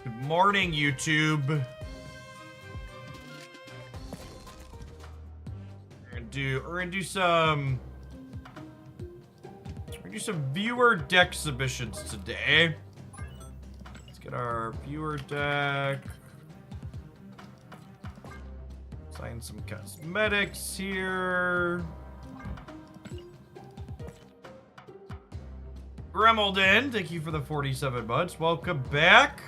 Good morning, YouTube. We're gonna do some viewer deck submissions today. Let's get our viewer deck. Sign some cosmetics here. Gremilden, thank you for the 47 months. Welcome back.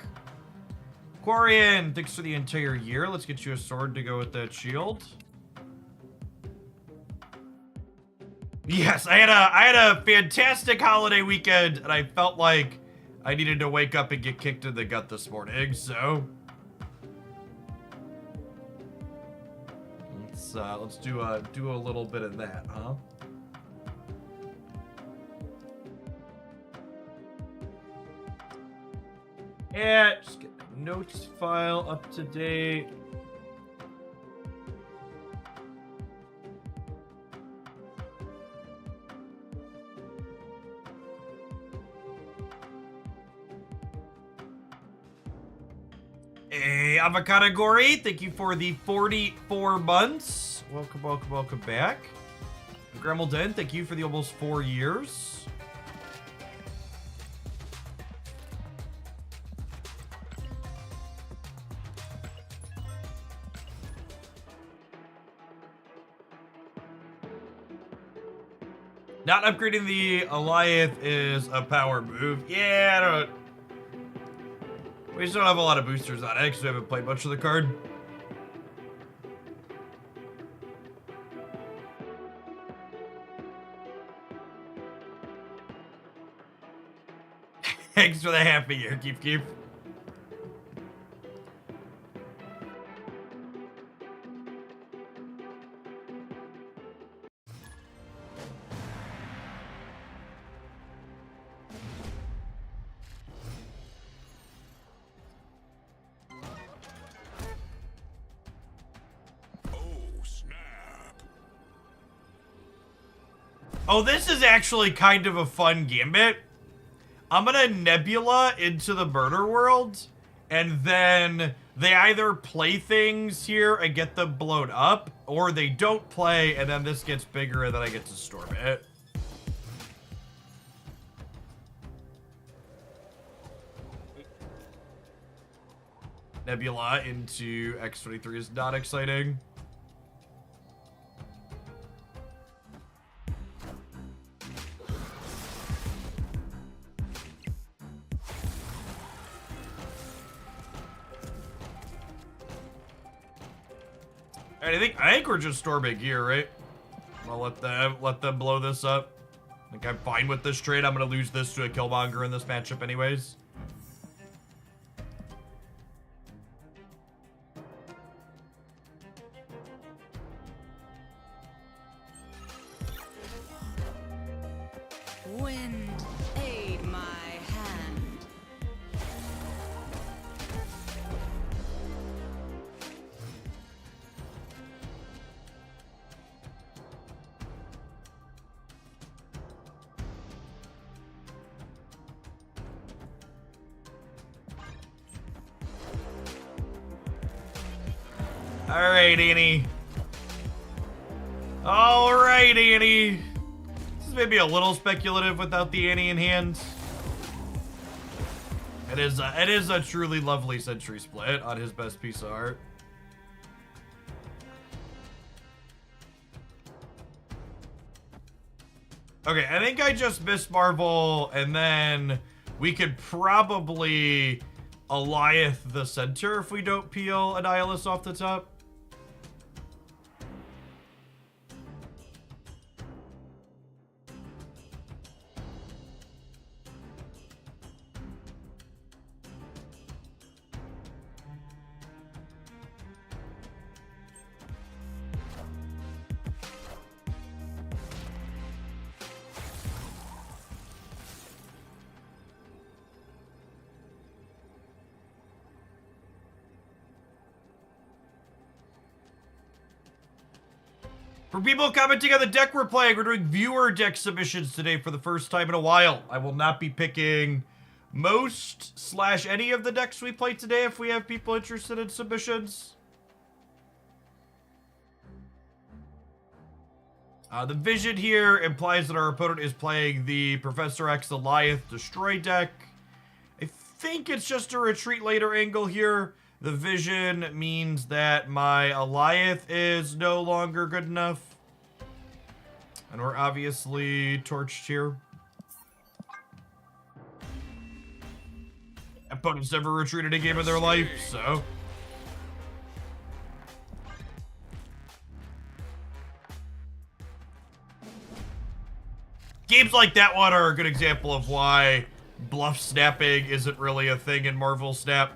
Quarian, thanks for the entire year. Let's get you a sword to go with that shield. Yes, I had a fantastic holiday weekend, and I felt like I needed to wake up and get kicked in the gut this morning, so let's do a little bit of that, huh? Yeah, just get the notes file up to date. Hey, Avocado Gory, thank you for the 44 months. Welcome, welcome, welcome back. Gremilden, thank you for the almost 4 years. Not upgrading the Alliath is a power move. Yeah, I don't... We just don't have a lot of boosters on it because we haven't played much of the card. Thanks for the happy year, Keep. Oh, this is actually kind of a fun gambit. I'm gonna Nebula into the murder world, and then they either play things here and get them blown up, or they don't play, and then this gets bigger, and then I get to storm it. Nebula into X23 is not exciting. I think we're just storming here, right? I'll let them blow this up. I think I'm fine with this trade. I'm gonna lose this to a Killmonger in this matchup anyways. Wind, aid my hand. Alright, Annie. Alright, Annie. This is maybe a little speculative without the Annie in hand. It is a truly lovely Sentry split on his best piece of art. Okay, I think I just missed Marvel, and then we could probably Alliath the center if we don't peel Annihilus off the top. For people commenting on the deck we're playing, we're doing viewer deck submissions today for the first time in a while. I will not be picking most / any of the decks we play today if we have people interested in submissions. The vision here implies that our opponent is playing the Professor X Goliath Destroy deck. I think it's just a retreat later angle here. The vision means that my Goliath is no longer good enough. And we're obviously torched here. Opponents never retreated a game in their life, so... Games like that one are a good example of why bluff snapping isn't really a thing in Marvel Snap.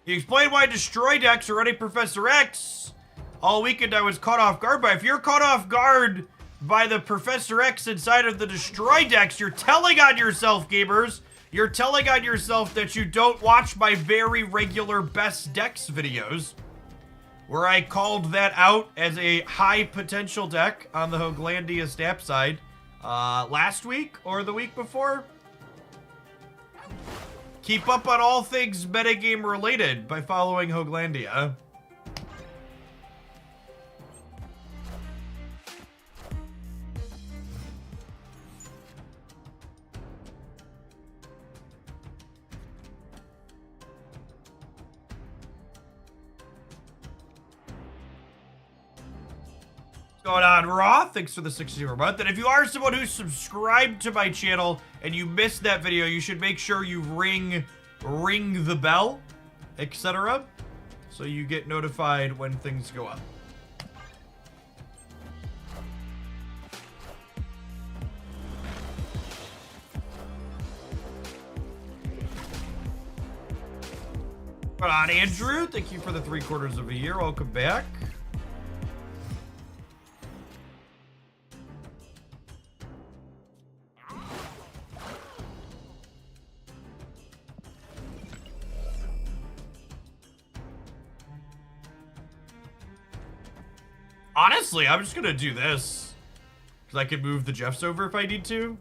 You explain why Destroy decks are running Professor X. All weekend I was caught off guard by. If you're caught off guard by the Professor X inside of the Destroy decks, you're telling on yourself, gamers. You're telling on yourself that you don't watch my very regular best decks videos, where I called that out as a high potential deck on the Hoaglandia Snap side last week or the week before. Keep up on all things metagame related by following Hoaglandia. Going on, Raw? Thanks for the 60 per month. And if you are someone who's subscribed to my channel and you missed that video, you should make sure you ring the bell, etc., so you get notified when things go up. Going on, Andrew? Thank you for the 3/4 of a year. Welcome back. Honestly, I'm just gonna do this, because I can move the Jeffs over if I need to.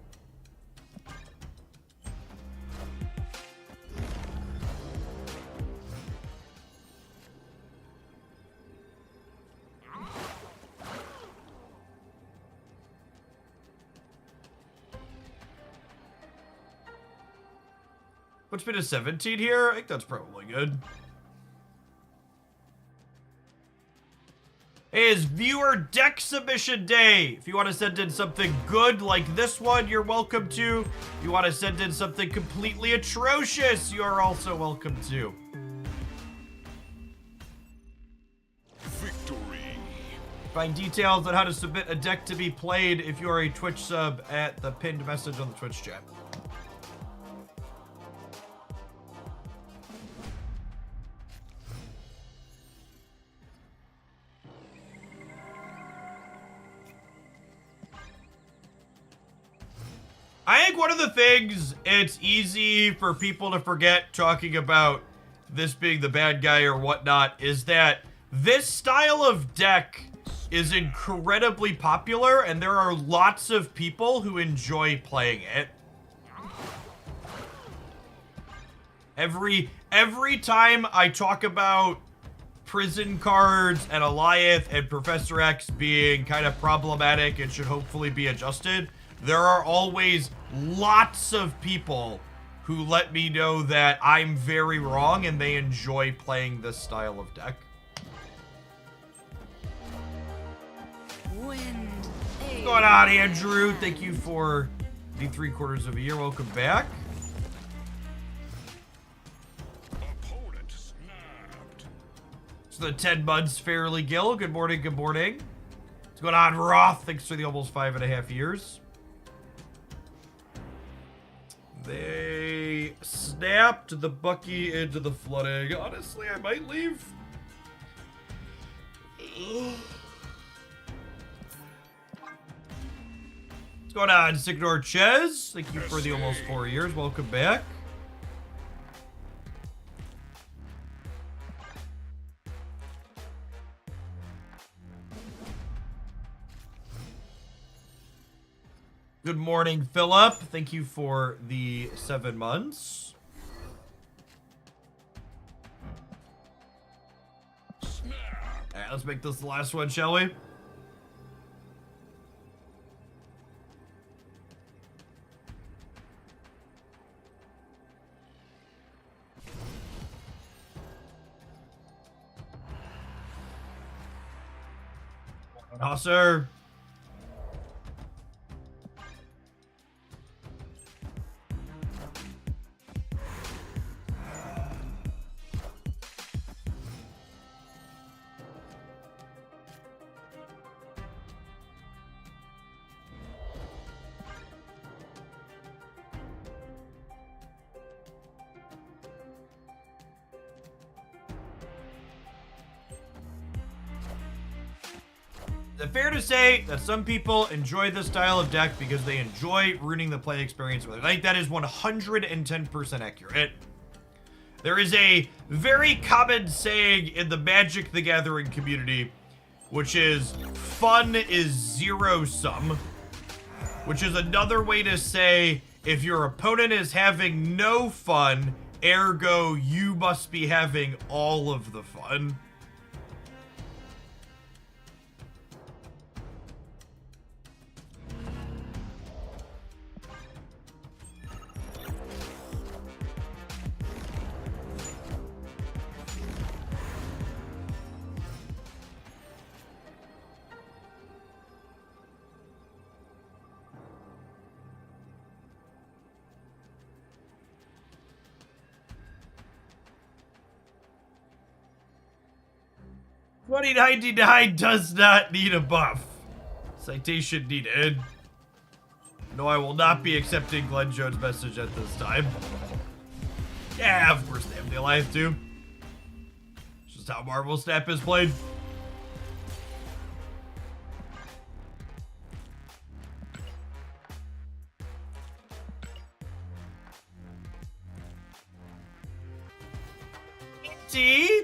What's been a 17 here? I think that's probably good. It is viewer deck submission day. If you want to send in something good like this one, you're welcome to. If you want to send in something completely atrocious, you are also welcome to. Victory. Find details on how to submit a deck to be played if you are a Twitch sub at the pinned message on the Twitch chat. I think one of the things it's easy for people to forget talking about this being the bad guy or whatnot is that this style of deck is incredibly popular and there are lots of people who enjoy playing it. Every time I talk about prison cards and Goliath and Professor X being kind of problematic and should hopefully be adjusted, there are always lots of people who let me know that I'm very wrong and they enjoy playing this style of deck. What's What's going on, Andrew? Thank you for the 3/4 of a year. Welcome back. Opponent snapped. So the 10 months, Fairly Gill. Good morning, good morning. What's going on, Roth? Thanks for the almost 5.5 years. They snapped the Bucky into the flooding. Honestly, I might leave. What's going on, Signor Ches? Thank you for the almost 4 years. Welcome back. Good morning, Philip. Thank you for the 7 months. Snap. All right, let's make this the last one, shall we? Sir. Is it fair to say that some people enjoy this style of deck because they enjoy ruining the play experience with it? I think that is 110% accurate. There is a very common saying in the Magic the Gathering community, which is fun is zero sum, which is another way to say if your opponent is having no fun, ergo you must be having all of the fun. $20.99 does not need a buff. Citation needed. No, I will not be accepting Glenn Jones' message at this time. Yeah, of course they have the Alliance too. It's just how Marvel Snap is played.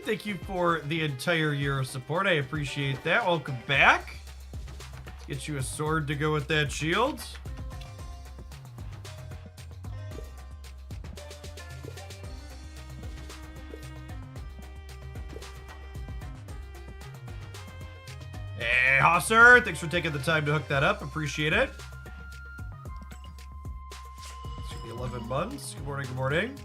Thank you for the entire year of support. I appreciate that. Welcome back. Let's get you a sword to go with that shield. Hey, Hosser. Thanks for taking the time to hook that up. Appreciate it. It's gonna be 11 months. Good morning, good morning.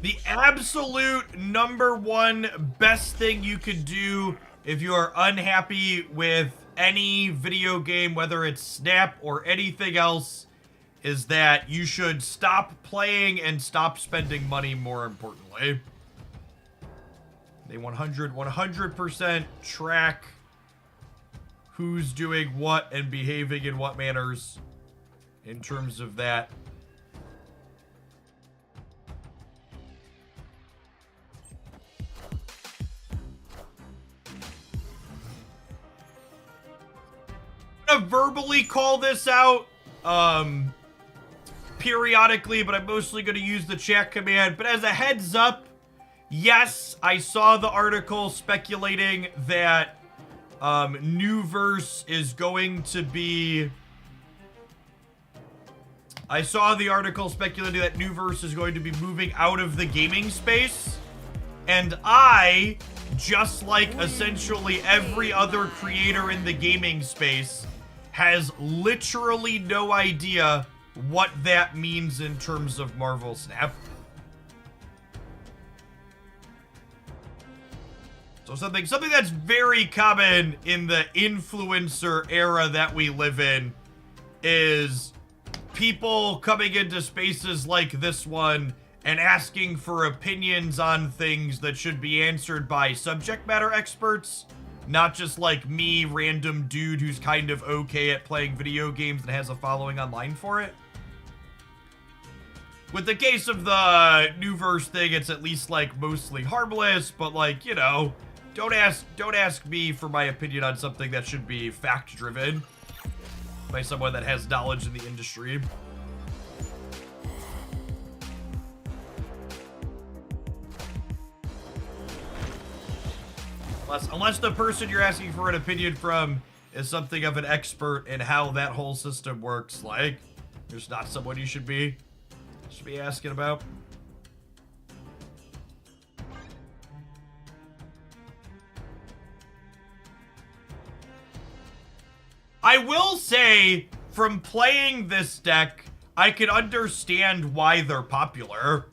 The absolute #1 best thing you could do if you are unhappy with any video game, whether it's Snap or anything else, is that you should stop playing and stop spending money, more importantly. They 100% track who's doing what and behaving in what manners in terms of that. Verbally call this out periodically, but I'm mostly going to use the chat command. But as a heads up, yes, I saw the article speculating that New Verse is going to be... I saw the article speculating that New Verse is going to be moving out of the gaming space. And I, just like essentially every other creator in the gaming space, has literally no idea what that means in terms of Marvel Snap. So something that's very common in the influencer era that we live in is people coming into spaces like this one and asking for opinions on things that should be answered by subject matter experts Not just like me, random dude who's kind of okay at playing video games and has a following online for it. With the case of the new verse thing, it's at least like mostly harmless, but like, you know, don't ask me for my opinion on something that should be fact driven by someone that has knowledge in the industry. Unless the person you're asking for an opinion from is something of an expert in how that whole system works, like, there's not someone you should be asking about. I will say, from playing this deck, I can understand why they're popular.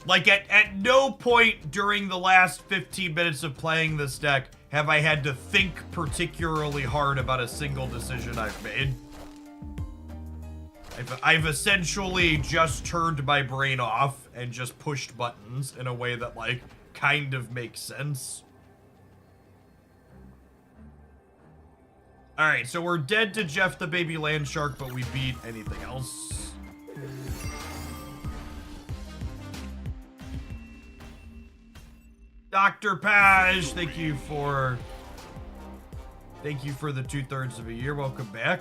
Like, at no point during the last 15 minutes of playing this deck have I had to think particularly hard about a single decision I've made. I've essentially just turned my brain off and just pushed buttons in a way that, like, kind of makes sense. Alright, so we're dead to Jeff the baby land shark, but we beat anything else. Dr. Paj, thank you for the 2/3 of a year. Welcome back.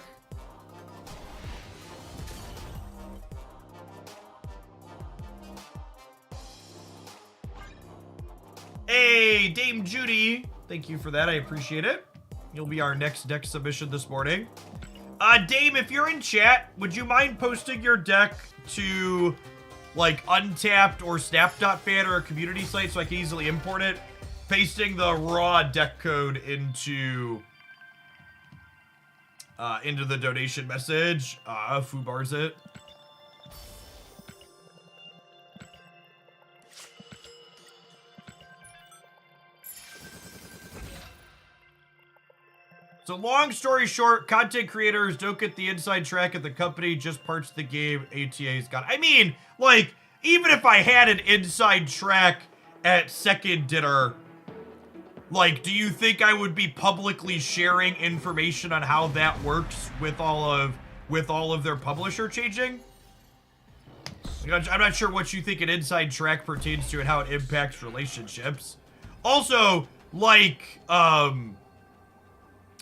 Hey, Dame Judy, thank you for that. I appreciate it. You'll be our next deck submission this morning. Dame, if you're in chat, would you mind posting your deck to like Untapped or Snap.fan or a community site so I can easily import it? Pasting the raw deck code into the donation message. Fubars it. So long story short, content creators don't get the inside track of the company, just parts of the game ATA's got. I mean, like, even if I had an inside track at Second Dinner, like, do you think I would be publicly sharing information on how that works with all of their publisher changing? I'm not sure what you think an inside track pertains to and how it impacts relationships. Also, like,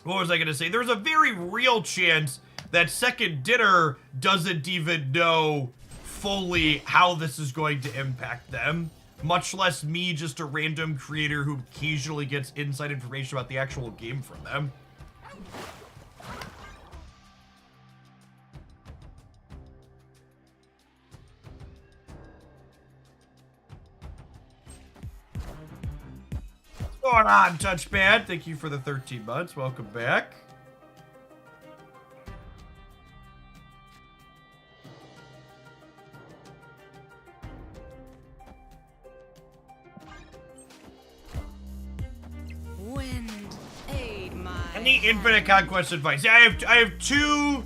what was I going to say? There's a very real chance that Second Dinner doesn't even know fully how this is going to impact them, much less me, just a random creator who occasionally gets inside information about the actual game from them. What's going on, Touchpad? Thank you for the 13 months. Welcome back. Wind, aid my Any Infinite Conquest advice? Yeah, I have two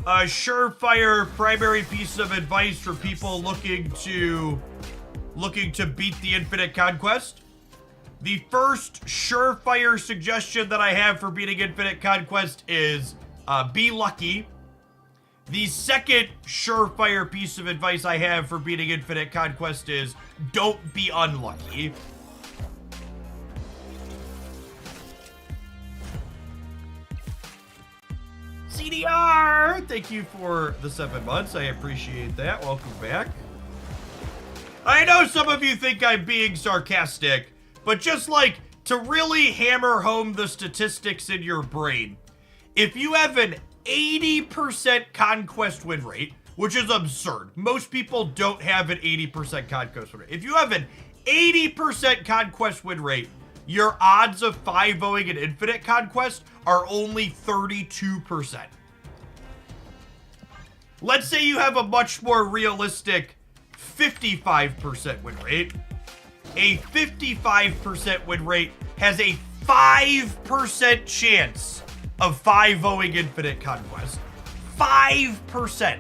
surefire primary pieces of advice for people looking to beat the Infinite Conquest. The first surefire suggestion that I have for beating Infinite Conquest is be lucky. The second surefire piece of advice I have for beating Infinite Conquest is don't be unlucky. CDR! Thank you for the 7 months. I appreciate that. Welcome back. I know some of you think I'm being sarcastic, but just like to really hammer home the statistics in your brain, if you have an 80% conquest win rate, which is absurd. Most people don't have an 80% conquest win rate. If you have an 80% conquest win rate, your odds of 5-0ing an Infinite Conquest are only 32%. Let's say you have a much more realistic 55% win rate. A 55% win rate has a 5% chance of 5-0ing Infinite Conquest. 5%.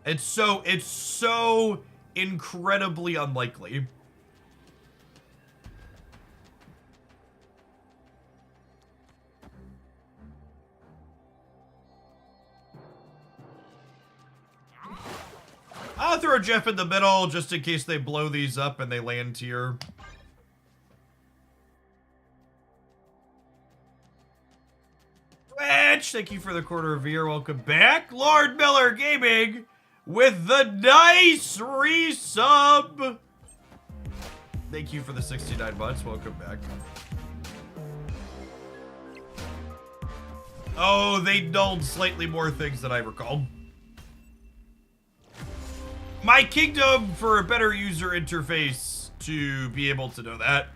It's so incredibly unlikely. I'll throw Jeff in the middle just in case they blow these up and they land here. Twitch, thank you for the quarter of a year. Welcome back. Lord Miller Gaming with the nice resub. Thank you for the 69 months. Welcome back. Oh, they nulled slightly more things than I recall. My kingdom for a better user interface to be able to know that.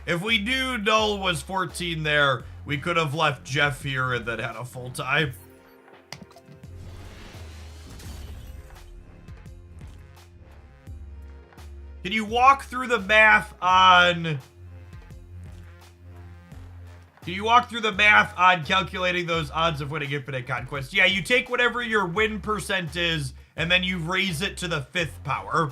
If we knew null was 14 there, we could have left Jeff here and then had a full time. Can you walk through the math on... Can you walk through the math on calculating those odds of winning Infinite Conquest? Yeah, you take whatever your win percent is, and then you raise it to the 5th power.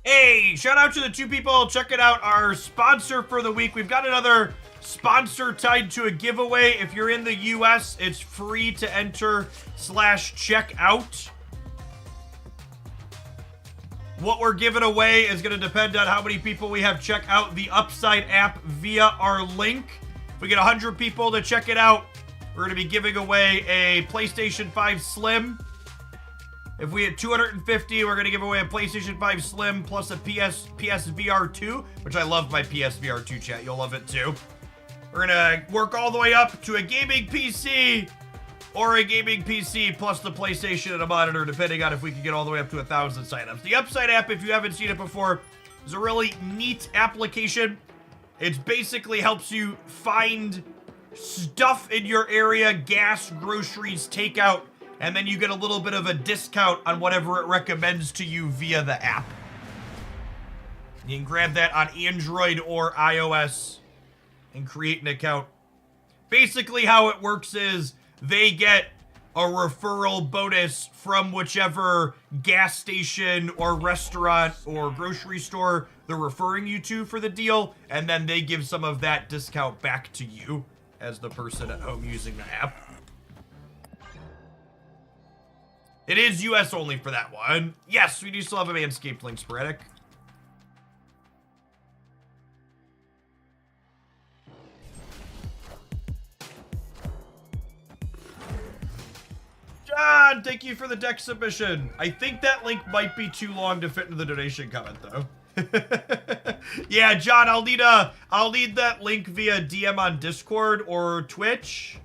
Hey, shout out to the 2 people checking out our sponsor for the week. We've got another sponsor tied to a giveaway. If you're in the US, it's free to enter /check out. What we're giving away is going to depend on how many people we have check out the Upside app via our link. If we get 100 people to check it out, we're going to be giving away a PlayStation 5 Slim. If we hit 250, we're going to give away a PlayStation 5 Slim plus a PSVR 2, which I love my PSVR 2 chat. You'll love it too. We're going to work all the way up to a gaming PC or a gaming PC plus the PlayStation and a monitor, depending on if we can get all the way up to 1,000 signups. The Upside app, if you haven't seen it before, is a really neat application. It basically helps you find stuff in your area, gas, groceries, takeout, and then you get a little bit of a discount on whatever it recommends to you via the app. You can grab that on Android or iOS and create an account. Basically how it works is they get a referral bonus from whichever gas station or restaurant or grocery store they're referring you to for the deal, and then they give some of that discount back to you as the person at home using the app. It is US only for that one. Yes, we do still have a Manscaped link sporadic. John, thank you for the deck submission. I think that link might be too long to fit into the donation comment, though. Yeah, John, I'll need that link via DM on Discord or Twitch.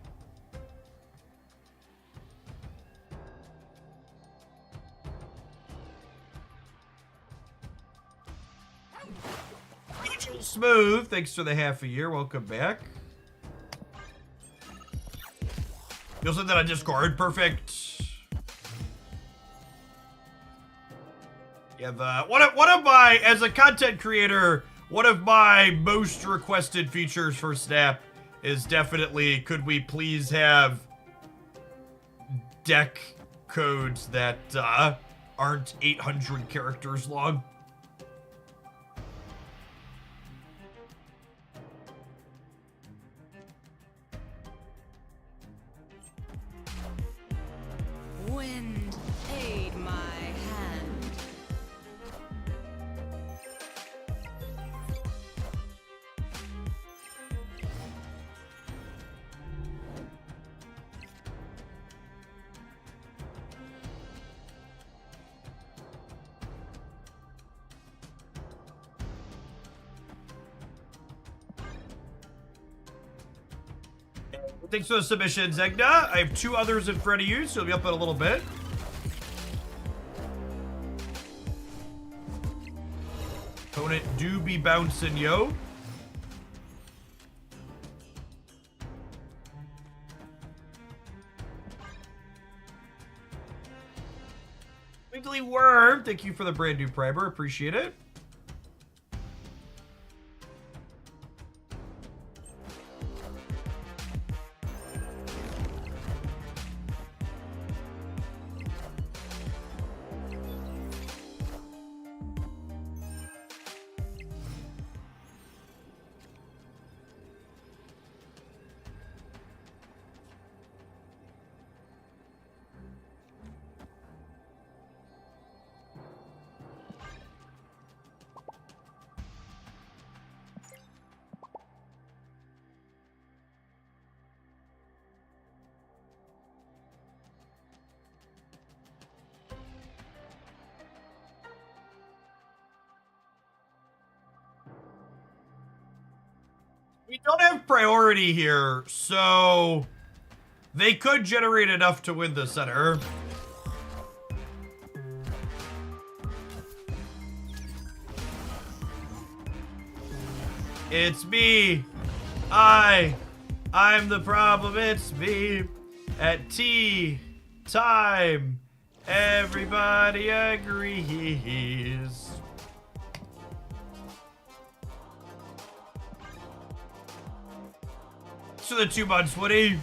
Smooth, thanks for the half a year. Welcome back. You'll send that on Discord. Perfect. Yeah, one of my, as a content creator, one of my most requested features for Snap is definitely, could we please have deck codes that aren't 800 characters long? Wind, aid my hand. Thanks for the submission, Zegna. I have 2 others in front of you, so you'll be up in a little bit. Opponent do be bouncing, yo. Wiggly Worm, thank you for the brand new primer. Appreciate it. We don't have priority here, so they could generate enough to win the center. It's me. I'm the problem. It's me. At tea time, everybody agrees. To the 2 months, Woody.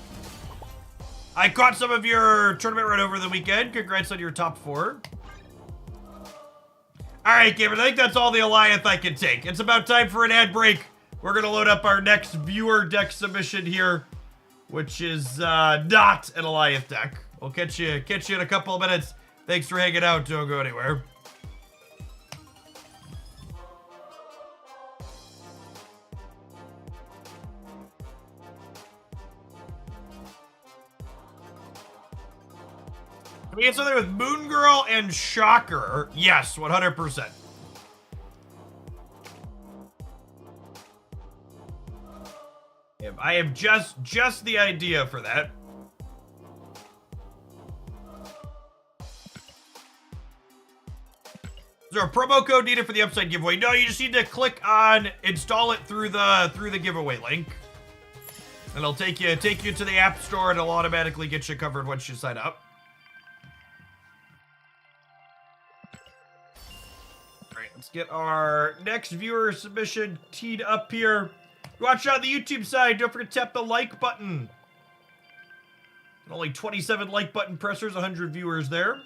I caught some of your tournament run over the weekend. Congrats on your top 4. All right, gamers, I think that's all the Alliance I can take. It's about time for an ad break. We're gonna load up our next viewer deck submission here, which is not an Alliance deck. We'll catch you in a couple of minutes. Thanks for hanging out. Don't go anywhere. Can we get something with Moon Girl and Shocker? Yes, 100%. I have just the idea for that. Is there a promo code needed for the upside giveaway? No, you just need to click on install it through the giveaway link. And it'll take you to the App Store, and it'll automatically get you covered once you sign up. Alright, let's get our next viewer submission teed up here. Watch on the YouTube side. Don't forget to tap the like button. Only 27 like button pressers, 100 viewers there.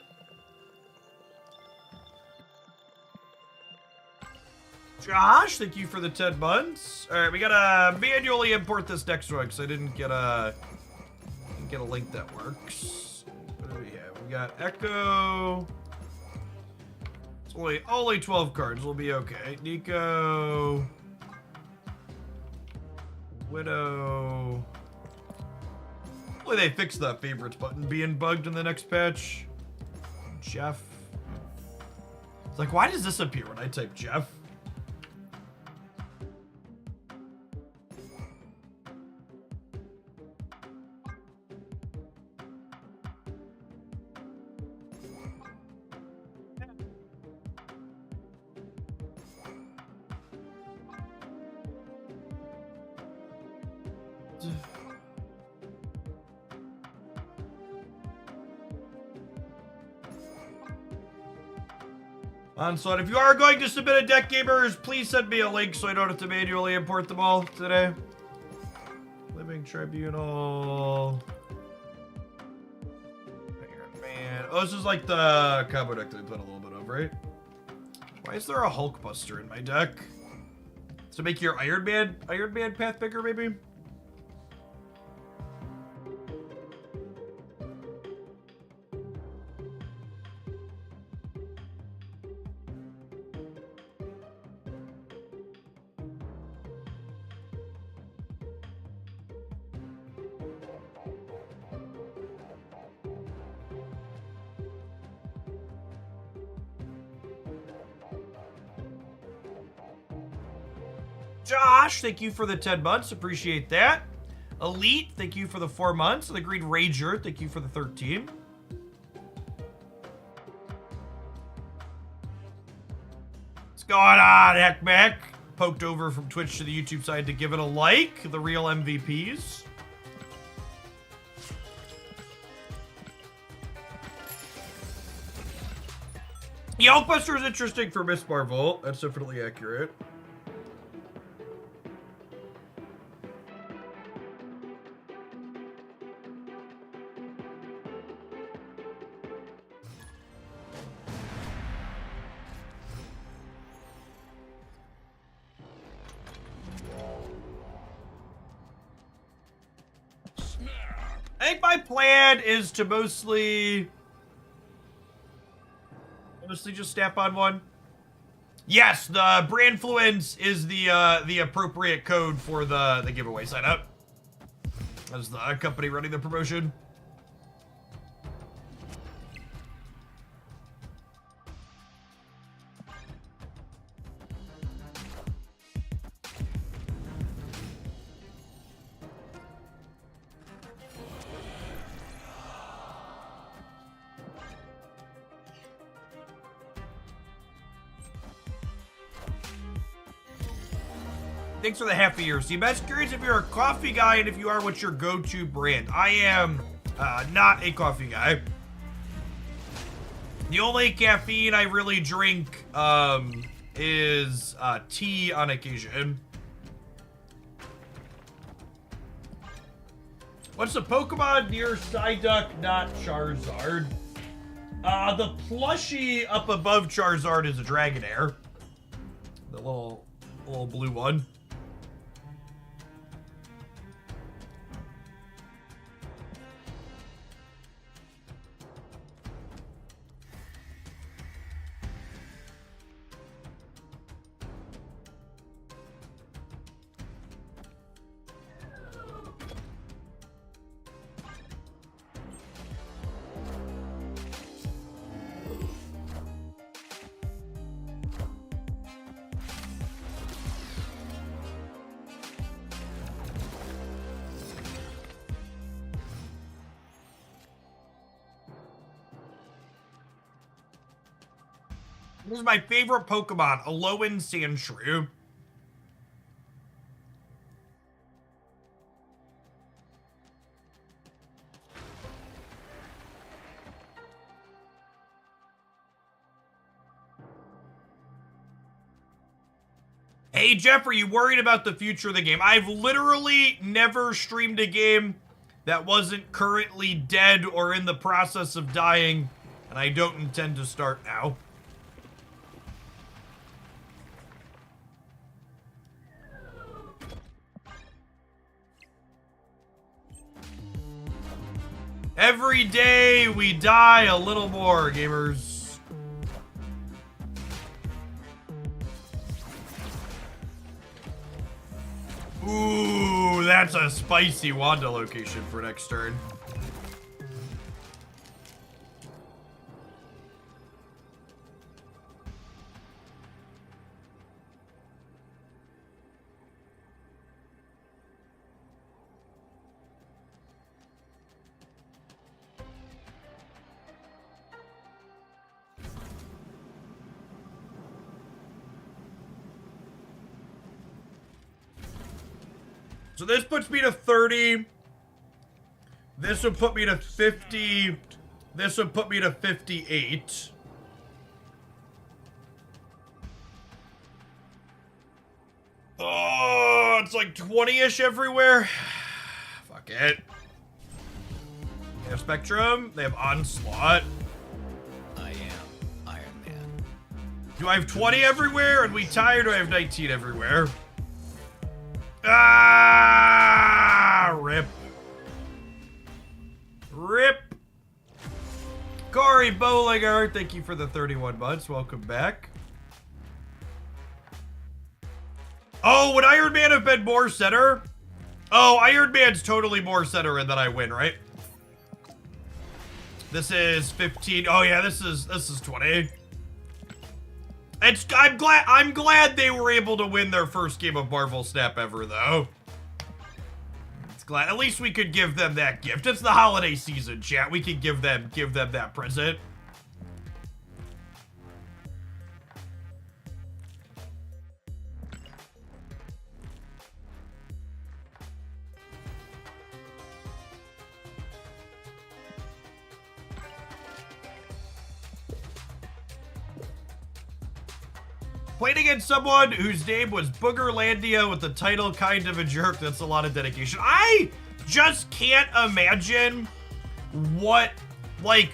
Josh, thank you for the 10 months. All right, we gotta manually import this next one because I didn't get a link that works. What do we have? We got Echo. It's only 12 cards. We'll be okay. Nico. Widow. Hopefully they fix that favorites button being bugged in the next patch. Jeff. It's like, why does this appear when I type Jeff? So if you are going to submit a deck, gamers, please send me a link so I don't have to manually import them all today. Living Tribunal. Iron Man. Oh, this is like the combo deck that we played a little bit of, right? Why is there a Hulkbuster in my deck? To make your Iron Man path bigger, maybe? Josh, thank you for the 10 months. Appreciate that. Elite, thank you for the 4 months. And the Green Rager, thank you for the 13. What's going on, Heckmack? Poked over from Twitch to the YouTube side to give it a like. The real MVPs. The Hulkbuster is interesting for Miss Marvel. That's definitely accurate. I think my plan is to mostly just snap on one. Yes, the Brandfluence is the appropriate code for the giveaway sign up. As the company running the promotion. Thanks for the half a year. See, best curious if you're a coffee guy and if you are, what's your go-to brand? I am not a coffee guy. The only caffeine I really drink is tea on occasion. What's the Pokemon near Psyduck, not Charizard? The plushie up above Charizard is a Dragonair. The little blue one. This is my favorite Pokemon, Alolan Sandshrew. Hey Jeff, are you worried about the future of the game? I've literally never streamed a game that wasn't currently dead or in the process of dying, and I don't intend to start now. Every day we die a little more, gamers. Ooh, that's a spicy Wanda location for next turn. So this puts me to 30. This would put me to 50. This would put me to 58. Oh, it's like 20-ish everywhere. Fuck it. They have Spectrum. They have Onslaught. I am Iron Man. Do I have 20 everywhere and we tie, or do I have 19 everywhere? Ah, rip. Rip. Corey Bollinger, thank you for the 31 months. Welcome back. Oh, would Iron Man have been more center? Oh, Iron Man's totally more center and then I win, right? This is 15. Oh yeah, this is 20. I'm glad they were able to win their first game of Marvel Snap ever, though. It's glad at least we could give them that gift. It's the holiday season, chat. We can give them that present. Played against someone whose name was Boogerlandia with the title Kind of a Jerk. That's a lot of dedication. I just can't imagine what, I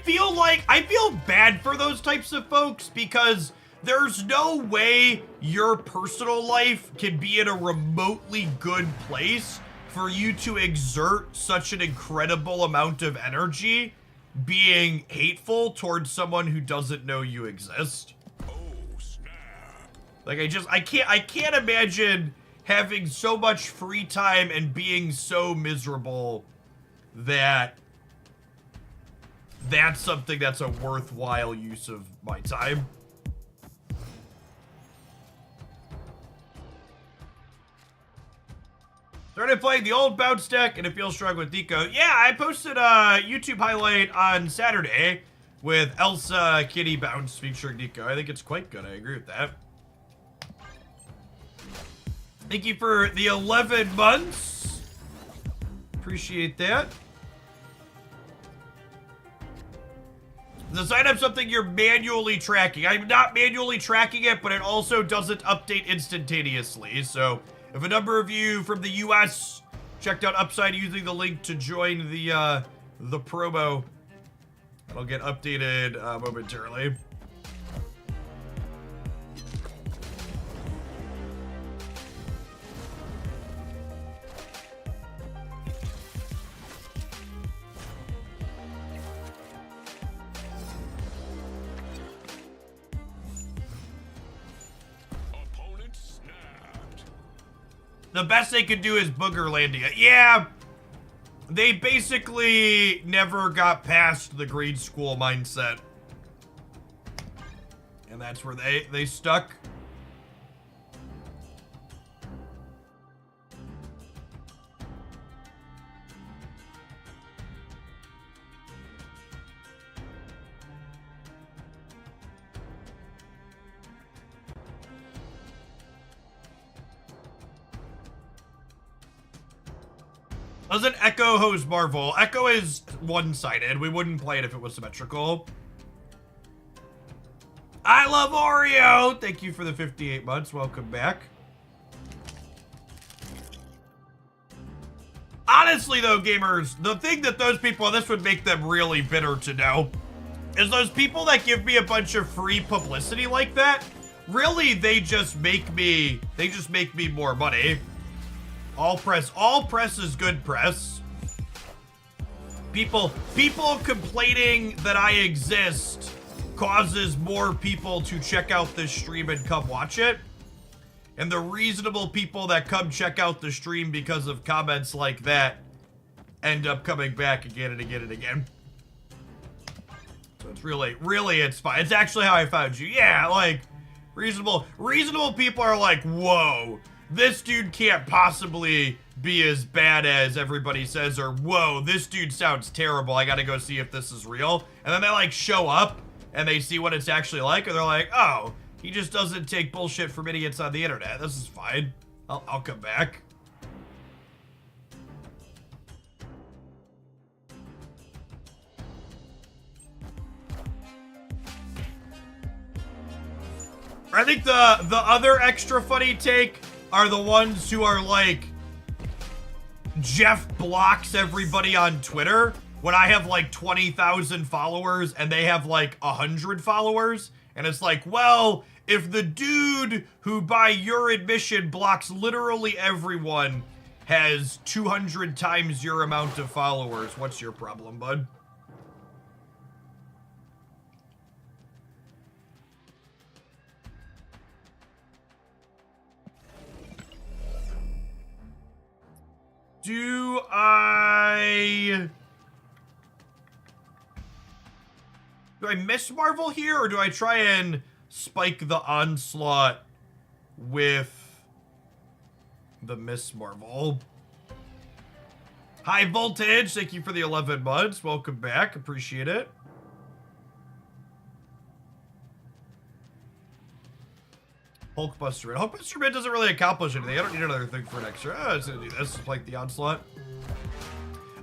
feel bad for those types of folks because there's no way your personal life can be in a remotely good place for you to exert such an incredible amount of energy being hateful towards someone who doesn't know you exist. Like, I can't imagine having so much free time and being so miserable that that's something that's a worthwhile use of my time. Started playing the old bounce deck and it feels strong with Deco. Yeah, I posted a YouTube highlight on Saturday with Elsa Kitty Bounce featuring Deco. I think it's quite good. I agree with that. Thank you for the 11 months. Appreciate that. The sign up something you're manually tracking. I'm not manually tracking it, but it also doesn't update instantaneously. So if a number of you from the US checked out Upside using the link to join the promo, it'll get updated momentarily. Opponent snapped. The best they could do is Boogerlandia. Yeah, they basically never got past the grade school mindset. And that's where they stuck. Doesn't Echo host Marvel? Echo is one-sided. We wouldn't play it if it was symmetrical. I love Oreo! Thank you for the 58 months. Welcome back. Honestly, though, gamers, the thing that those people, and this would make them really bitter to know, is those people that give me a bunch of free publicity like that, really, they just make me more money. All press is good press. People complaining that I exist causes more people to check out this stream and come watch it. And the reasonable people that come check out the stream because of comments like that end up coming back again and again and again. So it's really, it's fine. It's actually how I found you. Yeah, like, reasonable people are like, whoa, this dude can't possibly be as bad as everybody says, or whoa, this dude sounds terrible. I gotta go see if this is real. And then they like show up and they see what it's actually like, and they're like, oh, he just doesn't take bullshit from idiots on the internet. This is fine. I'll come back. I think the other extra funny take are the ones who are like, Jeff blocks everybody on Twitter when I have like 20,000 followers and they have like 100 followers. And it's like, well, if the dude who by your admission blocks literally everyone has 200 times your amount of followers, what's your problem, bud? Do I miss Marvel here, or do I try and spike the onslaught with the Miss Marvel? High Voltage, thank you for the 11 months. Welcome back, appreciate it. Hulkbuster. Hulkbuster Man doesn't really accomplish anything. I don't need another thing for an extra. Oh, it's gonna do this. It's like the onslaught.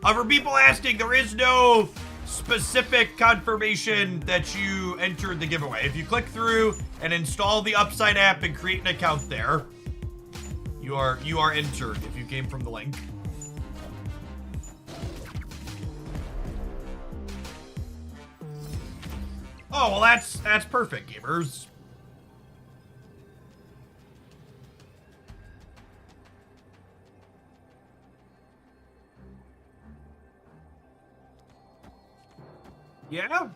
For people asking, there is no specific confirmation that you entered the giveaway. If you click through and install the Upside app and create an account there, you are entered if you came from the link. Oh, well, that's perfect, gamers. Yeah.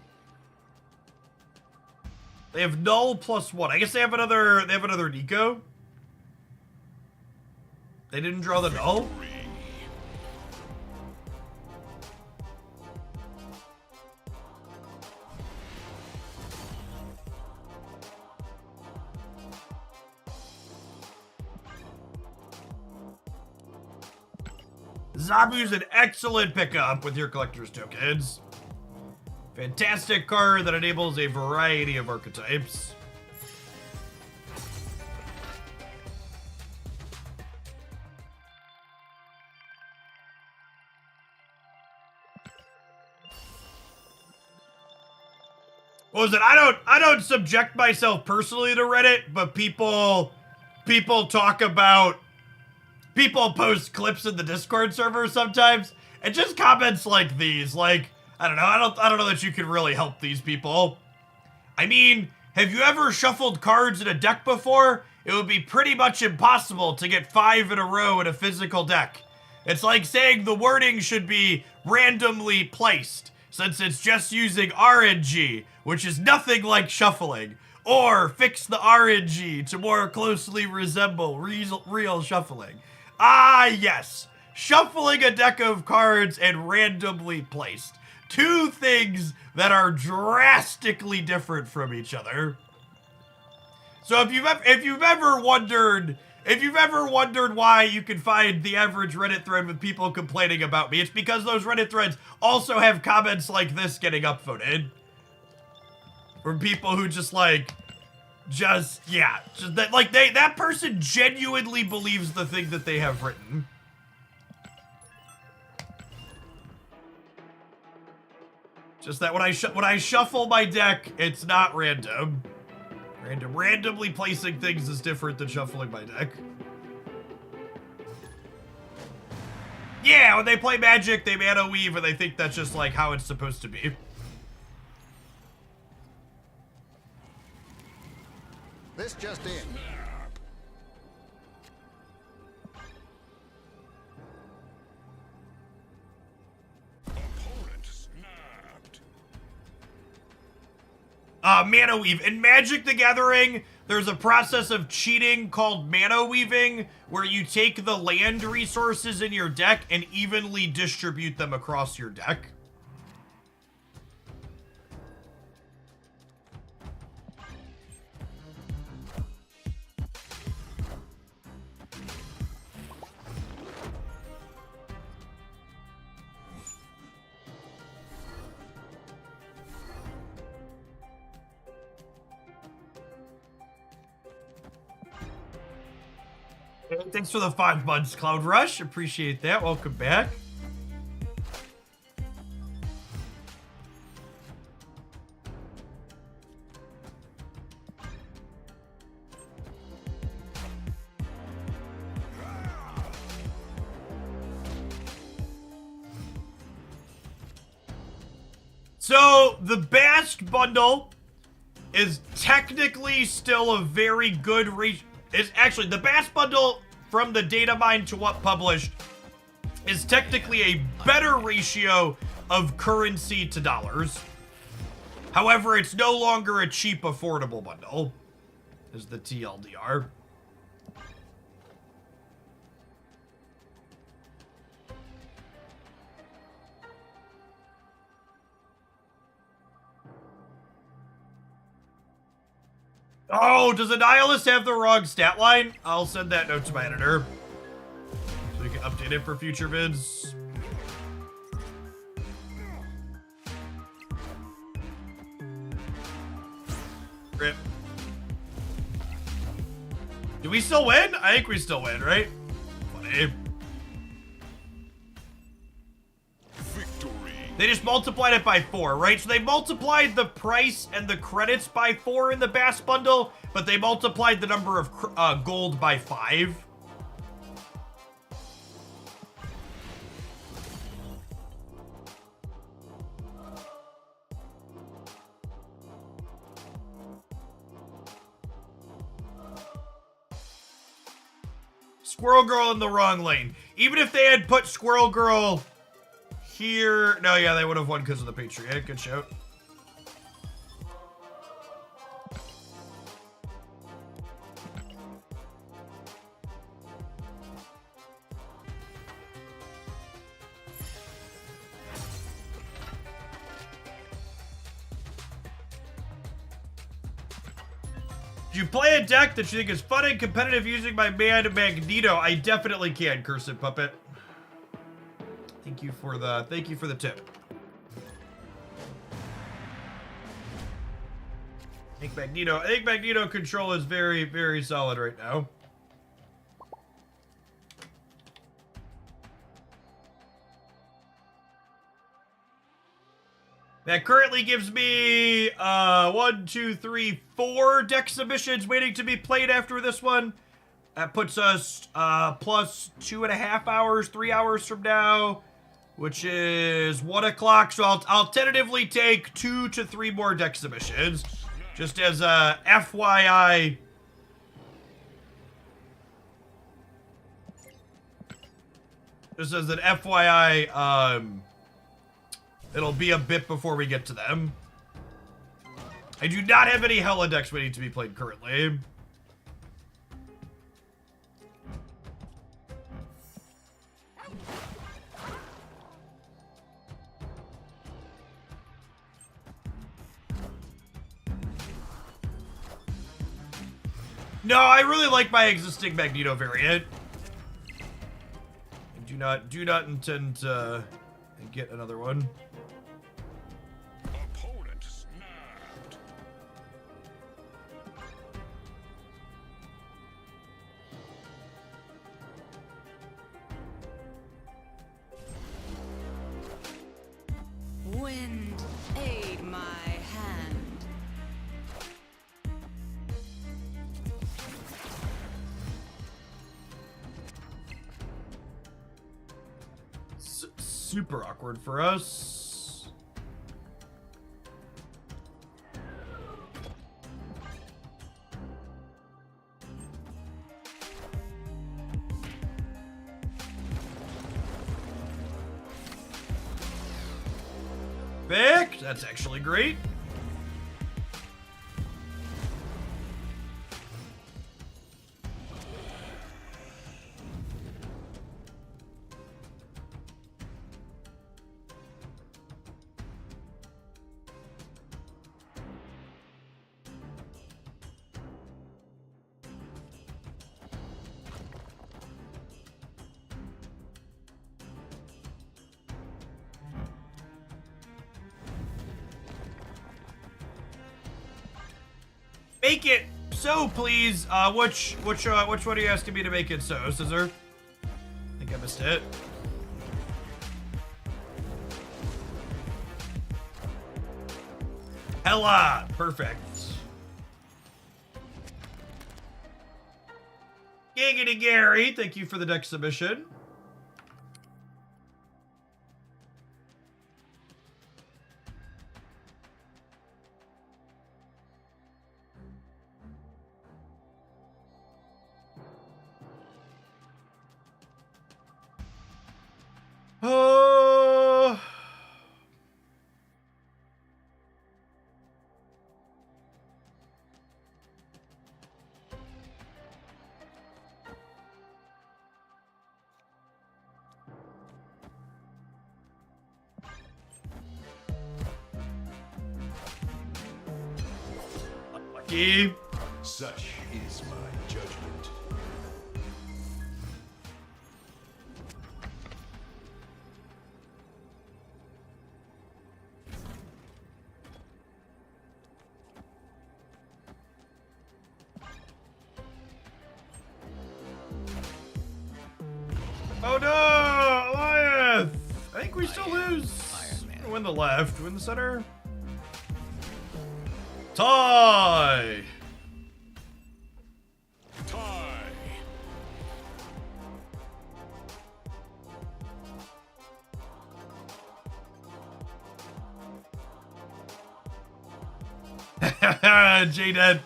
They have null +1. I guess they have another Nico. They didn't draw the null. Zabu's an excellent pickup with your collector's tokens. Fantastic card that enables a variety of archetypes. What was it? I don't subject myself personally to Reddit, but people talk about, people post clips in the Discord server sometimes, and just comments like these, like, I don't know that you can really help these people. I mean, have you ever shuffled cards in a deck before? It would be pretty much impossible to get 5 in a row in a physical deck. It's like saying the wording should be randomly placed, since it's just using RNG, which is nothing like shuffling, or fix the RNG to more closely resemble real shuffling. Ah, yes, shuffling a deck of cards and randomly placed. Two things that are drastically different from each other. So if you've ever wondered why you can find the average Reddit thread with people complaining about me, it's because those Reddit threads also have comments like this getting upvoted. From people who that person genuinely believes the thing that they have written. Just that when I shuffle my deck, it's not random. Randomly placing things is different than shuffling my deck. Yeah, when they play Magic, they mana weave, and they think that's just like how it's supposed to be. This just in. Opponent snapped. Mana weave. In Magic the Gathering, there's a process of cheating called mana weaving, where you take the land resources in your deck and evenly distribute them across your deck. Thanks for the 5 months, Cloud Rush. Appreciate that. Welcome back. So, the Bast bundle is technically still a very good is actually the Bast bundle from the data mine to what published is technically a better ratio of currency to dollars. However, it's no longer a cheap, affordable bundle, is the TLDR. Oh, does a nihilist have the wrong stat line? I'll send that note to my editor so we can update it for future vids. Rip. Do we still win? I think we still win, right? Funny. They just multiplied it by 4, right? So they multiplied the price and the credits by 4 in the Bast bundle, but they multiplied the number of gold by 5. Squirrel Girl in the wrong lane. Even if they had put Squirrel Girl here, no, yeah, they would have won because of the Patriot. Good shout. Do you play a deck that you think is fun and competitive using my man Magneto? I definitely can, Cursive Puppet. Thank you for the tip. I think Magneto control is very, very solid right now. That currently gives me 1, 2, 3, 4 deck submissions waiting to be played after this one. That puts us plus 2.5 hours, 3 hours from now, which is 1 o'clock. So I'll tentatively take 2 to 3 more deck submissions, just as a FYI. Just as an FYI, it'll be a bit before we get to them. I do not have any Hella decks waiting to be played currently. No, I really like my existing Magneto variant. I do not intend to get another one. Opponent snapped. Wind, aid my hand. Super awkward for us. Vic, that's actually great. Make it so, please. Which one are you asking me to make it so, Scissor? I think I missed it. Hella! Perfect. Giggity Gary, thank you for the deck submission. Oh. Unlucky. Such is my judgment. Oh no, Elias! I think we still lose. Iron Man. Win the left, win the center. Tie! Tie. J-Dad,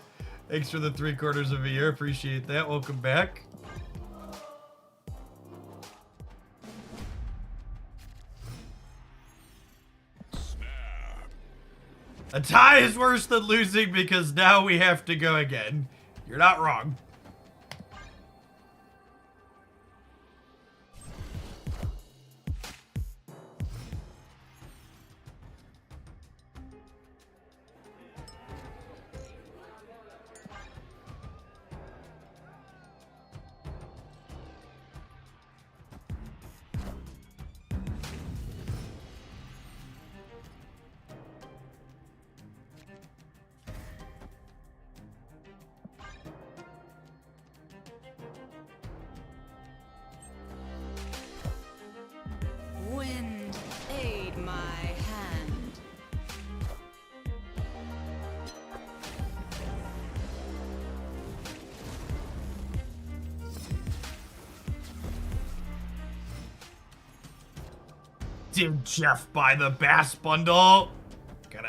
thanks for the 3/4 of a year. Appreciate that. Welcome back. Snap. A tie is worse than losing because now we have to go again. You're not wrong. Did Jeff buy the Bass bundle? Got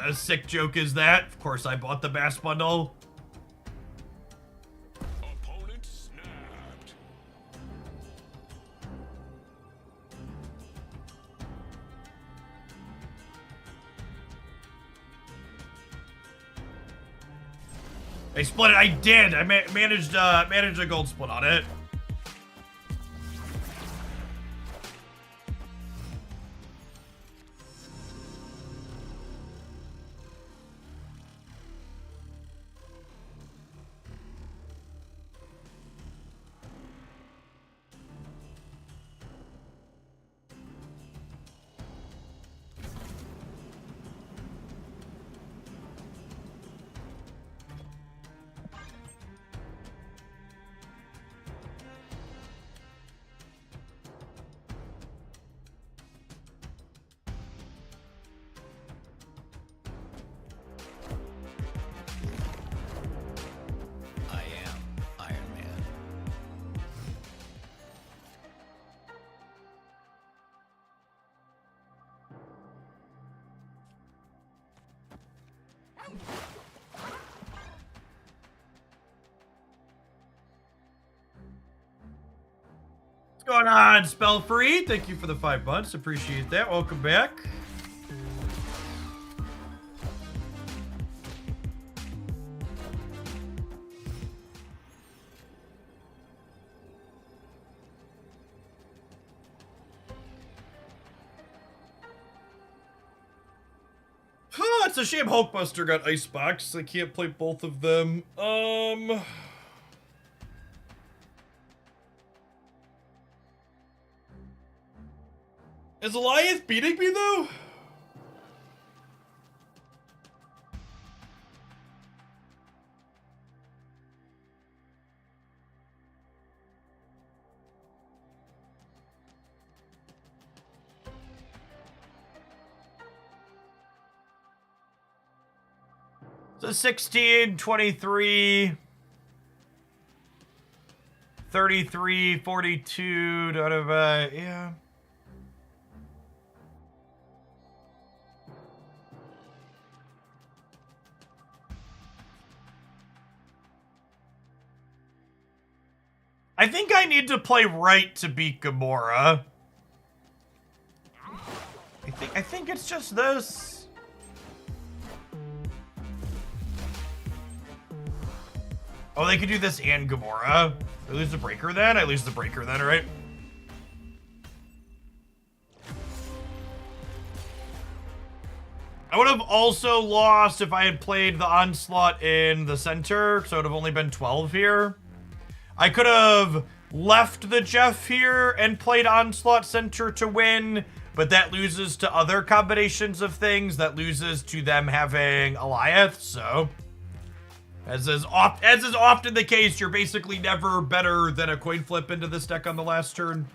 a sick joke is that? Of course I bought the Bass bundle. Opponent snapped. I split it. I did. I managed a gold split on it. I am Iron Man. What's going on, Spell Free? Thank you for the 5 months. Appreciate that. Welcome back. It's a shame Hulkbuster got Icebox. I can't play both of them. Is Elias beating me though? So 16, 23, 33, 42, yeah. I think I need to play right to beat Gamora. I think it's just this. Oh, they could do this and Gamora. I lose the breaker then? I lose the breaker then, right? I would have also lost if I had played the Onslaught in the center, so it would have only been 12 here. I could have left the Jeff here and played Onslaught center to win, but that loses to other combinations of things. That loses to them having Eliath, so... As is often the case, you're basically never better than a coin flip into this deck on the last turn.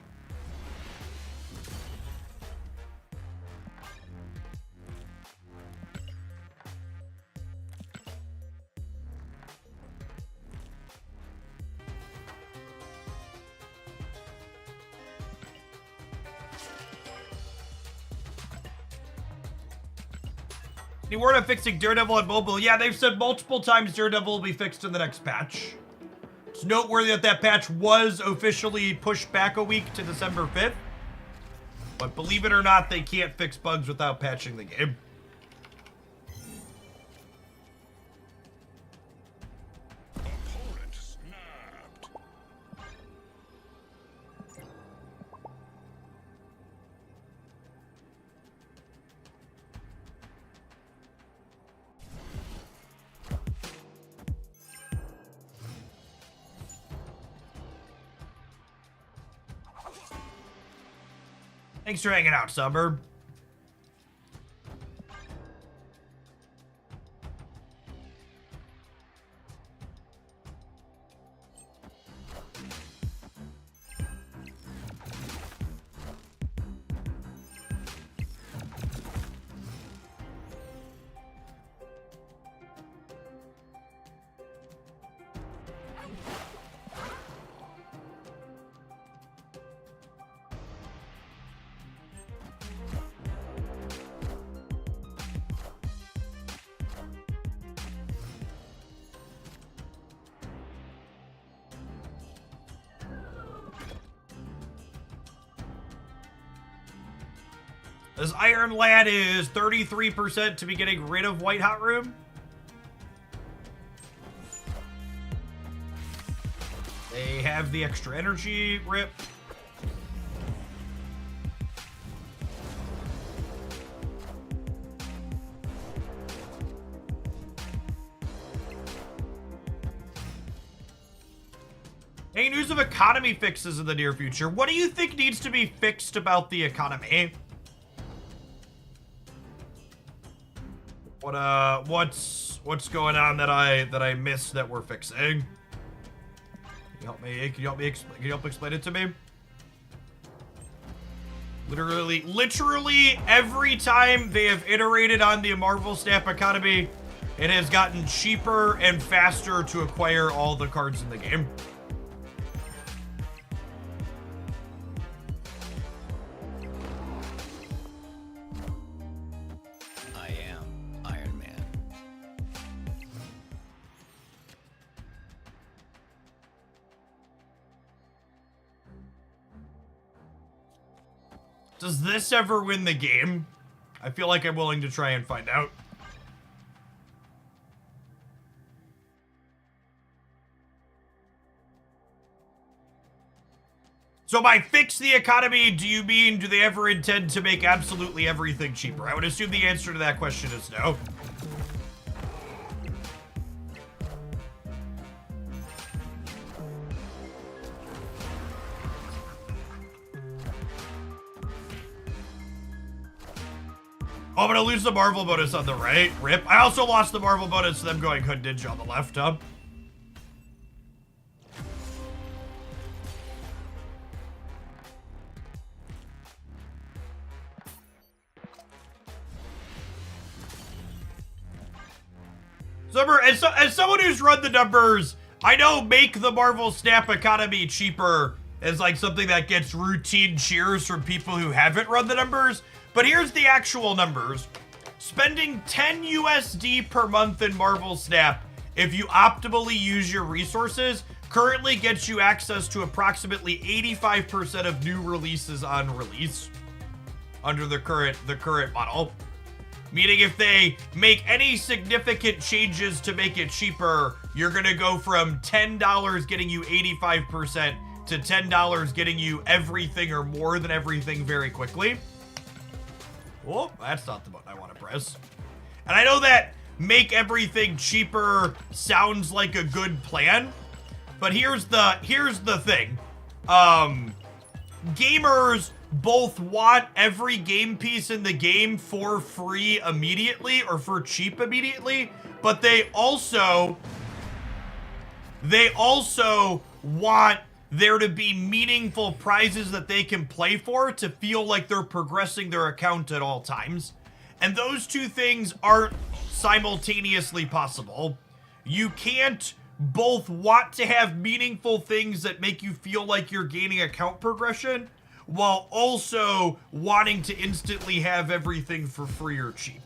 Any word on fixing Daredevil on mobile? Yeah, they've said multiple times Daredevil will be fixed in the next patch. It's noteworthy that that patch was officially pushed back a week to December 5th. But believe it or not, they can't fix bugs without patching the game. Opponent snapped. Thanks for hanging out, Suburb. This Iron Lad is 33% to be getting rid of White Hot Room. They have the extra energy, rip. Any news of economy fixes in the near future? What do you think needs to be fixed about the economy? What's going on that I missed that we're fixing? Can you help me explain it to me? Literally every time they have iterated on the Marvel Snap economy, it has gotten cheaper and faster to acquire all the cards in the game. I am Iron Man. Does this ever win the game? I feel like I'm willing to try and find out. So by fix the economy, do you mean, do they ever intend to make absolutely everything cheaper? I would assume the answer to that question is no. Oh, I'm gonna lose the Marvel bonus on the right. Rip. I also lost the Marvel bonus to them going Hood Ninja on the left, huh? Summer, as someone who's run the numbers, I know make the Marvel Snap economy cheaper is like something that gets routine cheers from people who haven't run the numbers. But here's the actual numbers. Spending 10 USD per month in Marvel Snap, if you optimally use your resources, currently gets you access to approximately 85% of new releases on release under the current model. Meaning if they make any significant changes to make it cheaper, you're gonna go from $10 getting you 85% to $10 getting you everything or more than everything very quickly. Oh, that's not the button I want to press. And I know that make everything cheaper sounds like a good plan, but here's the thing. Gamers both want every game piece in the game for free immediately or for cheap immediately, but they also want there to be meaningful prizes that they can play for to feel like they're progressing their account at all times. And those two things aren't simultaneously possible. You can't both want to have meaningful things that make you feel like you're gaining account progression while also wanting to instantly have everything for free or cheap.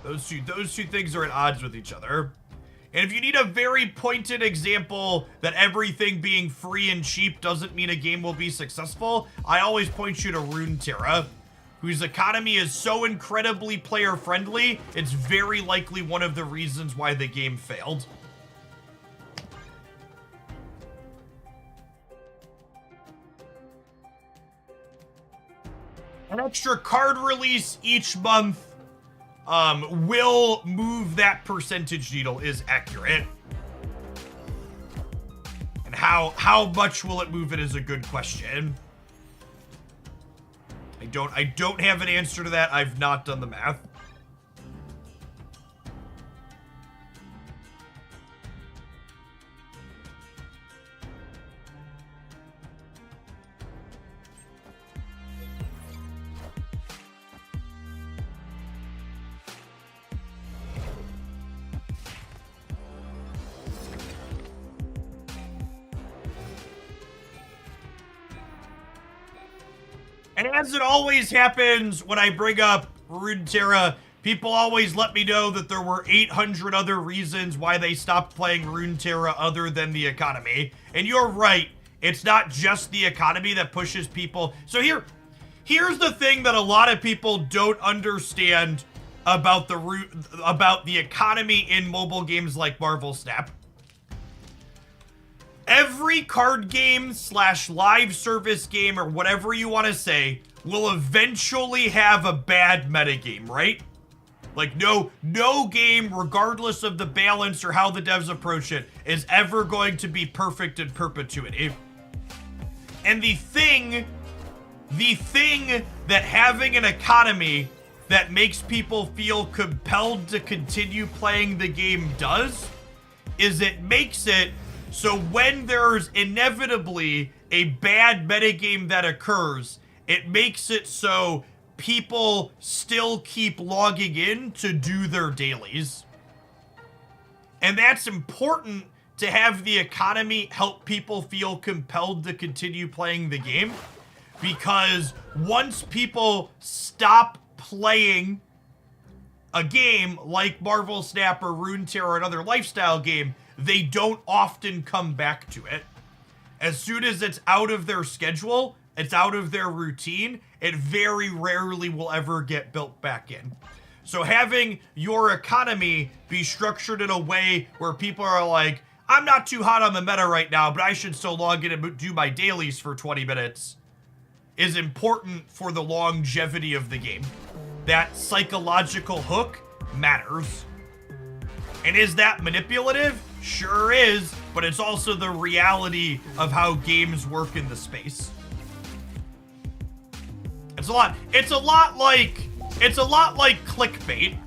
Those two things are at odds with each other. And if you need a very pointed example that everything being free and cheap doesn't mean a game will be successful, I always point you to Runeterra, whose economy is so incredibly player-friendly, it's very likely one of the reasons why the game failed. An extra card release each month will move that percentage needle is accurate. And how much will it move it is a good question. I don't have an answer to that. I've not done the math. And as it always happens when I bring up Runeterra, people always let me know that there were 800 other reasons why they stopped playing Runeterra other than the economy. And you're right, It's not just the economy that pushes people. So here's the thing that a lot of people don't understand about the economy in mobile games like Marvel Snap. Every card game / live service game or whatever you want to say will eventually have a bad metagame, right? Like no game, regardless of the balance or how the devs approach it, is ever going to be perfect in perpetuity. And the thing that having an economy that makes people feel compelled to continue playing the game does is it makes it so when there's inevitably a bad metagame that occurs, it makes it so people still keep logging in to do their dailies. And that's important to have the economy help people feel compelled to continue playing the game. Because once people stop playing a game like Marvel Snap or Runeterra or another lifestyle game, they don't often come back to it. As soon as it's out of their schedule, it's out of their routine, it very rarely will ever get built back in. So having your economy be structured in a way where people are like, I'm not too hot on the meta right now, but I should still log in and do my dailies for 20 minutes, is important for the longevity of the game. That psychological hook matters. And is that manipulative? Sure is, but it's also the reality of how games work in the space. It's a lot like clickbait.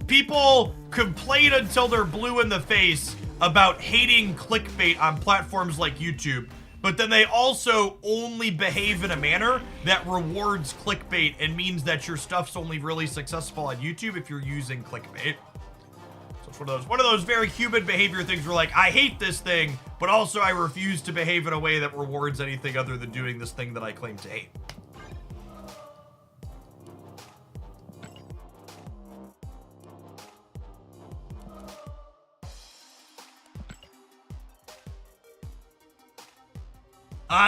People complain until they're blue in the face about hating clickbait on platforms like YouTube, but then they also only behave in a manner that rewards clickbait and means that your stuff's only really successful on YouTube if you're using clickbait. So it's one of those very human behavior things where like, I hate this thing, but also I refuse to behave in a way that rewards anything other than doing this thing that I claim to hate.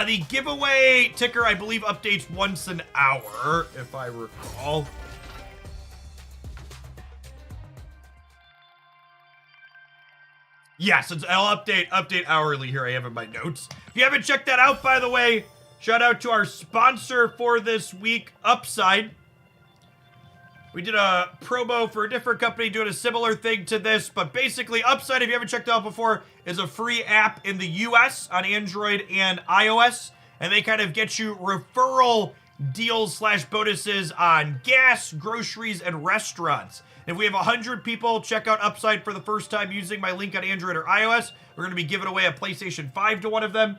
The giveaway ticker, I believe, updates once an hour, if I recall. Yes, I'll update hourly here. I have in my notes. If you haven't checked that out, by the way, shout out to our sponsor for this week, Upside. We did a promo for a different company doing a similar thing to this, but basically Upside, if you haven't checked it out before, is a free app in the US on Android and iOS, and they kind of get you referral deals / bonuses on gas, groceries, and restaurants. If we have 100 people check out Upside for the first time using my link on Android or iOS, we're going to be giving away a PlayStation 5 to one of them.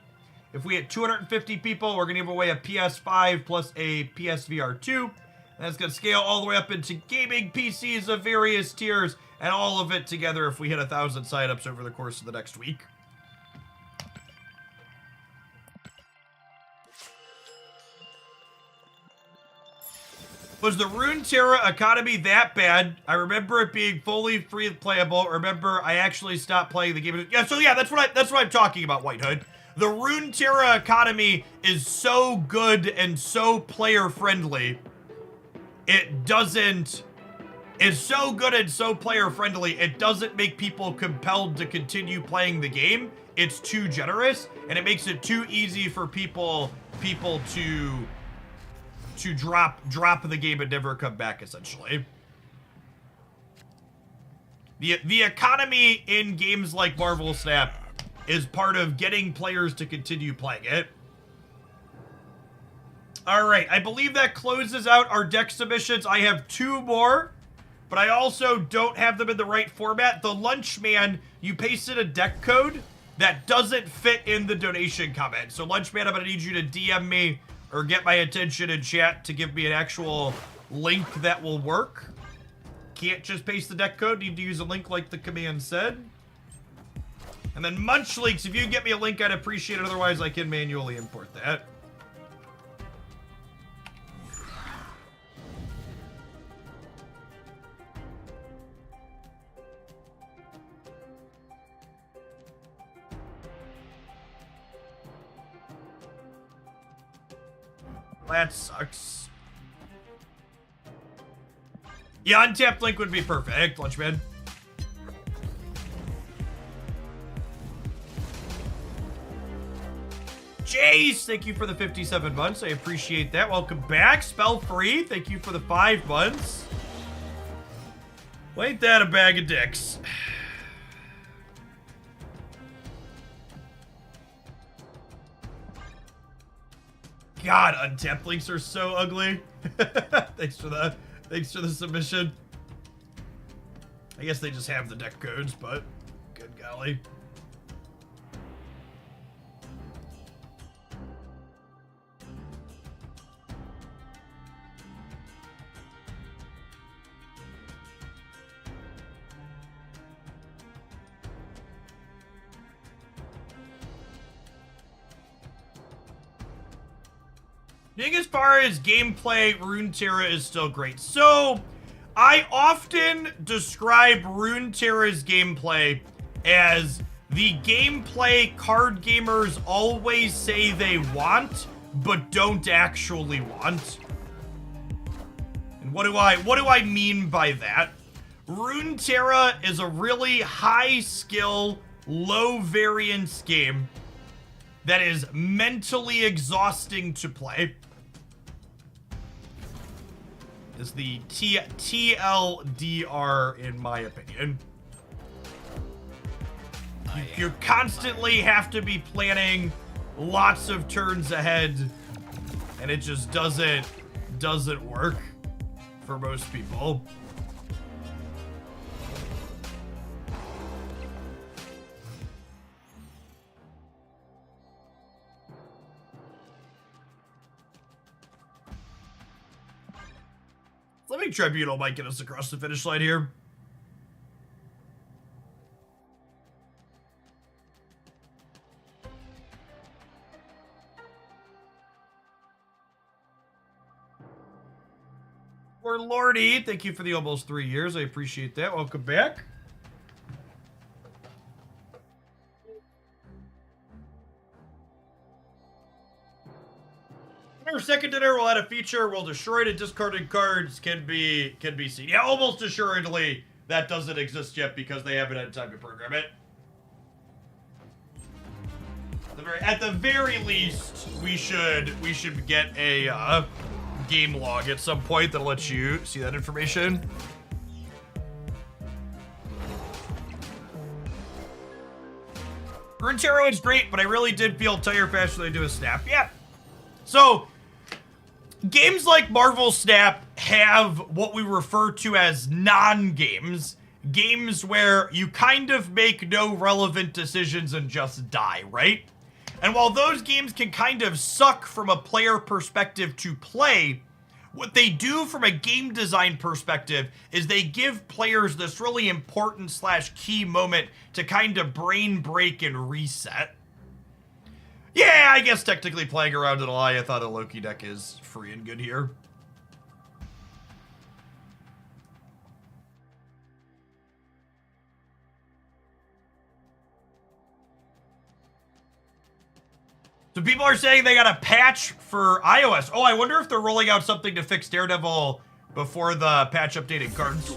If we hit 250 people, we're going to give away a PS5 plus a PSVR 2. And that's going to scale all the way up into gaming PCs of various tiers, and all of it together if we hit 1,000 signups over the course of the next week. Was the Runeterra economy that bad? I remember it being fully free playable. Remember, I actually stopped playing the game. Yeah, so yeah, that's what I'm talking about, White Hood. The Runeterra economy is so good and so player friendly. It's so good and so player friendly, it doesn't make people compelled to continue playing the game. It's too generous, and it makes it too easy for people to drop the game and never come back, essentially. The economy in games like Marvel Snap is part of getting players to continue playing it. All right, I believe that closes out our deck submissions. I have 2 more, but I also don't have them in the right format. The Lunchman, you pasted a deck code that doesn't fit in the donation comment. So Lunchman, I'm gonna need you to DM me or get my attention in chat to give me an actual link that will work. Can't just paste the deck code, need to use a link like the command said. And then Munchlinks, if you can get me a link, I'd appreciate it. Otherwise, I can manually import that. That sucks. Yeah, untapped Link would be perfect, Lunchman. Jace, thank you for the 57 months. I appreciate that. Welcome back. Spell Free, thank you for the 5 months. Well, ain't that a bag of dicks? God, untapped links are so ugly. Thanks for the submission. I guess they just have the deck codes, but good golly. I think as far as gameplay, Runeterra is still great. So, I often describe Runeterra's gameplay as the gameplay card gamers always say they want, but don't actually want. And what do I mean by that? Runeterra is a really high skill, low variance game that is mentally exhausting to play. Is the TLDR in my opinion. You constantly have to be planning lots of turns ahead, and it just doesn't work for most people. Let me Tribunal might get us across the finish line here. Or Lordy, thank you for the almost 3 years. I appreciate that. Welcome back. Our second dinner will add a feature where destroyed and discarded cards can be seen. Yeah, almost assuredly that doesn't exist yet because they haven't had time to program it. At the very least, we should get a game log at some point that'll let you see that information. Runeterra is great, but I really did feel tired faster than I do a Snap. Yeah. So, games like Marvel Snap have what we refer to as non-games. Games where you kind of make no relevant decisions and just die, right? And while those games can kind of suck from a player perspective to play, what they do from a game design perspective is they give players this really important / key moment to kind of brain break and reset. Yeah, I guess technically playing around in a lie, I thought a Loki deck is free and good here. So people are saying they got a patch for iOS. Oh, I wonder if they're rolling out something to fix Daredevil before the patch updated cards.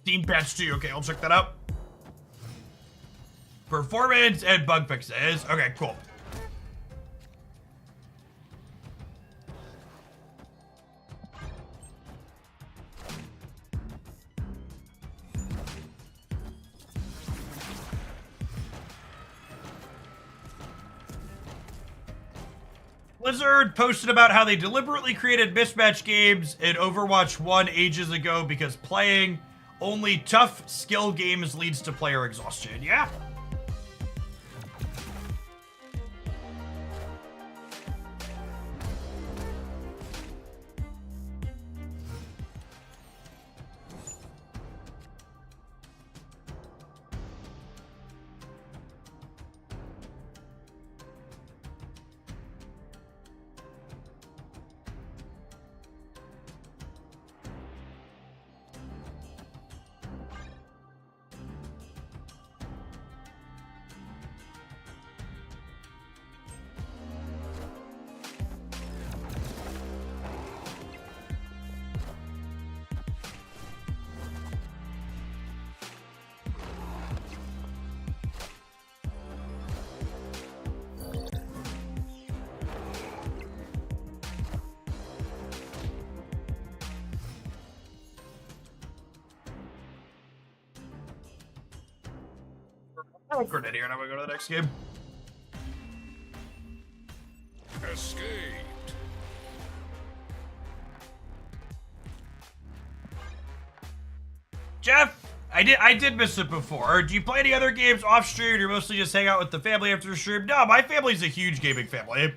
Steam patch 2. Okay, I'll check that out. Performance and bug fixes. Okay, cool. Blizzard posted about how they deliberately created mismatch games in Overwatch 1 ages ago because playing only tough skill games leads to player exhaustion. Yeah. Grenadier, and I'm gonna go to the next game. Escaped. Jeff, I did miss it before. Do you play any other games off stream, or do you mostly just hang out with the family after the stream? No, my family's a huge gaming family.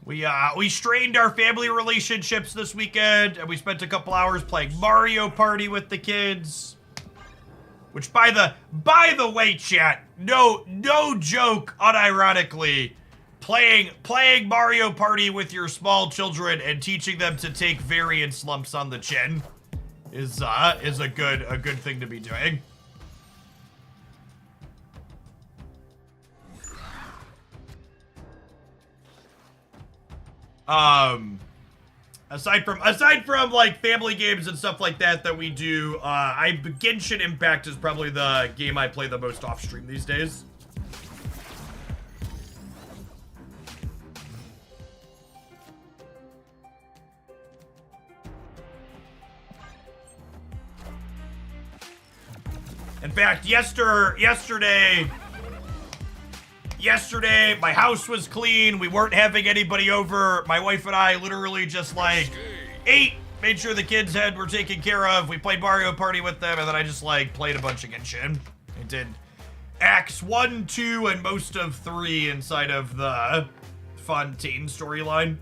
We strained our family relationships this weekend, and we spent a couple hours playing Mario Party with the kids. Which, by the way, chat, no joke, unironically, playing Mario Party with your small children and teaching them to take variance lumps on the chin is a good thing to be doing. Aside from like family games and stuff like that we do, Genshin Impact is probably the game I play the most off stream these days. In fact, yesterday, my house was clean. We weren't having anybody over. My wife and I literally just like ate, made sure the kids were taken care of. We played Mario Party with them, and then I just like played a bunch of Genshin. I did Acts 1, 2, and most of 3 inside of the Fontaine storyline.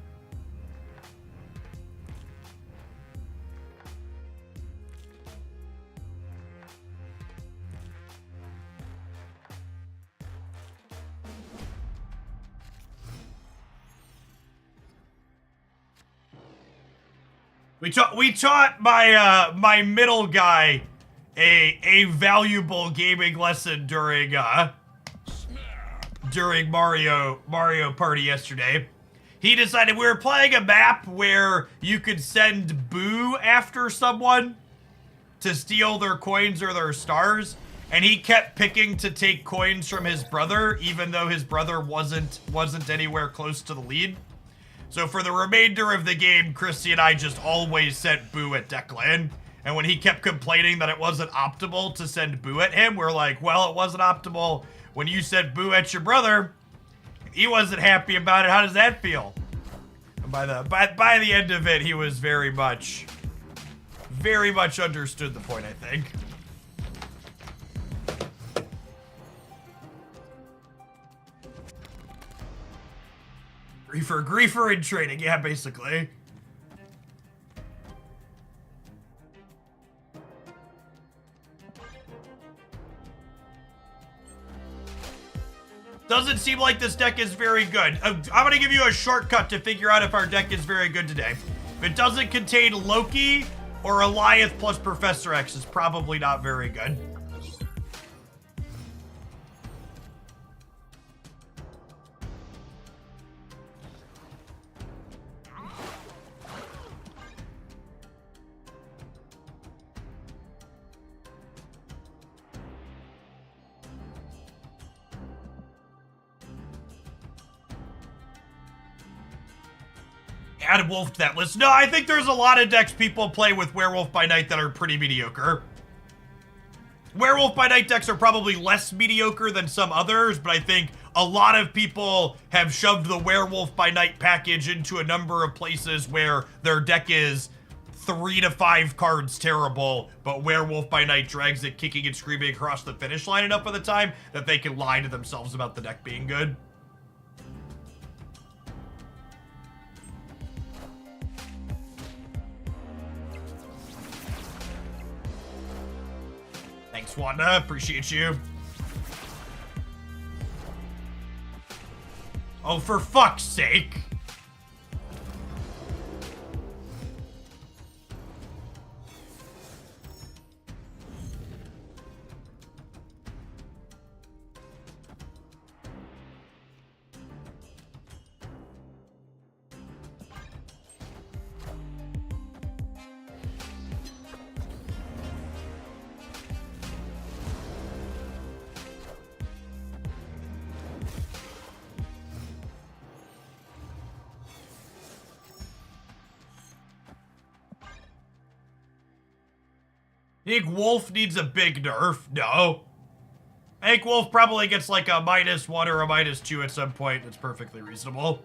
We taught my middle guy a valuable gaming lesson during Mario Party yesterday. He decided we were playing a map where you could send boo after someone to steal their coins or their stars, and he kept picking to take coins from his brother, even though his brother wasn't anywhere close to the lead. So for the remainder of the game, Christy and I just always sent boo at Declan. And when he kept complaining that it wasn't optimal to send boo at him, we're like, well, it wasn't optimal when you sent boo at your brother. He wasn't happy about it. How does that feel? And by the end of it, he was very much understood the point, I think. Griefer in training, yeah, basically. Doesn't seem like this deck is very good. I'm gonna give you a shortcut to figure out if our deck is very good today. If it doesn't contain Loki or Eliath plus Professor X, it's probably not very good. Add Wolf to that list. No, I think there's a lot of decks people play with Werewolf by Night that are pretty mediocre. Werewolf by Night decks are probably less mediocre than some others, but I think a lot of people have shoved the Werewolf by Night package into a number of places where their deck is 3 to 5 cards terrible, but Werewolf by Night drags it kicking and screaming across the finish line enough of the time that they can lie to themselves about the deck being good. Thanks, Wanda. Appreciate you. Oh, for fuck's sake. You think Wolf needs a big nerf? No. I think Wolf probably gets like a -1 or a -2 at some point. It's perfectly reasonable.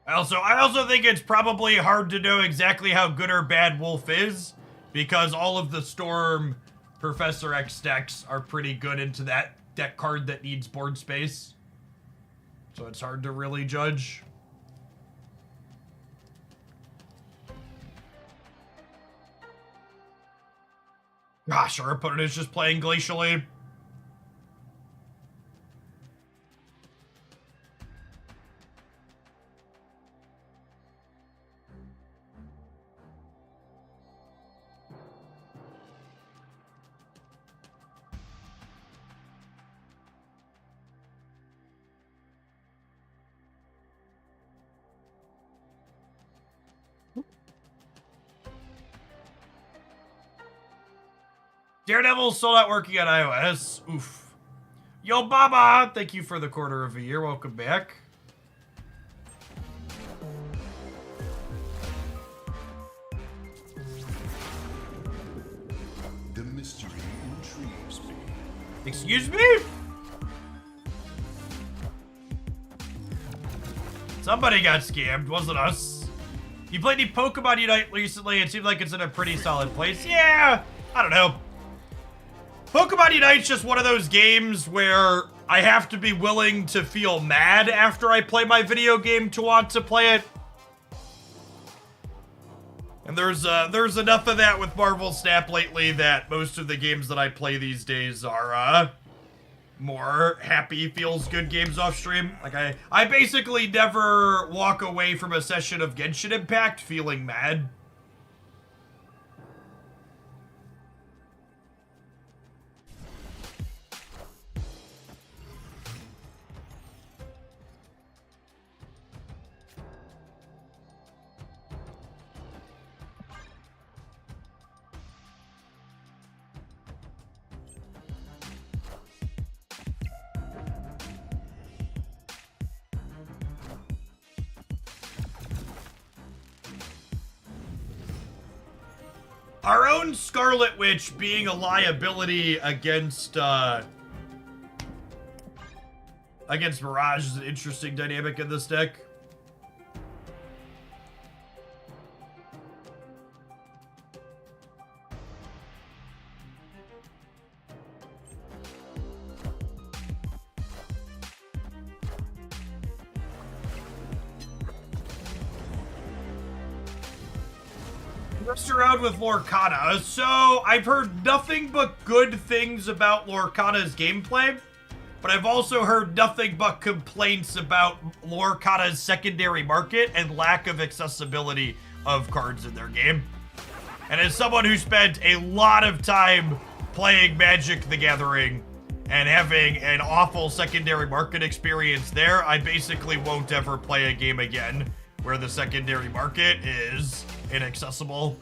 I also think it's probably hard to know exactly how good or bad Wolf is, because all of the Storm Professor X decks are pretty good into that deck card that needs board space. So it's hard to really judge. Gosh, our opponent is just playing glacially. Daredevil's still not working on iOS. Oof. Yo, Baba! Thank you for the quarter of a year. Welcome back. The mystery intrigues me. Excuse me? Somebody got scammed, wasn't us. You played any Pokemon Unite recently? It seemed like it's in a pretty solid place. Yeah, I don't know. Pokemon Unite's just one of those games where I have to be willing to feel mad after I play my video game to want to play it. And there's enough of that with Marvel Snap lately that most of the games that I play these days are more happy, feels good games off stream. Like I basically never walk away from a session of Genshin Impact feeling mad. Our own Scarlet Witch being a liability against Mirage is an interesting dynamic in this deck. Messed around with Lorcana, so I've heard nothing but good things about Lorcana's gameplay, but I've also heard nothing but complaints about Lorcana's secondary market and lack of accessibility of cards in their game. And as someone who spent a lot of time playing Magic the Gathering and having an awful secondary market experience there, I basically won't ever play a game again where the secondary market is inaccessible.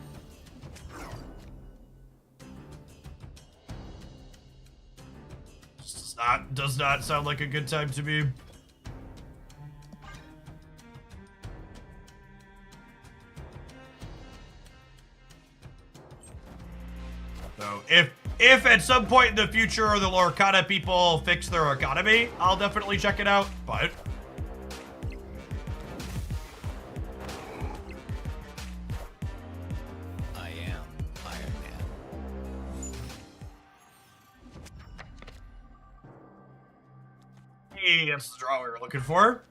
Does not sound like a good time to me. So if at some point in the future the Lorcana people fix their economy, I'll definitely check it out, but that's the draw we were looking for.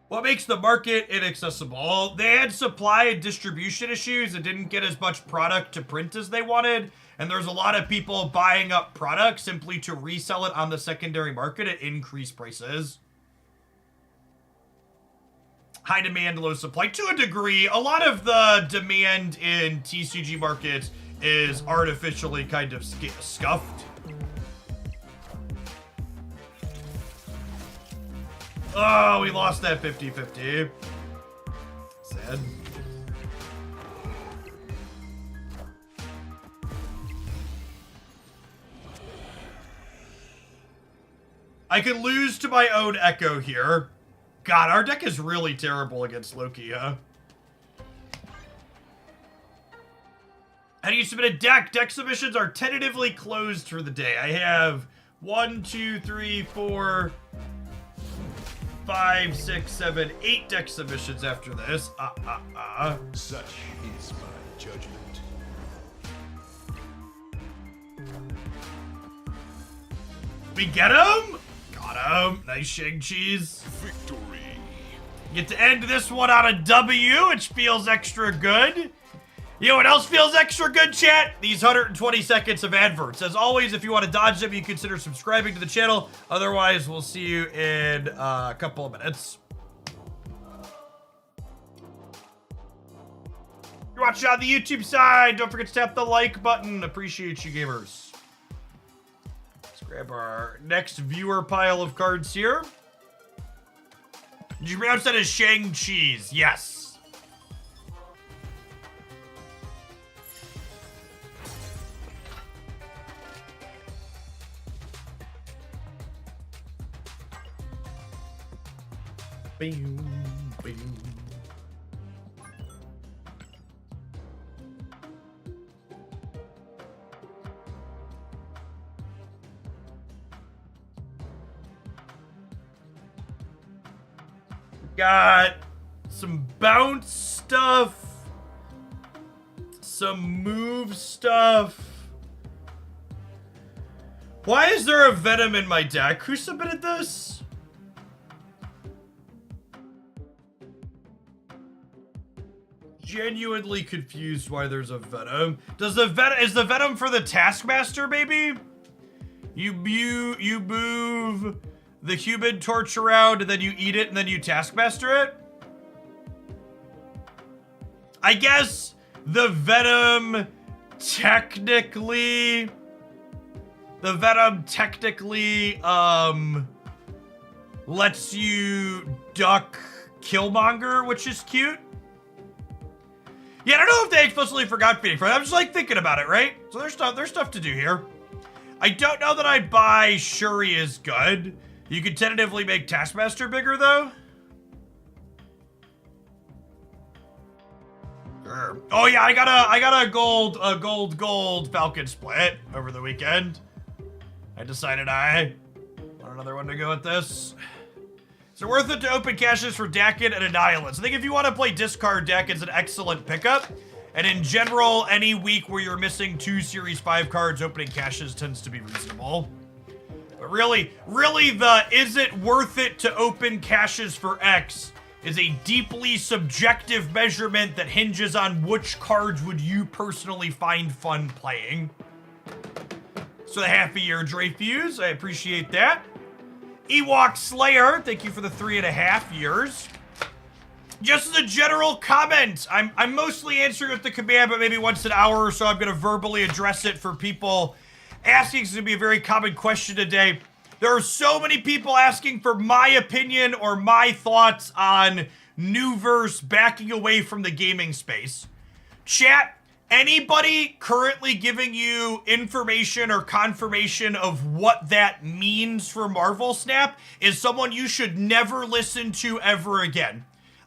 What makes the market inaccessible? They had supply and distribution issues and didn't get as much product to print as they wanted. And there's a lot of people buying up product simply to resell it on the secondary market at increased prices. High demand, low supply. To a degree, a lot of the demand in TCG markets is artificially kind of scuffed. Oh, we lost that 50-50. Sad. I could lose to my own Echo here. God, our deck is really terrible against Loki, huh? How do you submit a deck? Deck submissions are tentatively closed for the day. I have 1, 2, 3, 4, 5, 6, 7, 8 deck submissions after this. Such is my judgment. We get him? Got him. Nice Shang-Chi's. Victory. Get to end this one on a W, which feels extra good. You know what else feels extra good, chat? These 120 seconds of adverts. As always, if you want to dodge them, you consider subscribing to the channel. Otherwise, we'll see you in a couple of minutes. You're watching on the YouTube side. Don't forget to tap the like button. Appreciate you, gamers. Let's grab our next viewer pile of cards here. Did you pronounce that as Shang-Chi's? Yes. Boom, boom. Got some bounce stuff, some move stuff. Why is there a Venom in my deck? Who submitted this? Genuinely confused why there's a Venom. Is the Venom for the Taskmaster, baby? You move the human torch around and then you eat it and then you Taskmaster it? I guess the Venom technically lets you duck Killmonger, which is cute. Yeah, I don't know if they explicitly forgot Phoenix, right? I'm just like thinking about it, right? So there's stuff to do here. I don't know that I'd buy Shuri is good. You could tentatively make Taskmaster bigger, though. Sure. Oh yeah, I got a gold Falcon split over the weekend. I decided I want another one to go with this. Is it worth it to open caches for Dakin and Annihilants? I think if you want to play discard deck, it's an excellent pickup. And in general, any week where you're missing 2 Series 5 cards, opening caches tends to be reasonable. But really the is it worth it to open caches for X is a deeply subjective measurement that hinges on which cards would you personally find fun playing. So the half a year Dreyfus, I appreciate that. Ewok Slayer, thank you for the 3.5 years. Just as a general comment, I'm mostly answering with the command, but maybe once an hour or so I'm gonna verbally address it for people asking. It's gonna be a very common question today. There are so many people asking for my opinion or my thoughts on Newverse backing away from the gaming space. Chat, anybody currently giving you information or confirmation of what that means for Marvel Snap is someone you should never listen to ever again.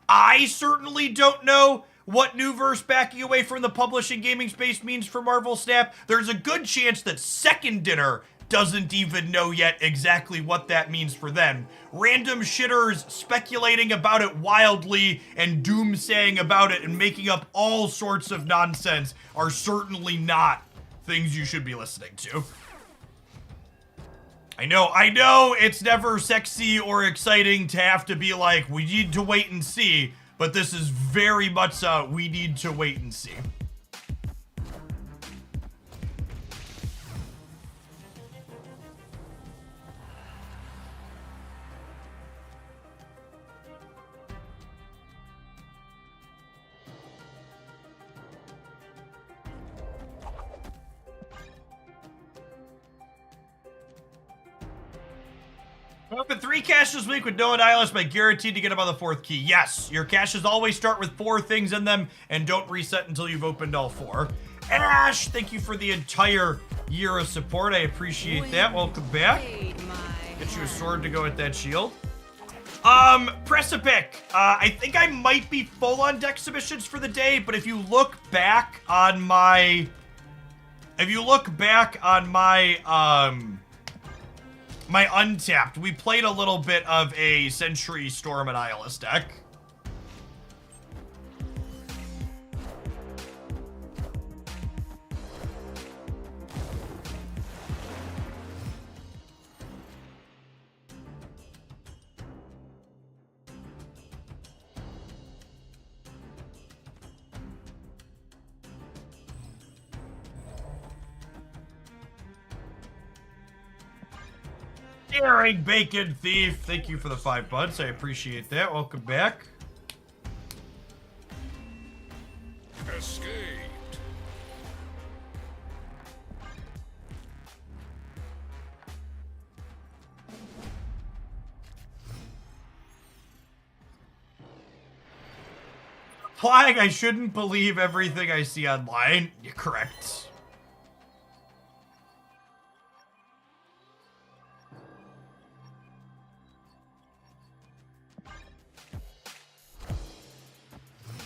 I certainly don't know what Newverse backing away from the publishing gaming space means for Marvel Snap. There's a good chance that Second Dinner doesn't even know yet exactly what that means for them. Random shitters speculating about it wildly and doomsaying about it and making up all sorts of nonsense are certainly not things you should be listening to. I know it's never sexy or exciting to have to be like, we need to wait and see, but this is very much we need to wait and see. Open 3 caches this week with no Annihilus, but guaranteed to get them on the 4th key. Yes, your caches always start with 4 things in them and don't reset until you've opened all 4. Ash, thank you for the entire year of support. I appreciate that. Welcome back. Raid my Get you a sword to go with that shield. Press a pick. I think I might be full on deck submissions for the day, but if you look back on my... my Untapped, we played a little bit of a Sentry, Storm, and Eyeless deck. Daring Bacon Thief, thank you for the 5 bucks. I appreciate that. Welcome back. Escaped. Flying, I shouldn't believe everything I see online. You're correct.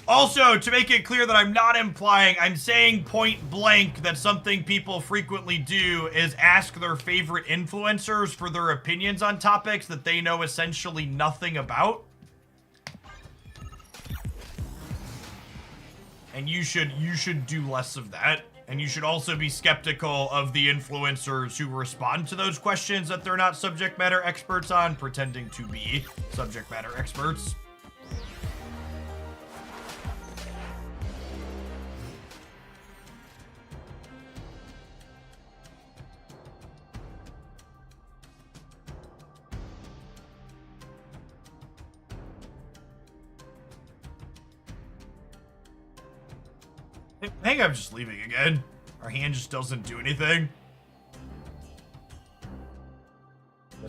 Also, to make it clear that I'm not implying, I'm saying point blank that something people frequently do is ask their favorite influencers for their opinions on topics that they know essentially nothing about. And you should do less of that. And you should also be skeptical of the influencers who respond to those questions that they're not subject matter experts on, pretending to be subject matter experts. I think I'm just leaving again. Our hand just doesn't do anything.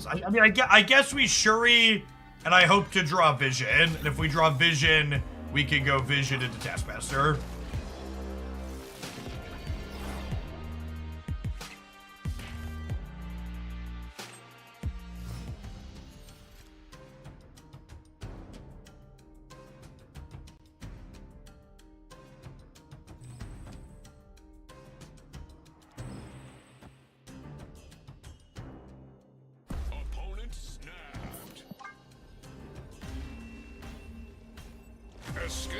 I guess we Shuri, and I hope to draw Vision. And if we draw Vision, we can go Vision into Taskmaster. Opponent snapped. Escaped.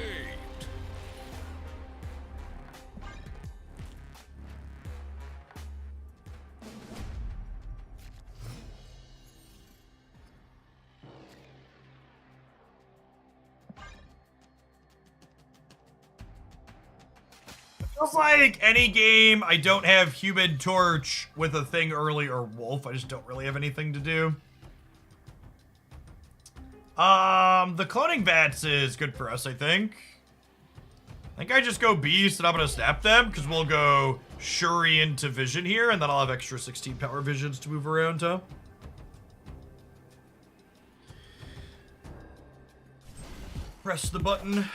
Feels like any game I don't have Human Torch with a thing early or Wolf. I just don't really have anything to do. The cloning bats is good for us, I think. I think I just go Beast and I'm gonna snap them because we'll go Shuri into Vision here and then I'll have extra 16 power visions to move around, huh? Press the button.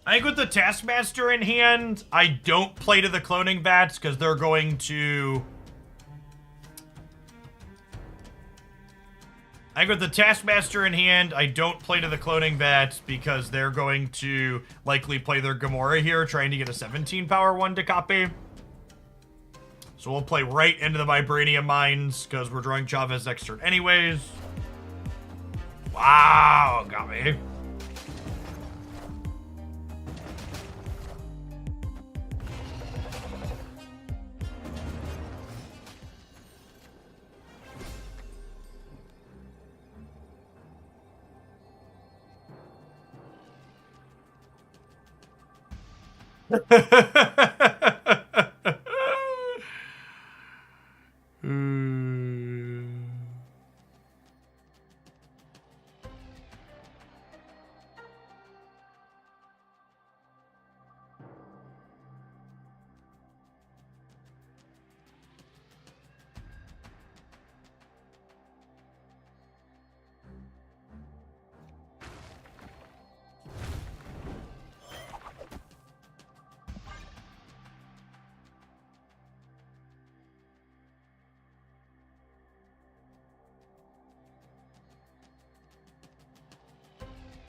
I think with the Taskmaster in hand, I don't play to the cloning bats because they're going to... I go with the Taskmaster in hand. I don't play to the cloning vet because they're going to likely play their Gamora here, trying to get a 17 power one to copy. So we'll play right into the Vibranium Mines because we're drawing Chavez next turn anyways. Wow, got me.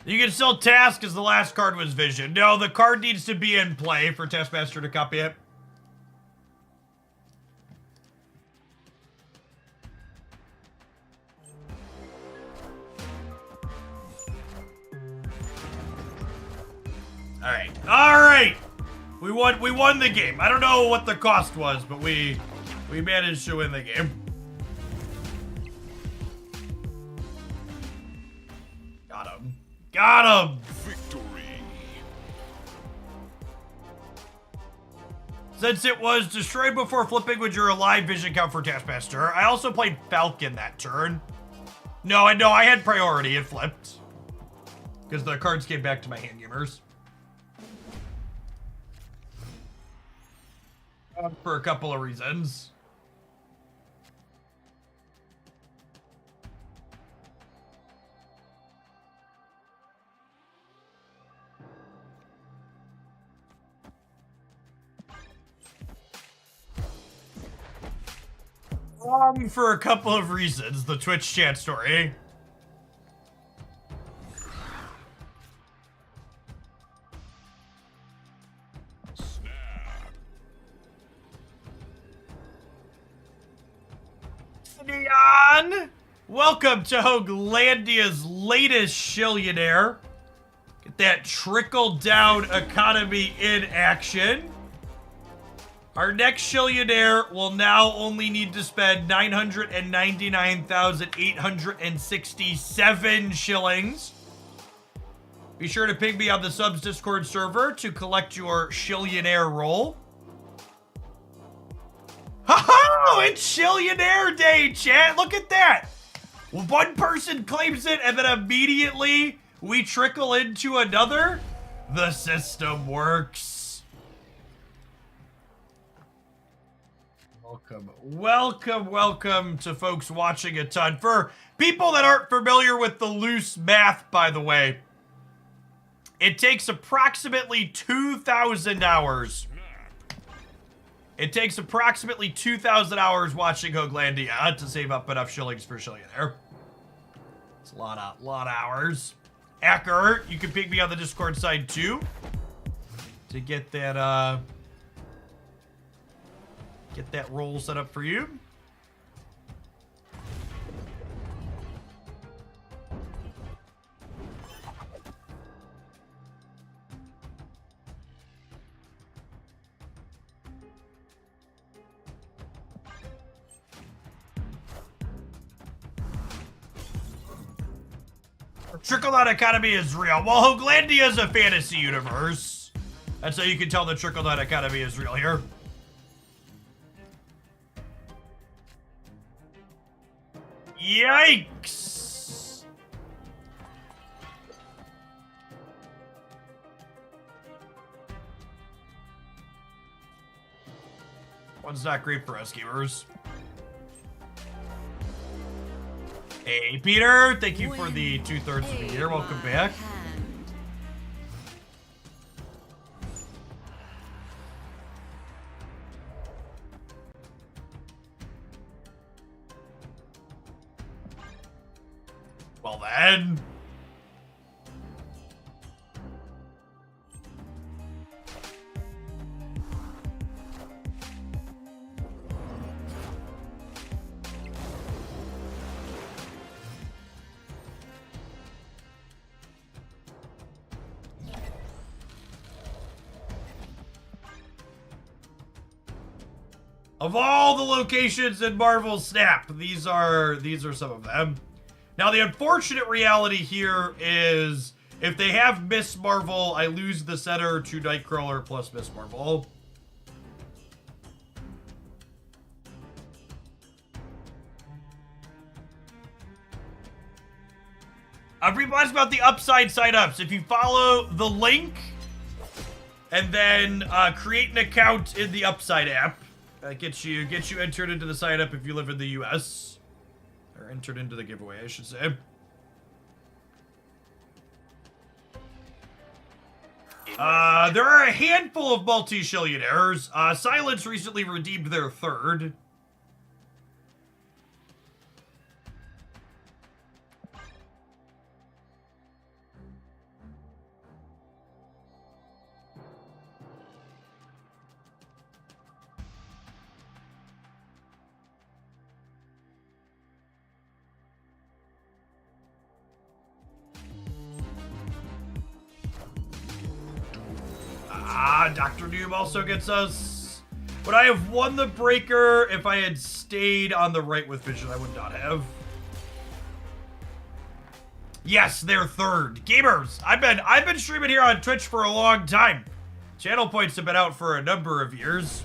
You can still task as the last card was Vision. No, the card needs to be in play for Taskmaster to copy it. Alright. Alright! We won the game. I don't know what the cost was, but we managed to win the game. Got him. Got him! Victory. Since it was destroyed before flipping with your alive vision count for Taskmaster, I also played Falcon that turn. No, I had priority. It flipped. Because the cards came back to my hand gamers. For a couple of reasons. For a couple of reasons, the Twitch chat story. Snap. Neon! Welcome to Hoaglandia's latest Shillionaire. Get that trickle-down economy in action. Our next Shillionaire will now only need to spend 999,867 shillings. Be sure to ping me on the subs Discord server to collect your Shillionaire roll. Ha-ha! It's Shillionaire Day, chat! Look at that! One person claims it and then immediately we trickle into another. The system works. Welcome to folks watching a ton. For people that aren't familiar with the loose math, by the way, it takes approximately 2,000 hours. It takes approximately 2,000 hours watching Hoaglandia to save up enough shillings for Shillionaire. It's a lot of hours. Acker, you can ping me on the Discord side too to get that roll set up for you. Trickle-down economy is real. Well, Hoaglandia is a fantasy universe. That's how you can tell the trickle-down economy is real here. Yikes! One's not great for us gamers. Hey, Peter, thank you for the 2/3 of the year. Welcome back. Well then. Of all the locations in Marvel Snap, these are some of them. Now, the unfortunate reality here is if they have Miss Marvel, I lose the center to Nightcrawler plus Miss Marvel. I've realized about the upside sign-ups. If you follow the link and then create an account in the Upside app, gets you entered into the sign-up if you live in the US. Or entered into the giveaway, I should say. There are a handful of multi-shillionaires. Silence recently redeemed their third. Dr. Doom also gets us. Would I have won the breaker if I had stayed on the right with Vision? I would not have. Yes, they're third. Gamers, I've been streaming here on Twitch for a long time. Channel points have been out for a number of years.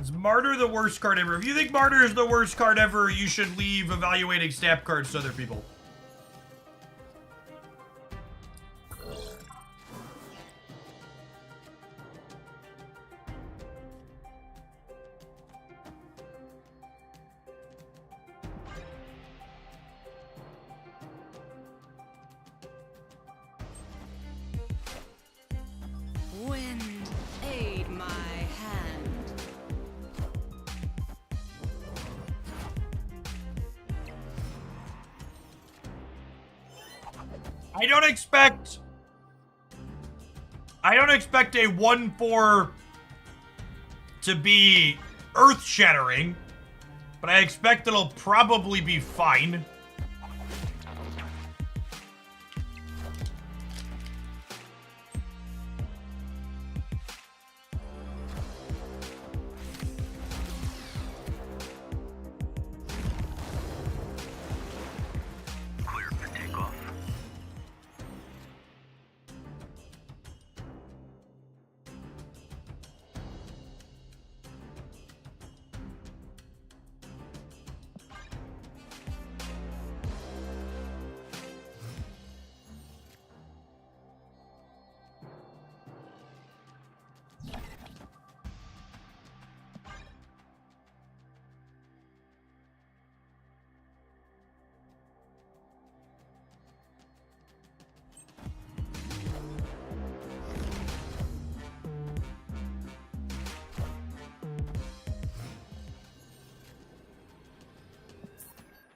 Is Martyr the worst card ever? If you think Martyr is the worst card ever, you should leave evaluating snap cards to other people. Wind, aid my hand. I don't expect a 1/4 to be earth-shattering, but I expect it'll probably be fine.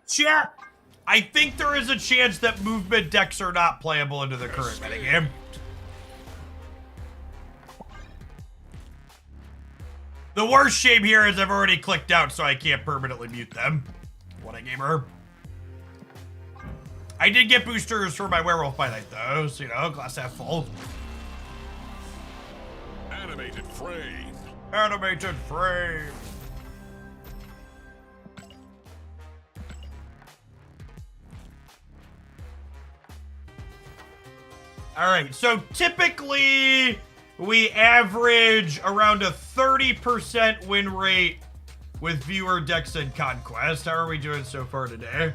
Chat, I think there is a chance that movement decks are not playable into the current metagame. The worst shame here is I've already clicked out, so I can't permanently mute them. What a gamer. I did get boosters for my Werewolf by Night, though, so, you know, glass half full. Animated frame. Animated frame. All right, so typically we average around a 30% win rate with viewer decks and Conquest. How are we doing so far today?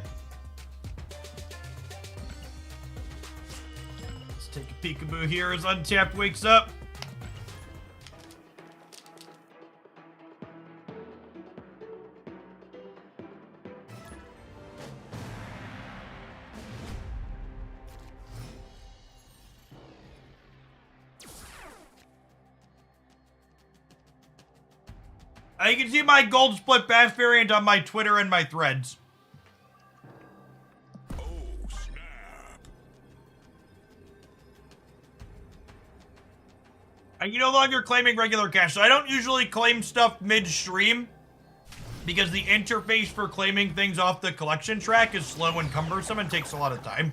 Let's take a peekaboo here as Untapped wakes up. You can see my gold split bass variant on my Twitter and my threads. Oh, snap. And you no longer claiming regular cash. So I don't usually claim stuff mid-stream because the interface for claiming things off the collection track is slow and cumbersome and takes a lot of time.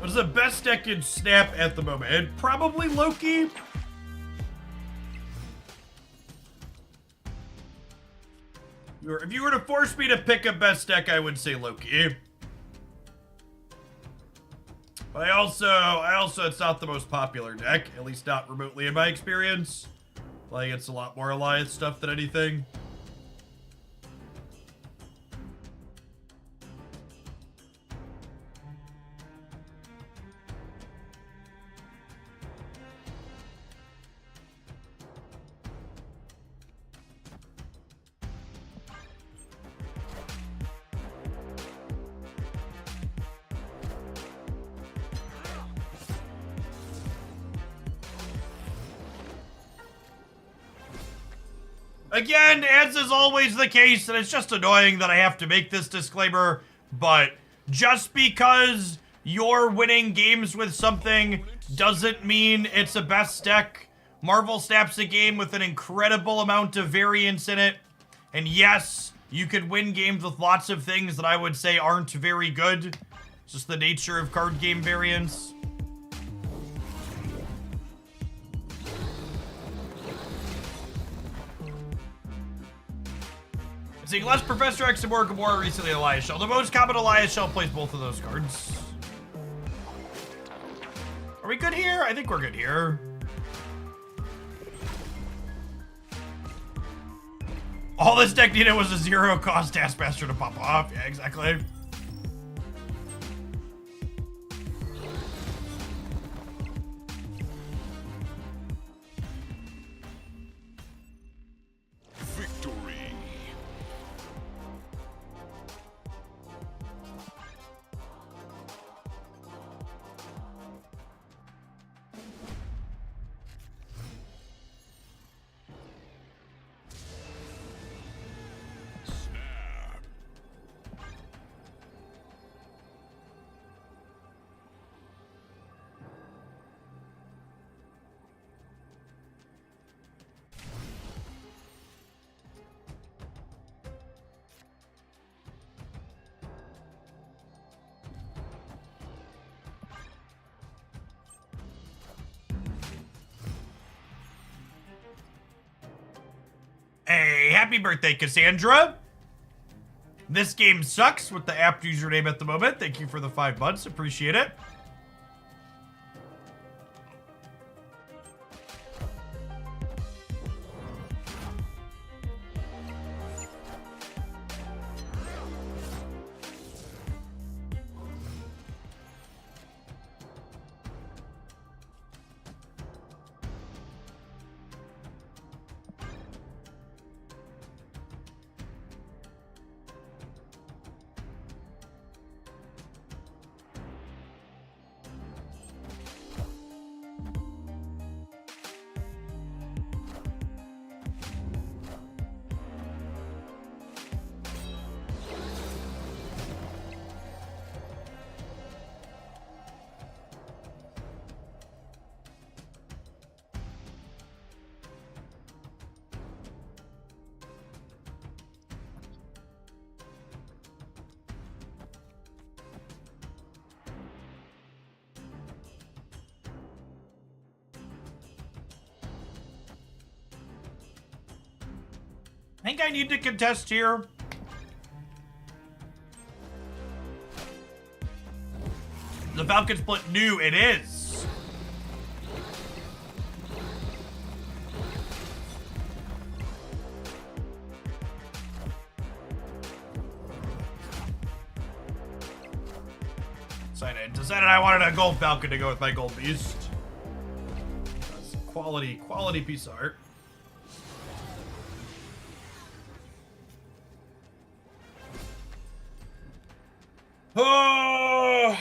What is the best deck in Snap at the moment? And probably Loki. If you were to force me to pick a best deck, I would say Loki. But I also, it's not the most popular deck, at least not remotely in my experience. Like, it's a lot more Alliance stuff than anything. Again, as is always the case, and it's just annoying that I have to make this disclaimer, but just because you're winning games with something doesn't mean it's a best deck. Marvel Snap's a game with an incredible amount of variance in it, and yes, you could win games with lots of things that I would say aren't very good. It's just the nature of card game variance. Seeing less Professor X and more Gamora, recently Elias Shell. The most common Elias Shell plays both of those cards. Are we good here? I think we're good here. All this deck needed was a zero-cost Taskmaster to pop off. Yeah, exactly. Hey, happy birthday, Cassandra. This game sucks with the apt username at the moment. Thank you for the 5 months. Appreciate it. I think I need to contest here. The Falcon split new, it is. Decided I wanted a gold Falcon to go with my gold beast. That's quality piece of art. Oh!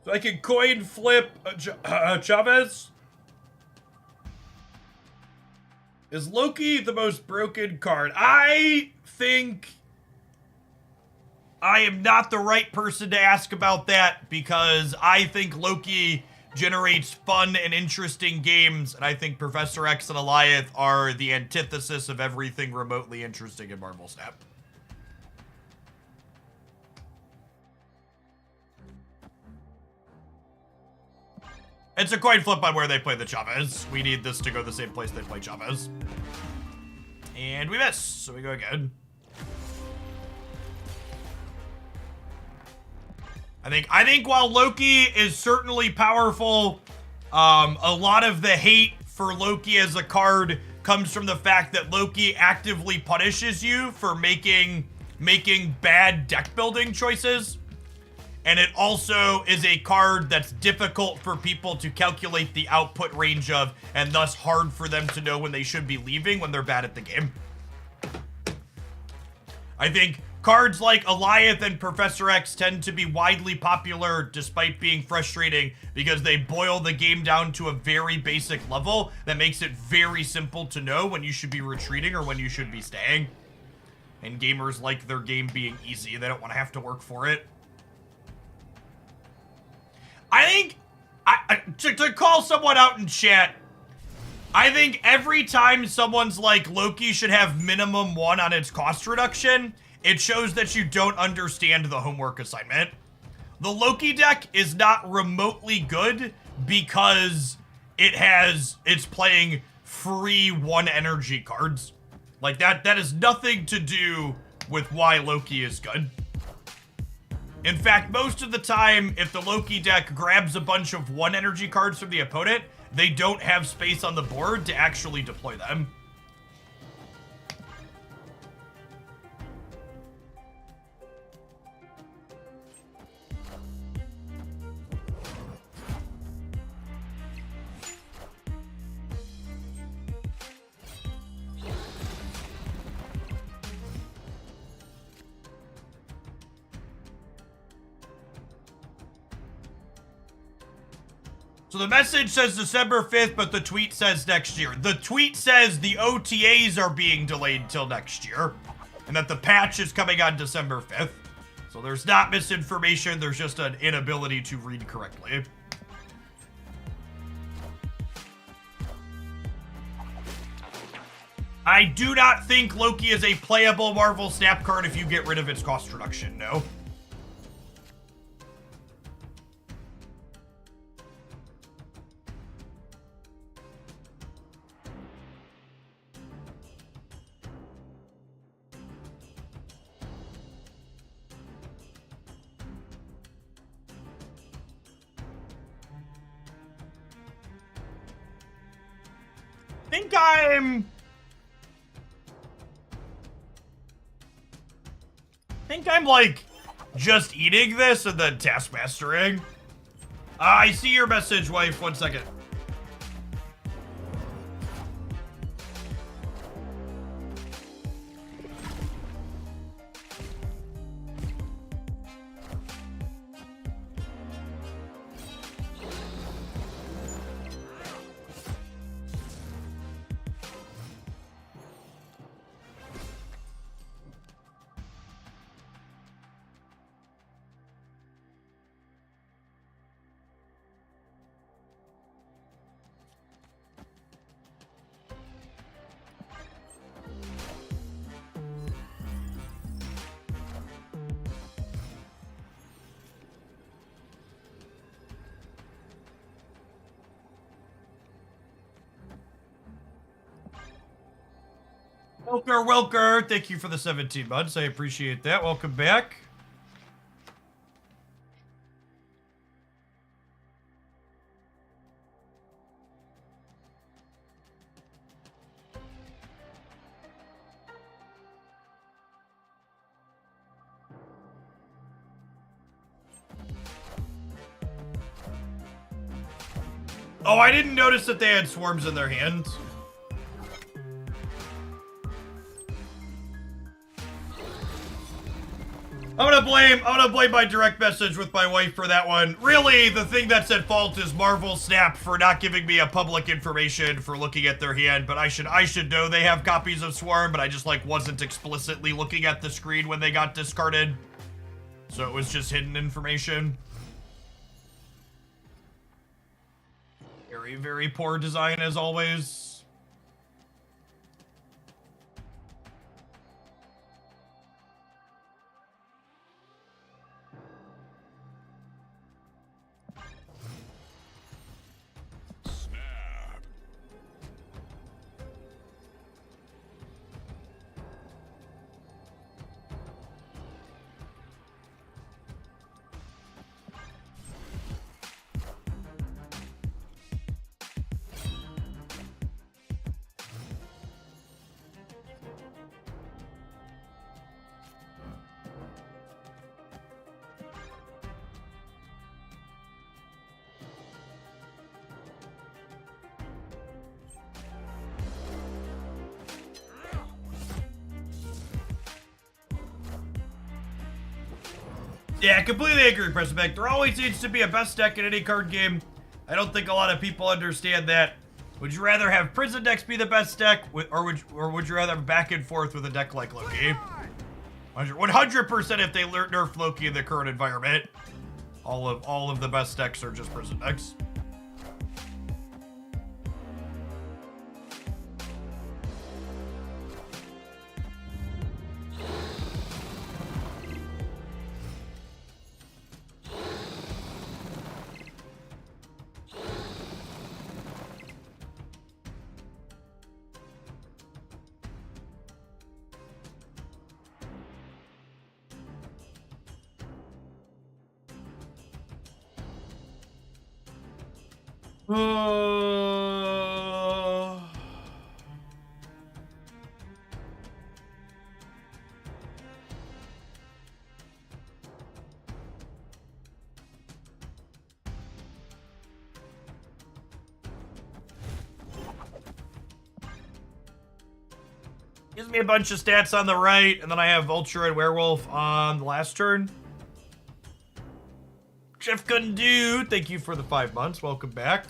So I can coin flip Chavez? Is Loki the most broken card? I think I am not the right person to ask about that because I think Loki generates fun and interesting games, and I think Professor X and Alioth are the antithesis of everything remotely interesting in Marvel Snap. It's a coin flip on where they play the Chavez. We need this to go the same place they play Chavez. And we miss, so we go again. I think while Loki is certainly powerful, a lot of the hate for Loki as a card comes from the fact that Loki actively punishes you for making bad deck building choices. And it also is a card that's difficult for people to calculate the output range of, and thus hard for them to know when they should be leaving when they're bad at the game. I think cards like Alioth and Professor X tend to be widely popular despite being frustrating because they boil the game down to a very basic level that makes it very simple to know when you should be retreating or when you should be staying. And gamers like their game being easy. They don't want to have to work for it. I think, to call someone out in chat, I think every time someone's like, Loki should have minimum 1 on its cost reduction, it shows that you don't understand the homework assignment. The Loki deck is not remotely good because it's playing free 1 energy cards. Like that has nothing to do with why Loki is good. In fact, most of the time, if the Loki deck grabs a bunch of 1 energy cards from the opponent, they don't have space on the board to actually deploy them. So the message says December 5th, but the tweet says next year. The tweet says the OTAs are being delayed till next year, and that the patch is coming on December 5th. So there's not misinformation, there's just an inability to read correctly. I do not think Loki is a playable Marvel Snap card if you get rid of its cost reduction, no. think I'm like just eating this and then taskmastering. I see your message, wife. 1 second. Welker, thank you for the 17 months. I appreciate that. Welcome back. Oh, I didn't notice that they had swarms in their hands. I'm gonna blame my direct message with my wife for that one. Really, the thing that's at fault is Marvel Snap for not giving me a public information for looking at their hand, but I should know they have copies of Swarm, but I just like wasn't explicitly looking at the screen when they got discarded. So it was just hidden information. Very, very poor design as always. Snap. Yeah, completely agree, President. There always needs to be a best deck in any card game. I don't think a lot of people understand that. Would you rather have prison decks be the best deck, or would you rather have back and forth with a deck like Loki? 100% if they nerf Loki in the current environment. All of the best decks are just prison decks. Gives me a bunch of stats on the right, and then I have Vulture and Werewolf on the last turn. Jeff couldn't do. Thank you for the 5 months. Welcome back.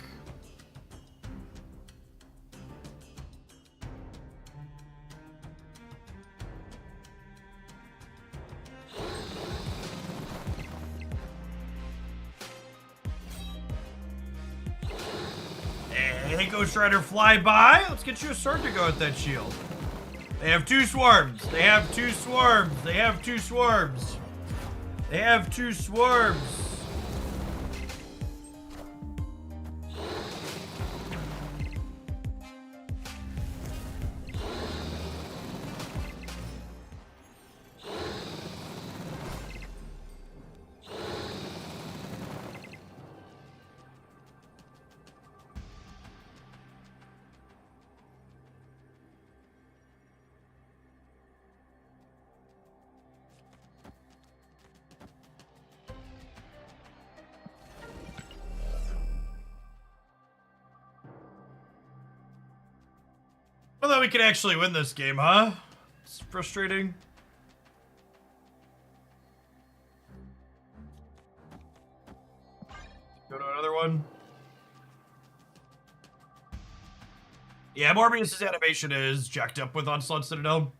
Hey, Ghost Rider, fly by. Let's get you a sword to go with that shield. They have 2 swarms. They have 2 swarms. They have 2 swarms. They have 2 swarms. Although we can actually win this game, huh? It's frustrating. Go to another one. Yeah, Morbius's animation is jacked up with Onslaught Citadel.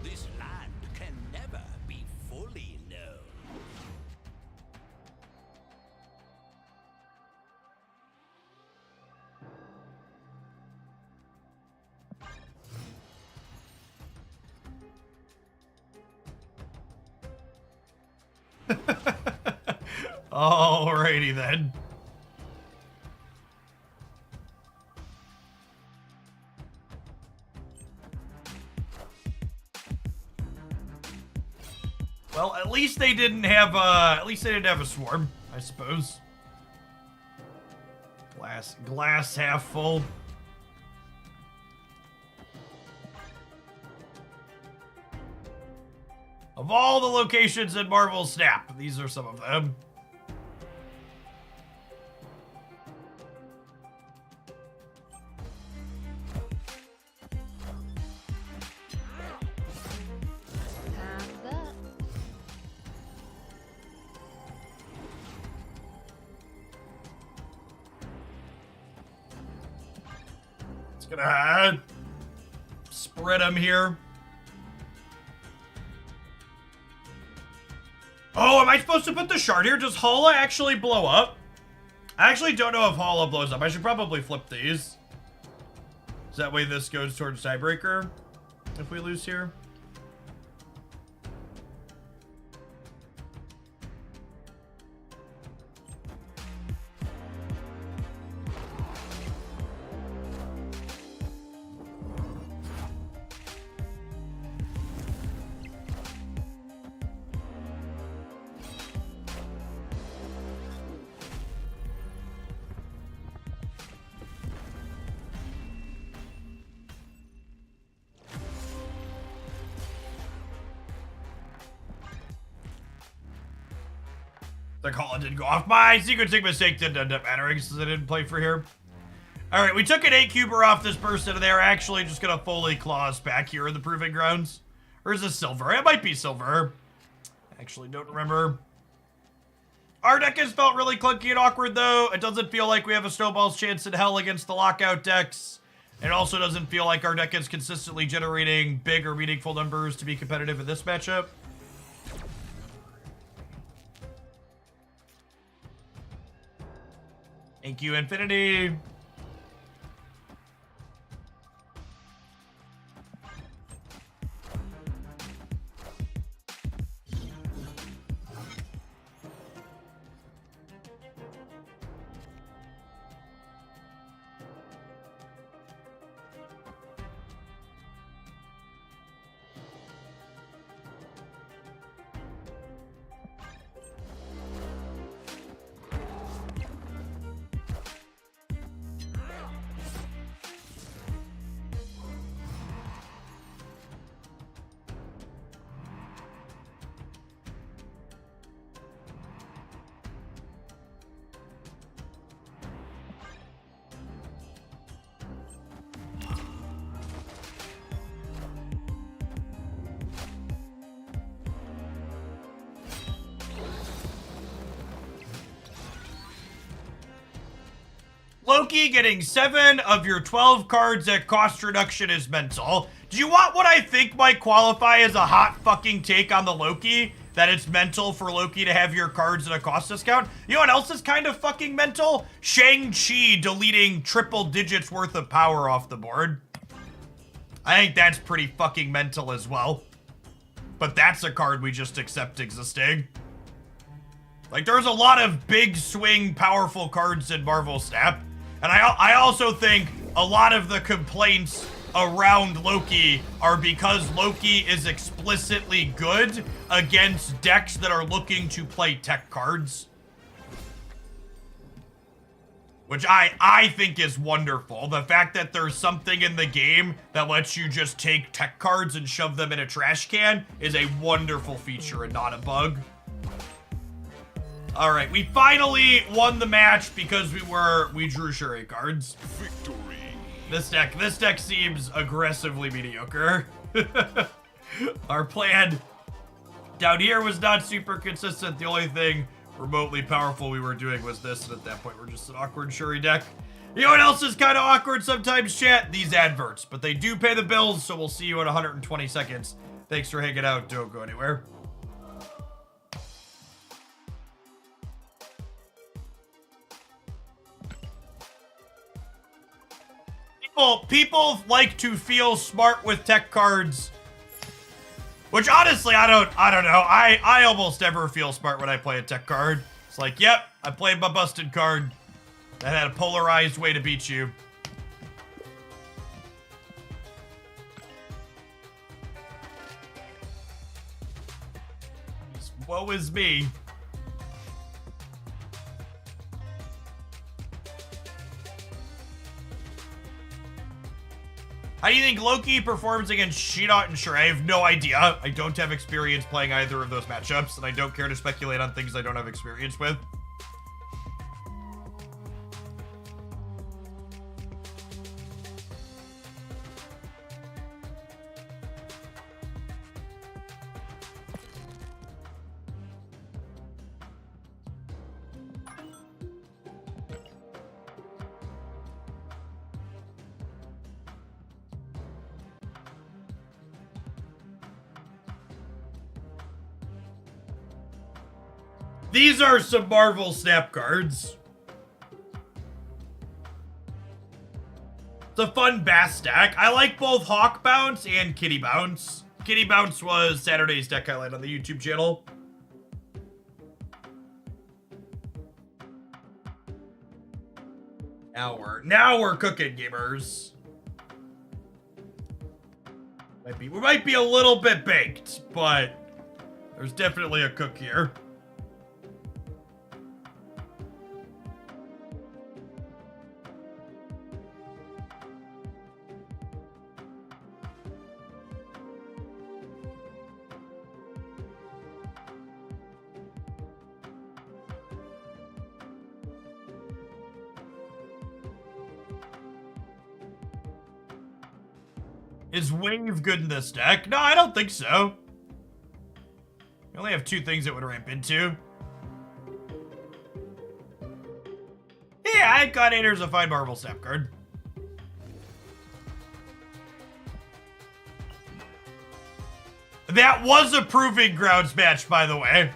This land can never be fully known. Alrighty then. Well, at least they didn't have a swarm, I suppose. Glass half full. Of all the locations in Marvel Snap, these are some of them. Have that. It's gonna spread them here. Oh, am I supposed to put the shard here? Does Hala actually blow up? I actually don't know if Hala blows up. I should probably flip these. So that way this goes towards tiebreaker if we lose here. The call didn't go off. My sequencing mistake didn't end up mattering since I didn't play for here. All right, we took an 8-cuber off this person, and they're actually just going to fully claw us back here in the Proving Grounds. Or is this silver? It might be silver. Actually, don't remember. Our deck has felt really clunky and awkward, though. It doesn't feel like we have a snowball's chance in hell against the lockout decks. It also doesn't feel like our deck is consistently generating big or meaningful numbers to be competitive in this matchup. Thank you, Infinity. Loki getting 7 of your 12 cards at cost reduction is mental. Do you want what I think might qualify as a hot fucking take on the Loki? That it's mental for Loki to have your cards at a cost discount? You know what else is kind of fucking mental? Shang-Chi deleting triple digits worth of power off the board. I think that's pretty fucking mental as well. But that's a card we just accept existing. Like, there's a lot of big swing, powerful cards in Marvel Snap. And I also think a lot of the complaints around Loki are because Loki is explicitly good against decks that are looking to play tech cards. Which I think is wonderful. The fact that there's something in the game that lets you just take tech cards and shove them in a trash can is a wonderful feature and not a bug. All right, we finally won the match because we drew Shuri cards. Victory. This deck seems aggressively mediocre. Our plan down here was not super consistent. The only thing remotely powerful we were doing was this, and at that point we're just an awkward Shuri deck. You know what else is kind of awkward sometimes, chat? These adverts, but they do pay the bills, so we'll see you in 120 seconds. Thanks for hanging out. Don't go anywhere. People like to feel smart with tech cards, which honestly I don't know. I almost never feel smart when I play a tech card. It's like, yep, I played my busted card that had a polarized way to beat you. Woe is me. How do you think Loki performs against She-Dot and Shuri? I have no idea. I don't have experience playing either of those matchups, and I don't care to speculate on things I don't have experience with. These are some Marvel Snap cards. It's a fun Bass deck. I like both Hawk Bounce and Kitty Bounce. Kitty Bounce was Saturday's deck highlight on the YouTube channel. Now we're cooking, gamers. We might be a little bit baked, but there's definitely a cook here. Is Wave good in this deck? No, I don't think so. We only have two things it would ramp into. Yeah, Incarnator's a fine Marvel Snap card. That was a Proving Grounds match, by the way.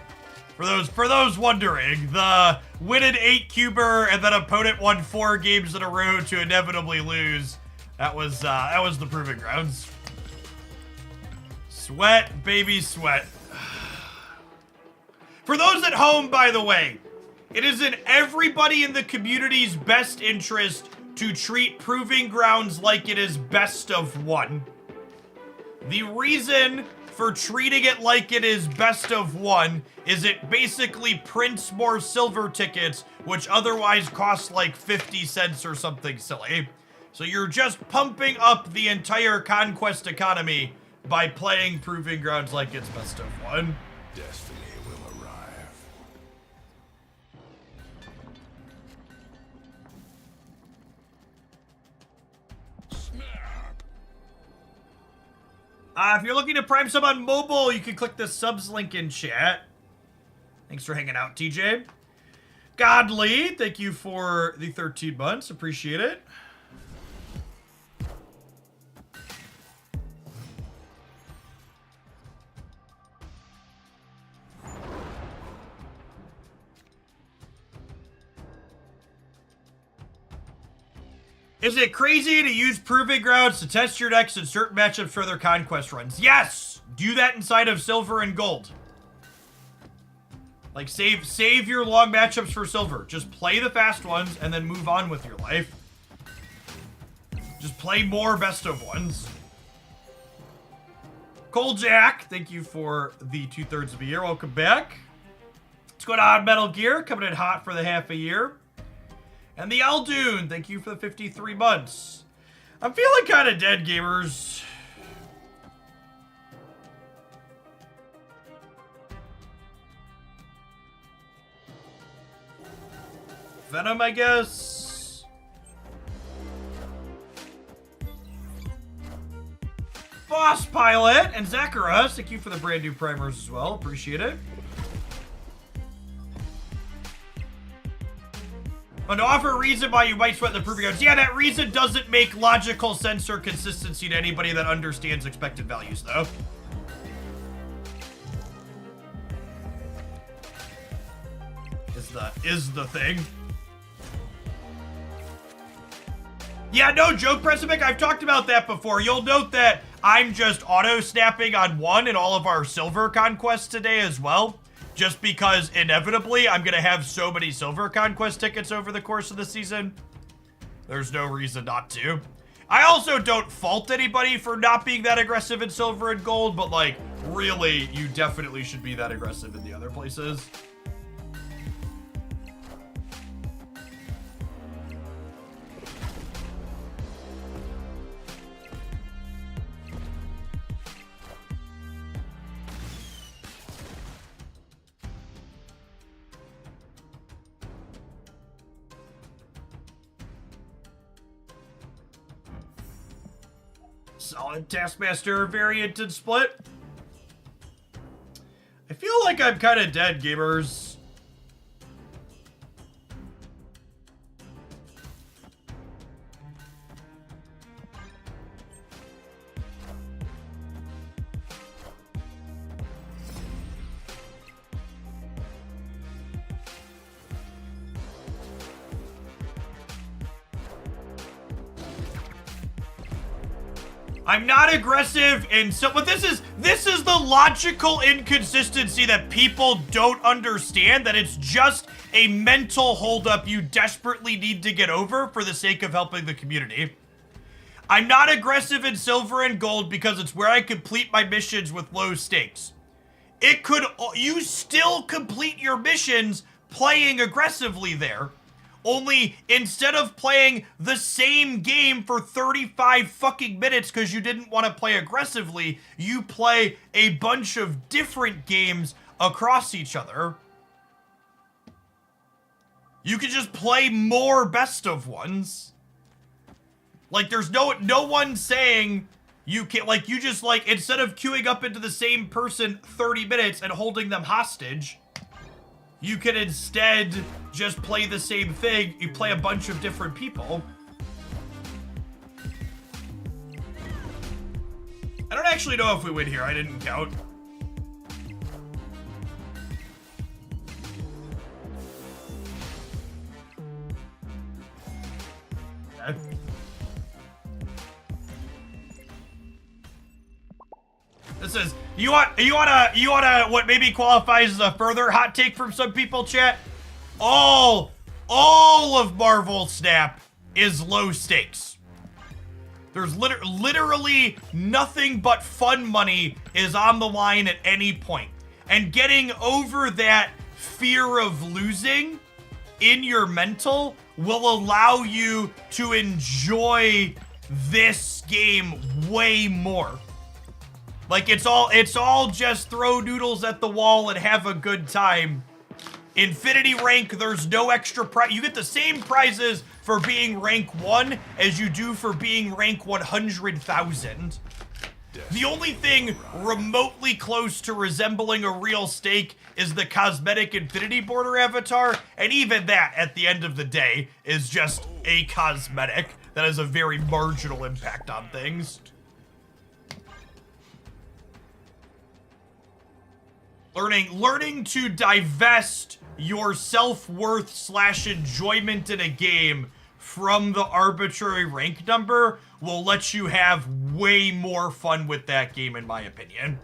For those wondering, the win an 8-cuber and then opponent won 4 games in a row to inevitably lose. That was the Proving Grounds. Sweat, baby, sweat. For those at home, by the way, it is in everybody in the community's best interest to treat Proving Grounds like it is best of one. The reason for treating it like it is best of one is it basically prints more silver tickets, which otherwise cost like 50 cents or something silly. So you're just pumping up the entire Conquest economy by playing Proving Grounds like it's best of one. Destiny will arrive. Snap. If you're looking to prime sub on mobile, you can click the subs link in chat. Thanks for hanging out, TJ. Godly, thank you for the 13 months. Appreciate it. Is it crazy to use Proving Grounds to test your decks in certain matchups for their Conquest runs? Yes! Do that inside of Silver and Gold. Like, save your long matchups for Silver. Just play the fast ones and then move on with your life. Just play more best of ones. Cole Jack, thank you for the 2/3 of a year. Welcome back. What's going on, Metal Gear? Coming in hot for the half a year. And the Aldoon, thank you for the 53 months. I'm feeling kind of dead, gamers. Venom, I guess. Boss Pilot and Zachara, thank you for the brand new primers as well. Appreciate it. And to offer a reason why you might sweat the proving grounds. Yeah, that reason doesn't make logical sense or consistency to anybody that understands expected values, though. Is the thing. Yeah, no joke, Pressimic. I've talked about that before. You'll note that I'm just auto-snapping on 1 in all of our silver conquests today as well. Just because, inevitably, I'm going to have so many silver conquest tickets over the course of the season. There's no reason not to. I also don't fault anybody for not being that aggressive in silver and gold, but, like, really, you definitely should be that aggressive in the other places. Solid Taskmaster variant and split. I feel like I'm kind of dead, gamers. I'm not aggressive, and so, but this is the logical inconsistency that people don't understand, that it's just a mental holdup you desperately need to get over for the sake of helping the community. I'm not aggressive in silver and gold because it's where I complete my missions with low stakes. You still complete your missions playing aggressively there. Only instead of playing the same game for 35 fucking minutes because you didn't want to play aggressively, you play a bunch of different games across each other. You can just play more best of ones. Like, there's no one saying you can't, like, you just, like, instead of queuing up into the same person 30 minutes and holding them hostage, you can instead just play the same thing. You play a bunch of different people. I don't actually know if we win here. I didn't count. Okay. This is, you want what maybe qualifies as a further hot take from some people, chat? All of Marvel Snap is low stakes. There's literally nothing but fun money is on the line at any point. And getting over that fear of losing in your mental will allow you to enjoy this game way more. Like, it's all just throw noodles at the wall and have a good time. Infinity rank, there's no extra prize. You get the same prizes for being rank 1 as you do for being rank 100,000. The only thing remotely close to resembling a real stake is the cosmetic Infinity Border avatar, and even that, at the end of the day, is just a cosmetic that has a very marginal impact on things. Learning to divest your self-worth / enjoyment in a game from the arbitrary rank number will let you have way more fun with that game, in my opinion.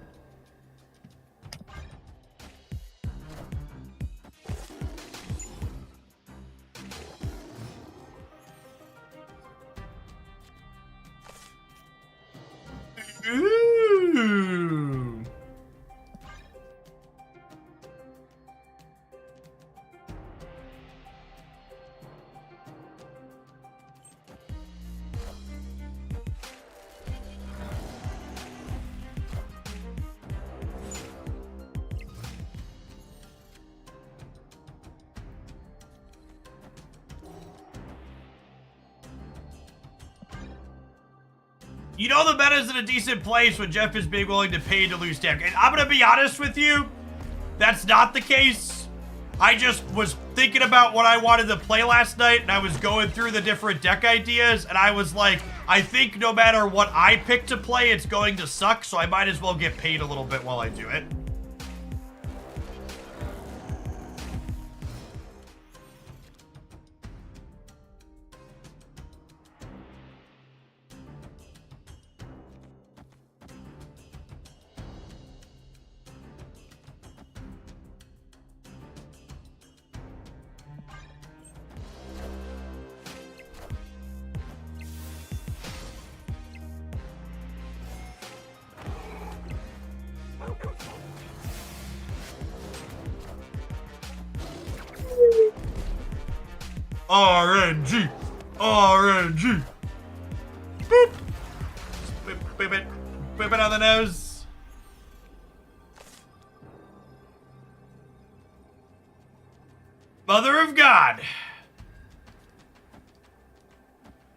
You know the meta's in a decent place when Jeff is being willing to pay to lose deck. And I'm going to be honest with you, that's not the case. I just was thinking about what I wanted to play last night, and I was going through the different deck ideas, and I was like, I think no matter what I pick to play, it's going to suck, so I might as well get paid a little bit while I do it. RNG! RNG! Boop! Whip it. Whip it on the nose. Mother of God.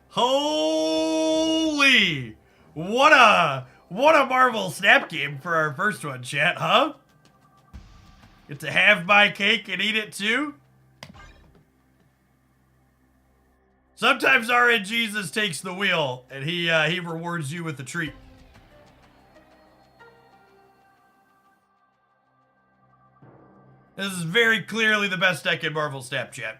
Holy! What a Marvel Snap game for our first one, chat, huh? Get to have my cake and eat it too? Sometimes RNGesus takes the wheel, and he rewards you with a treat. This is very clearly the best deck in Marvel Snapchat.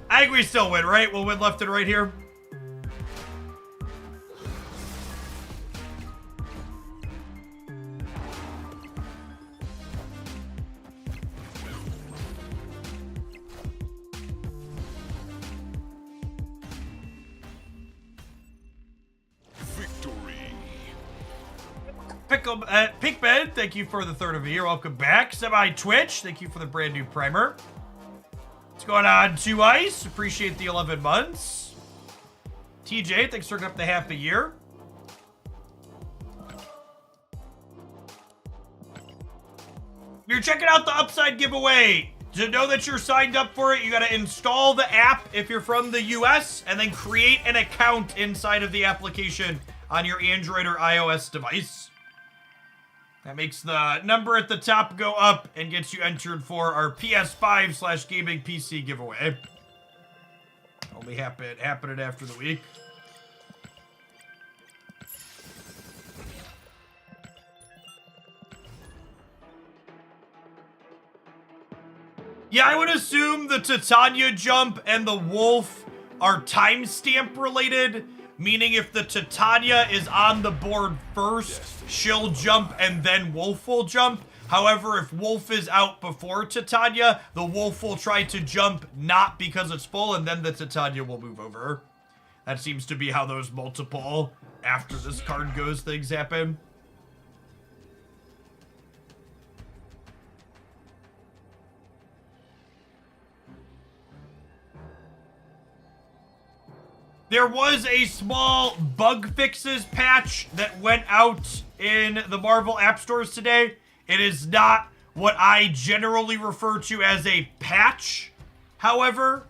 I think we still win, right? We'll win left and right here. Pinkman, thank you for the third of the year. Welcome back. Semi-Twitch, thank you for the brand new primer. What's going on, 2 Ice? Appreciate the 11 months. TJ, thanks for up the half a year. You're checking out the Upside giveaway. To know that you're signed up for it, you got to install the app if you're from the US, and then create an account inside of the application on your Android or iOS device. That makes the number at the top go up and gets you entered for our PS5/gaming PC giveaway. Only happening after the week. Yeah, I would assume the Titania jump and the Wolf are timestamp related. Meaning if the Titania is on the board first, she'll jump and then Wolf will jump. However, if Wolf is out before Titania, the Wolf will try to jump not because it's full, and then the Titania will move over. That seems to be how those multiple after this card goes things happen. There was a small bug fixes patch that went out in the Marvel App Stores today. It is not what I generally refer to as a patch, however,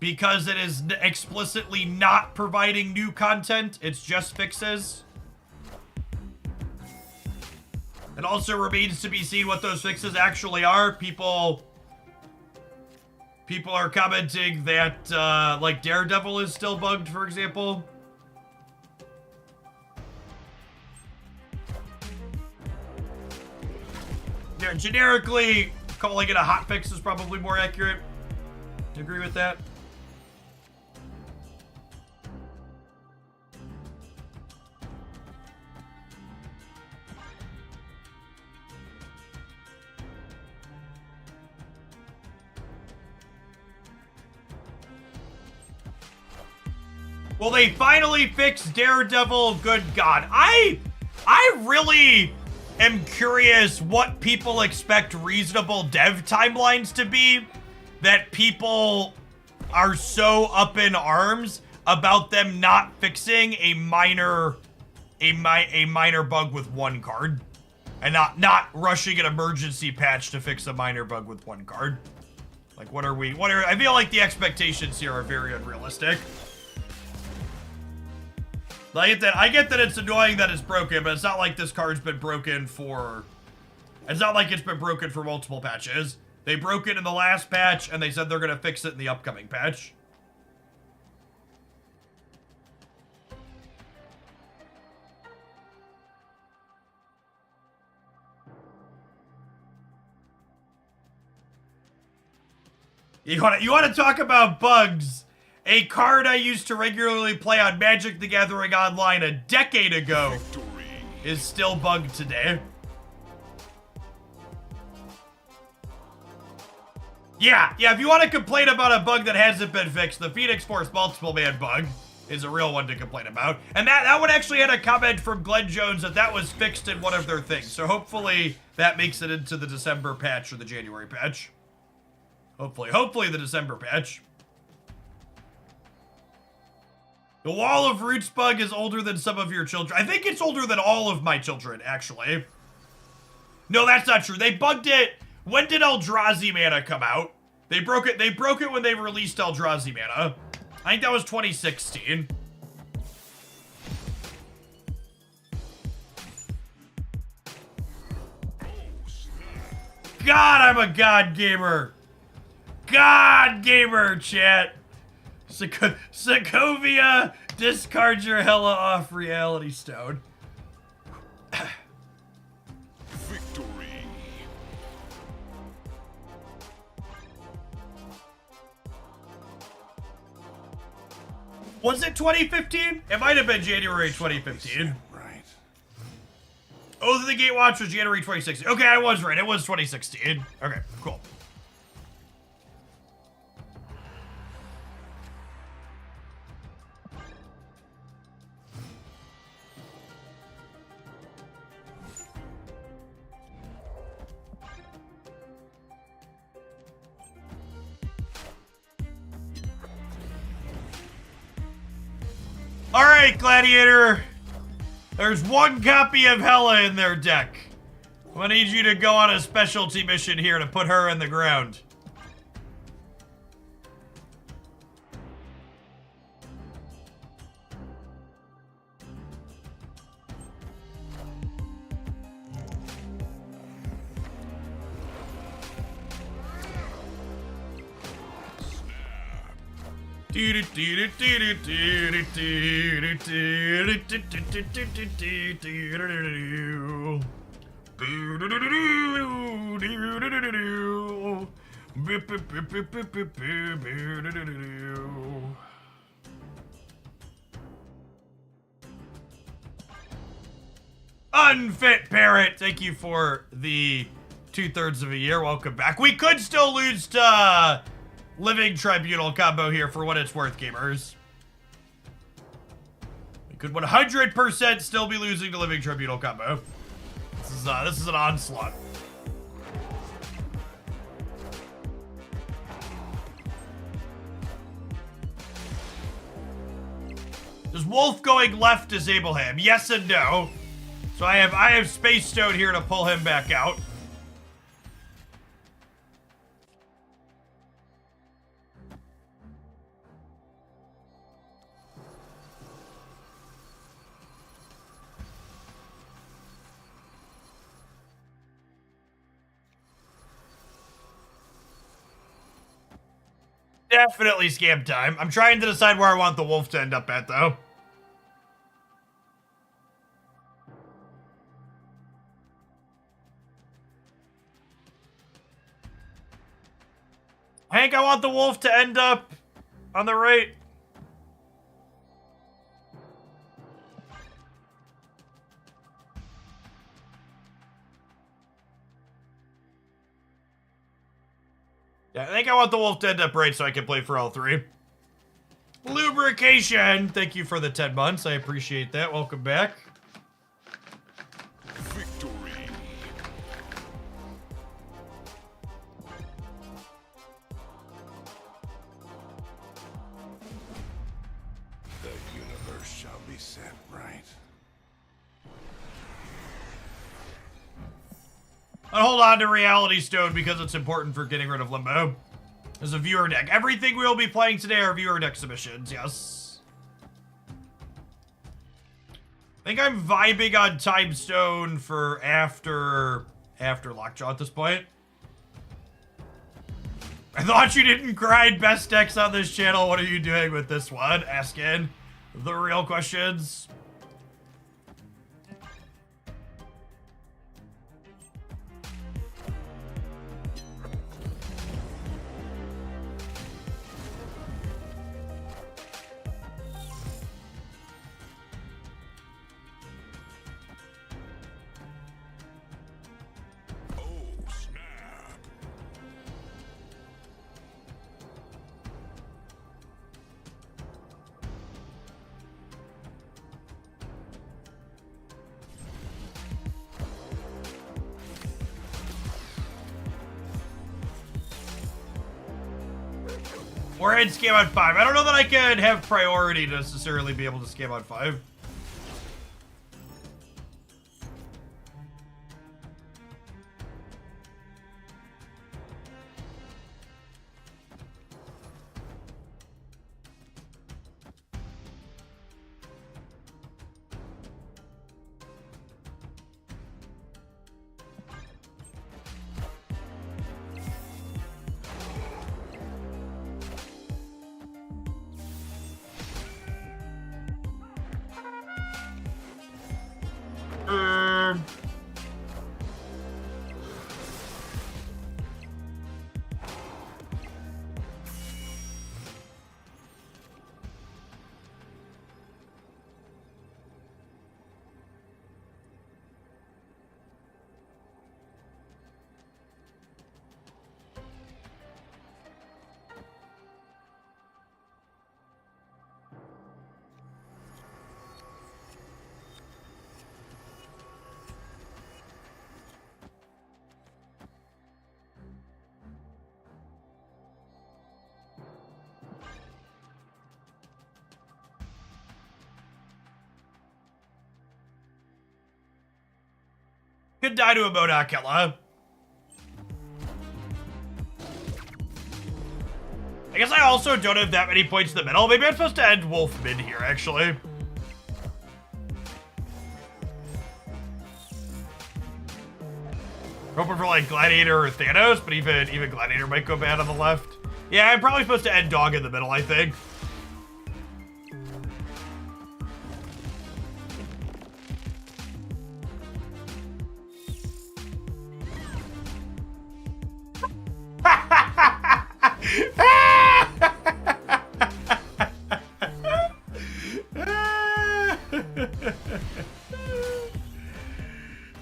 because it is explicitly not providing new content. It's just fixes. It also remains to be seen what those fixes actually are. People are commenting that, like, Daredevil is still bugged, for example. Yeah, generically, calling it a hotfix is probably more accurate. Do you agree with that? Will they finally fix Daredevil? Good God. I really am curious what people expect reasonable dev timelines to be, that people are so up in arms about them not fixing a minor bug with one card, and not rushing an emergency patch to fix a minor bug with one card. Like, I feel like the expectations here are very unrealistic. I get that it's annoying that it's broken, but it's not like this card's been broken for... It's not like it's been broken for multiple patches. They broke it in the last patch, and they said they're gonna fix it in the upcoming patch. You want to talk about bugs? A card I used to regularly play on Magic the Gathering Online a decade ago is still bugged today. Yeah, if you want to complain about a bug that hasn't been fixed, the Phoenix Force Multiple Man bug is a real one to complain about. And that one actually had a comment from Glenn Jones that was fixed in one of their things. So hopefully that makes it into the December patch or the January patch. Hopefully the December patch. The Wall of Roots bug is older than some of your children. I think it's older than all of my children, actually. No, that's not true. They bugged it. When did Eldrazi Mana come out? They broke it when they released Eldrazi Mana. I think that was 2016. God, I'm a God gamer. God gamer, chat. Sokovia, discard your Hella off Reality Stone. Victory. Was it 2015? It might have been January 2015. Right. Oath of the Gatewatch was January 2016. Okay, I was right. It was 2016. Okay, cool. All right, Gladiator. There's one copy of Hela in their deck. I'm gonna need you to go on a specialty mission here to put her in the ground. Unfit Parrot, thank you for the 2/3 of a year. Welcome back. We could still lose to Living Tribunal combo here for what it's worth, gamers. We could 100% still be losing to Living Tribunal combo. This is an onslaught. Does Wolf going left disable him? Yes and no. So I have Space Stone here to pull him back out. Definitely scam time. I'm trying to decide where I want the wolf to end up at, though. I think I want the wolf to end up on the right. Yeah, I think I want the wolf to end up right so I can play for all three. Blue lubrication. Thank you for the 10 months. I appreciate that. Welcome back. Victory. The universe shall be set right. I'll hold on to Reality Stone because it's important for getting rid of Limbo. As a viewer deck. Everything we'll be playing today are viewer deck submissions, yes. I think I'm vibing on Time Stone for after Lockjaw at this point. I thought you didn't grind best decks on this channel. What are you doing with this one? Asking the real questions. Oh, snap. We're in scam on 5. I don't know that I could have priority to necessarily be able to scam on 5. Could die to a Modoc Killa. I guess I also don't have that many points in the middle. Maybe I'm supposed to end Wolf mid here, actually. Hoping for like Gladiator or Thanos, but even Gladiator might go bad on the left. Yeah, I'm probably supposed to end Dog in the middle, I think.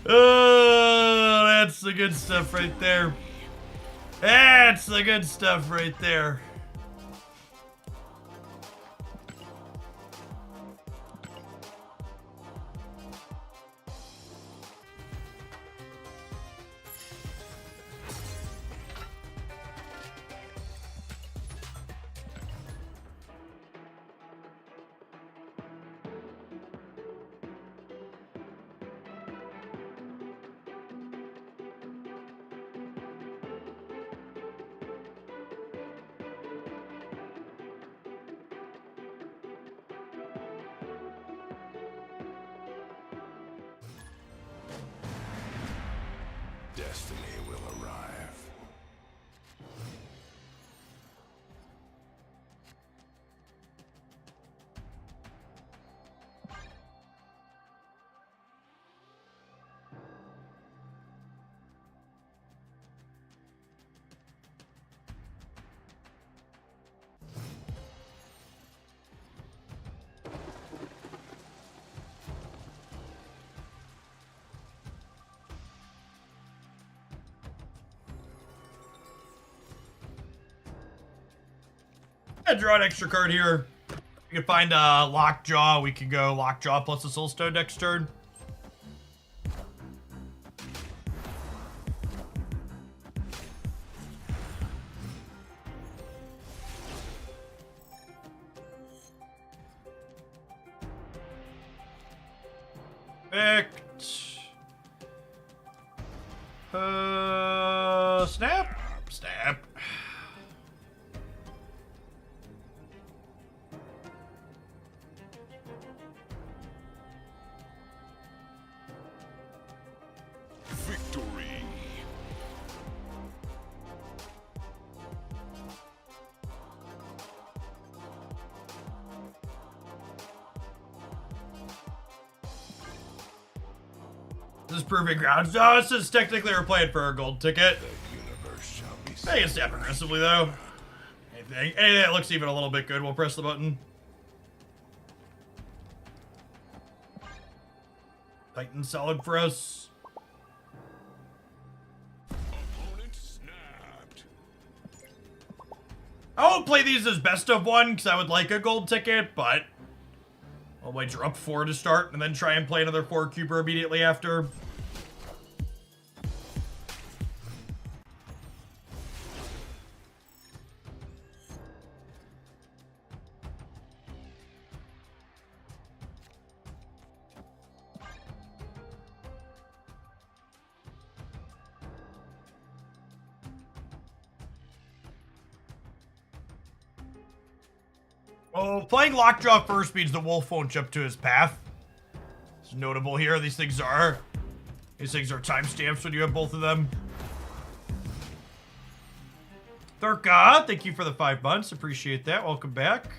Oh, that's the good stuff right there. That's the good stuff right there. Destiny will arrive. I draw an extra card here. You can find Lockjaw. We can go Lockjaw plus a Soulstone next turn. Perfect. Snap. Snap. Victory. This is proving ground. Oh, this is technically we're playing for a gold ticket. The universe shall be I can snap aggressively though. Anything that looks even a little bit good, we'll press the button. Titan solid for us. Opponent snapped. I won't play these as best of one because I would like a gold ticket, but I'll wait for up 4 to start and then try and play another 4 cuber immediately after. Oh, playing Lockjaw first means the wolf won't jump to his path. It's notable here. These things are timestamps when you have both of them. Thurka, thank you for the 5 months. Appreciate that. Welcome back.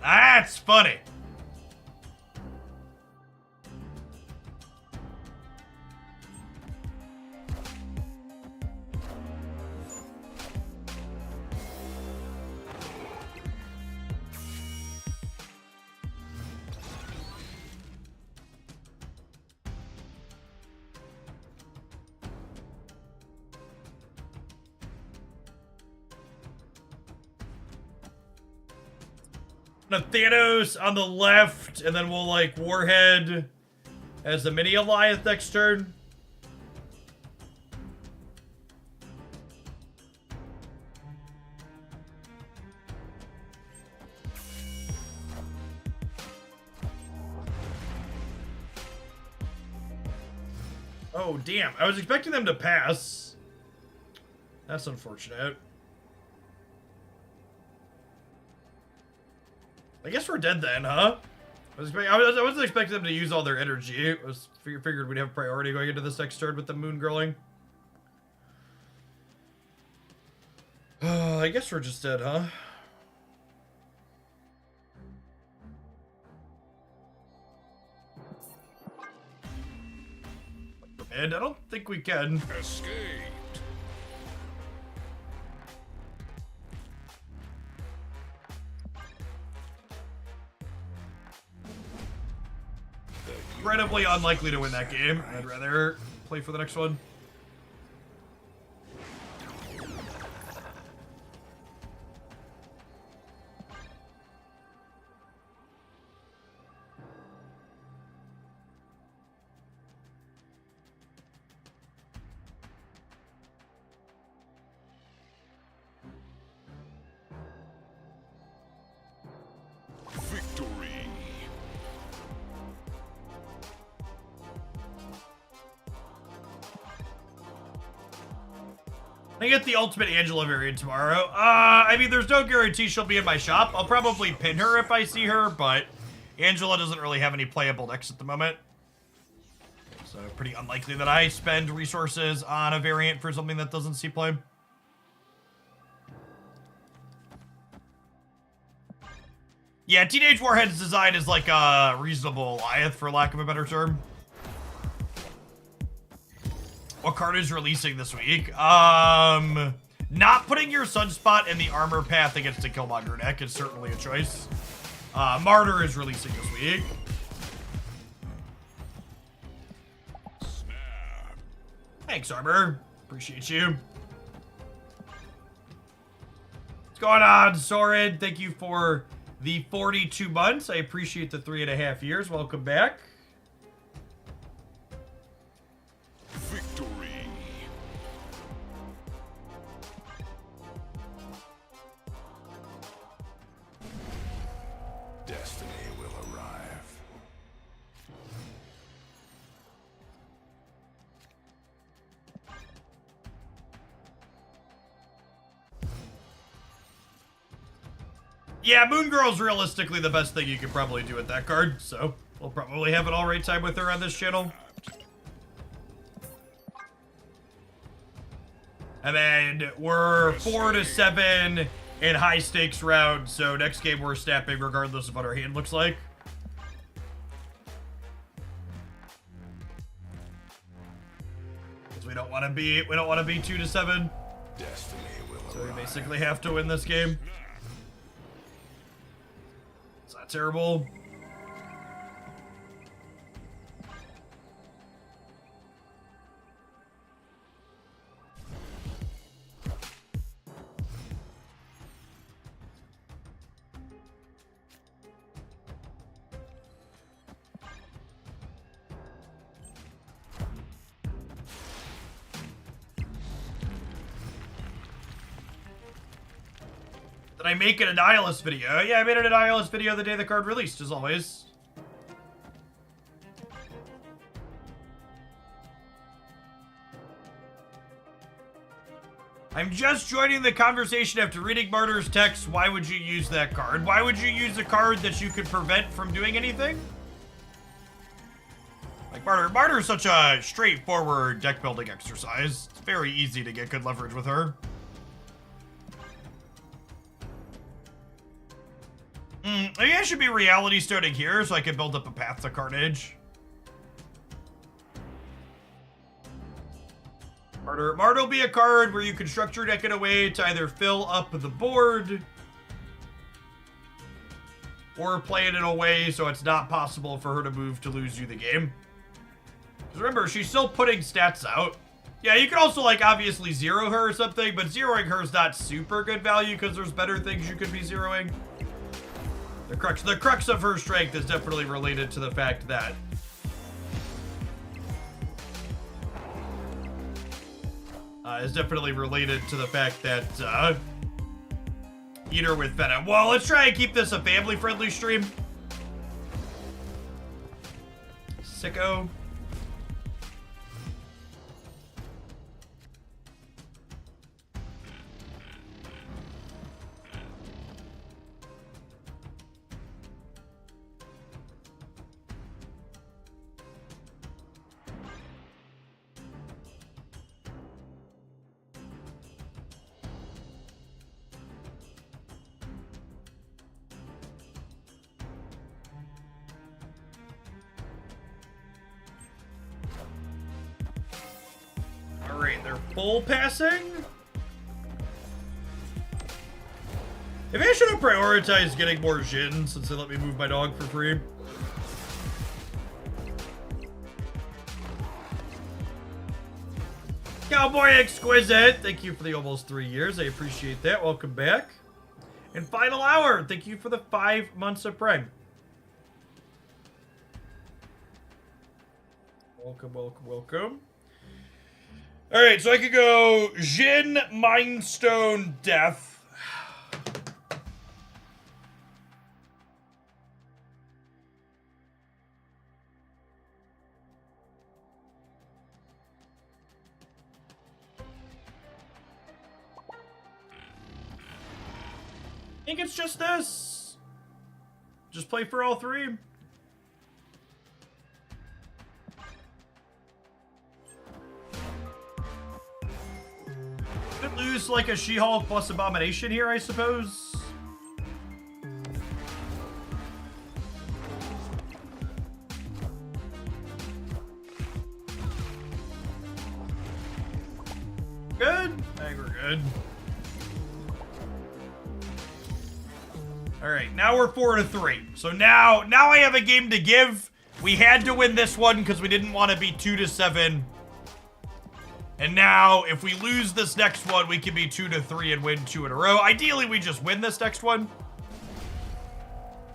That's funny. Thanos on the left, and then we'll like Warhead as the mini Alliance next turn. Oh, damn. I was expecting them to pass. That's unfortunate. I guess we're dead then, huh? I wasn't expecting them to use all their energy. I figured we'd have priority going into this next turn with the moon girling. I guess we're just dead, huh? And I don't think we can. Escaped. Incredibly unlikely to win that game. I'd rather play for the next one. Victory. I get the ultimate Angela variant tomorrow. I mean, there's no guarantee she'll be in my shop. I'll probably pin her if I see her, but Angela doesn't really have any playable decks at the moment. So pretty unlikely that I spend resources on a variant for something that doesn't see play. Yeah, Teenage Warhead's design is like a reasonable Goliath, for lack of a better term. What card is releasing this week? Not putting your Sunspot in the armor path against a Killmonger deck is certainly a choice. Martyr is releasing this week. Thanks, Arbor. Appreciate you. What's going on, Soren? Thank you for the 42 months. I appreciate the 3.5 years. Welcome back. Victory. Destiny will arrive. Yeah, Moon Girl's realistically the best thing you could probably do with that card, so we'll probably have an alright time with her on this channel. And then we're 4 to 7 in high stakes rounds, so next game we're snapping regardless of what our hand looks like. Because we don't want to be 2 to 7. Destiny will So we arrive. basically have to win this game. It's not terrible. Did I make an Annihilus video? Yeah, I made an Annihilus video the day the card released, as always. I'm just joining the conversation after reading Martyr's text. Why would you use that card? Why would you use a card that you could prevent from doing anything? Like, Martyr's such a straightforward deck building exercise. It's very easy to get good leverage with her. Maybe I should be reality stoning here so I can build up a path to Carnage. Martyr will be a card where you can structure your deck in a way to either fill up the board or play it in a way so it's not possible for her to move to lose you the game. Because remember, she's still putting stats out. Yeah, you can also, like, obviously zero her or something, but zeroing her is not super good value because there's better things you could be zeroing. The crux of her strength is definitely related to the fact that eat her with Venom. Well, let's try and keep this a family-friendly stream. Sicko. Alright, they're full passing? Maybe I should have prioritized getting more Jin since they let me move my dog for free. Cowboy Exquisite, thank you for the almost 3 years. I appreciate that. Welcome back. And Final Hour, thank you for the 5 months of Prime. Welcome, welcome, welcome. Alright, so I could go Jin, Mindstone, Death. I think it's just this. Just play for all 3. use like a She-Hulk plus Abomination here, I suppose. Good. I think we're good. All right, now we're 4-3. So now I have a game to give. We had to win this one because we didn't want to be 2-7. And now, if we lose this next one, we can be 2-3 and win 2 in a row. Ideally, we just win this next one.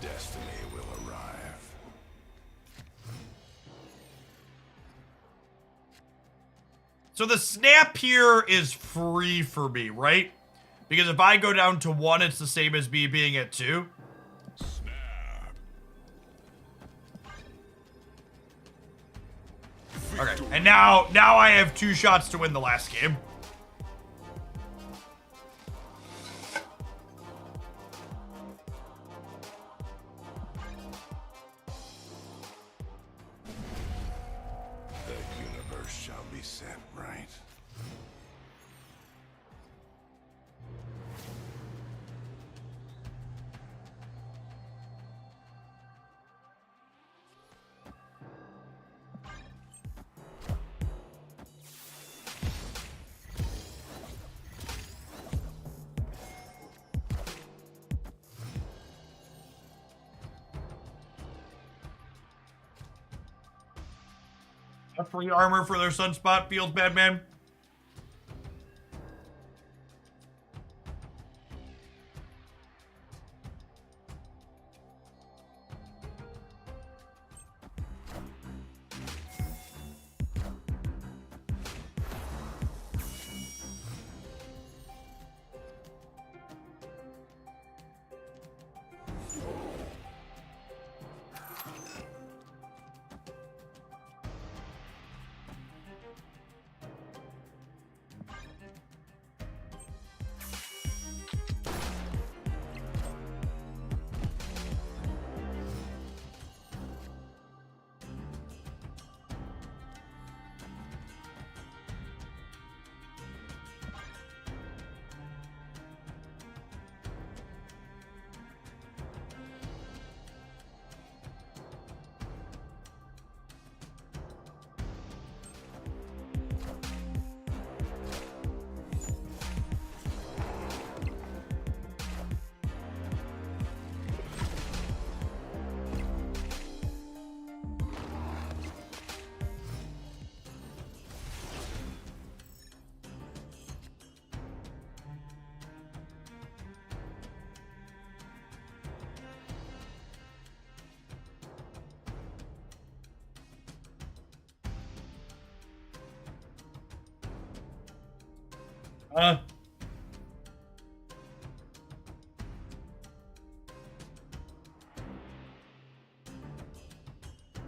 Destiny will arrive. So the snap here is free for me, right? Because if I go down to 1, it's the same as me being at 2. Snap. Okay, and now I have 2 shots to win the last game. The universe shall be set right. A free armor for their Sunspot feels bad, man.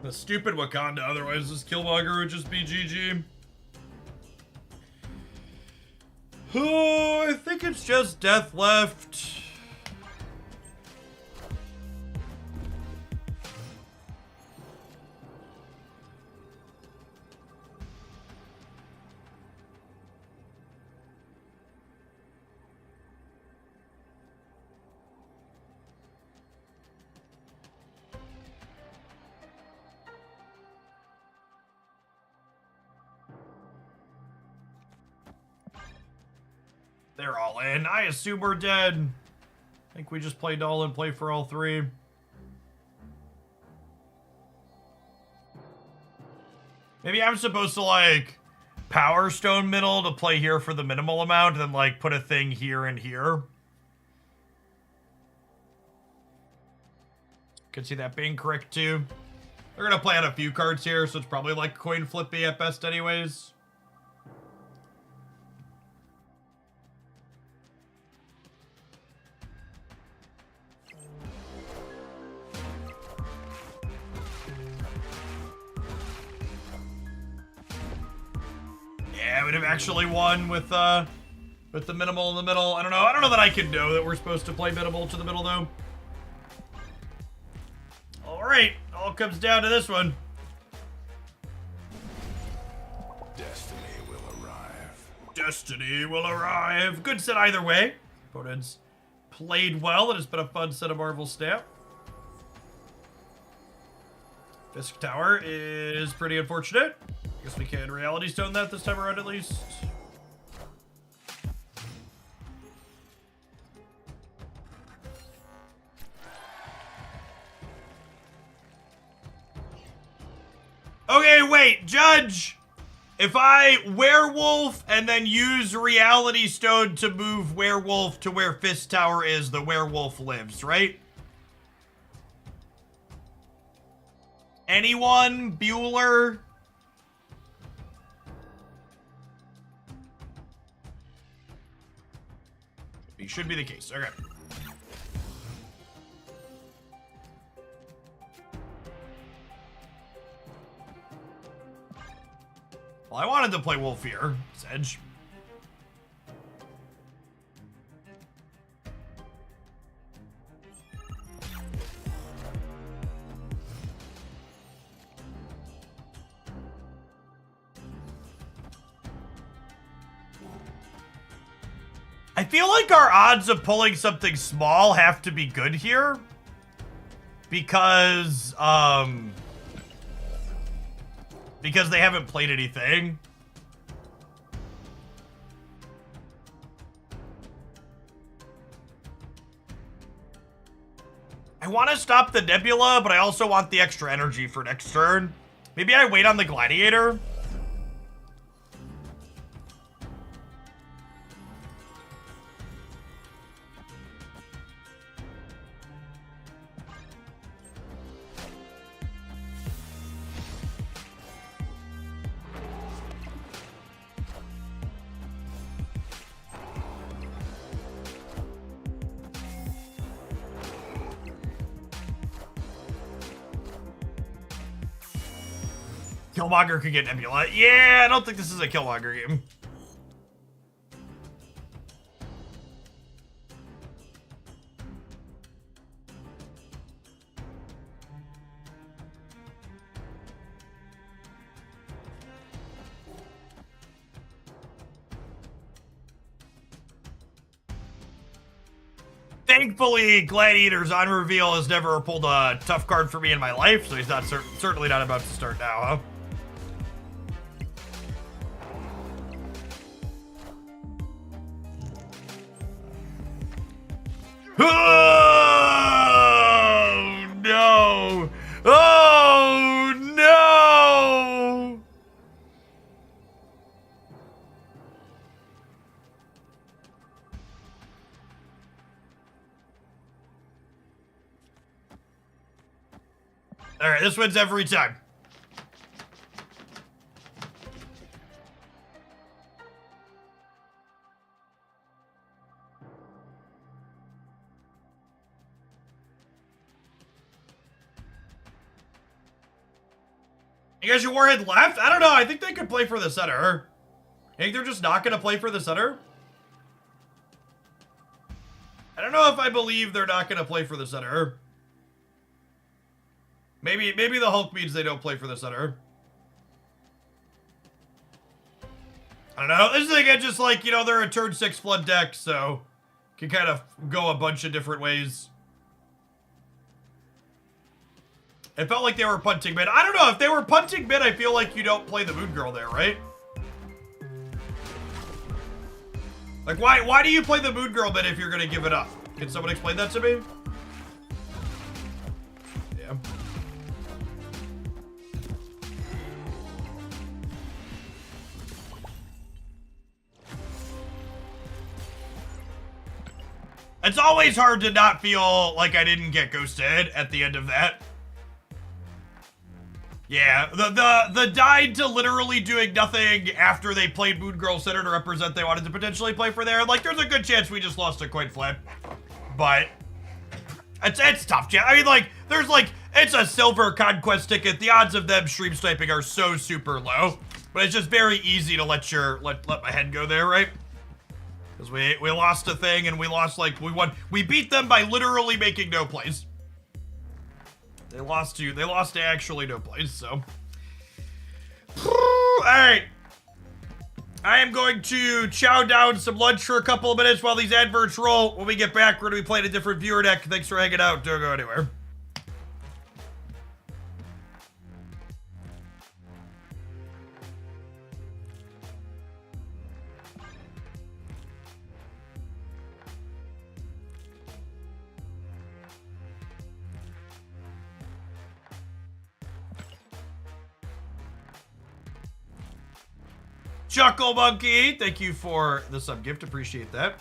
The stupid Wakanda, otherwise this Killmonger would just be GG. Oh, I think it's just death left. They're all in. I assume we're dead. I think we just played all in, play for all 3. Maybe I'm supposed to, like, Power Stone middle to play here for the minimal amount, and then, like, put a thing here and here. Could see that being correct, too. They're gonna play out a few cards here, so it's probably, like, coin flippy at best anyways. Yeah, we'd have actually won with the minimal in the middle. I don't know that I can know that we're supposed to play minimal to the middle though. All right, all comes down to this one. Destiny will arrive. Destiny will arrive. Good set either way. Opponents played well. It has been a fun set of Marvel Snap. Fisk Tower is pretty unfortunate. Guess we can Reality Stone that this time around at least. Okay, wait, Judge. If I werewolf and then use Reality Stone to move werewolf to where Fist Tower is, the werewolf lives, right? Anyone? Bueller? It should be the case. Okay. Well, I wanted to play Wolf here, Sedge. I feel like our odds of pulling something small have to be good here. Because they haven't played anything. I want to stop the Nebula, but I also want the extra energy for next turn. Maybe I wait on the Gladiator. Killmonger could get Nebula. Yeah, I don't think this is a Killmonger game. Thankfully, Gladiator's on reveal has never pulled a tough card for me in my life, so he's not certainly not about to start now, huh? Oh no! Oh no! All right, this wins every time. You guys, your Warhead left? I don't know. I think they could play for the center. I think they're just not going to play for the center. I don't know if I believe they're not going to play for the center. Maybe the Hulk means they don't play for the center. I don't know. This is again just like, you know, they're a turn 6 flood deck, so can kind of go a bunch of different ways. It felt like they were punting mid. I don't know. If they were punting mid, I feel like you don't play the Moon Girl there, right? Like, why do you play the Moon Girl mid if you're going to give it up? Can someone explain that to me? Yeah. It's always hard to not feel like I didn't get ghosted at the end of that. Yeah, the died to literally doing nothing after they played Moon Girl Center to represent they wanted to potentially play for there. Like, there's a good chance we just lost a coin flip. But it's tough, chat. I mean, like, there's like, it's a silver Conquest ticket. The odds of them stream sniping are so super low. But it's just very easy to let my head go there, right? Because we lost a thing and we lost, like, we beat them by literally making no plays. They lost to actually no plays, so. Alright. I am going to chow down some lunch for a couple of minutes while these adverts roll. When we get back, we're going to be playing a different viewer deck. Thanks for hanging out. Don't go anywhere. Chuckle Monkey, thank you for the sub gift. Appreciate that.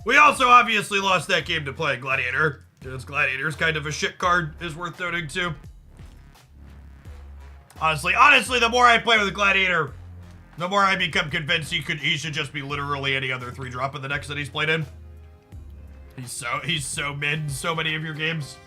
We also obviously lost that game to play Gladiator. Because Gladiator's kind of a shit card, is worth noting too. Honestly, the more I play with Gladiator, the more I become convinced he should just be literally any other 3-drop in the decks that he's played in. He's so mid in so many of your games.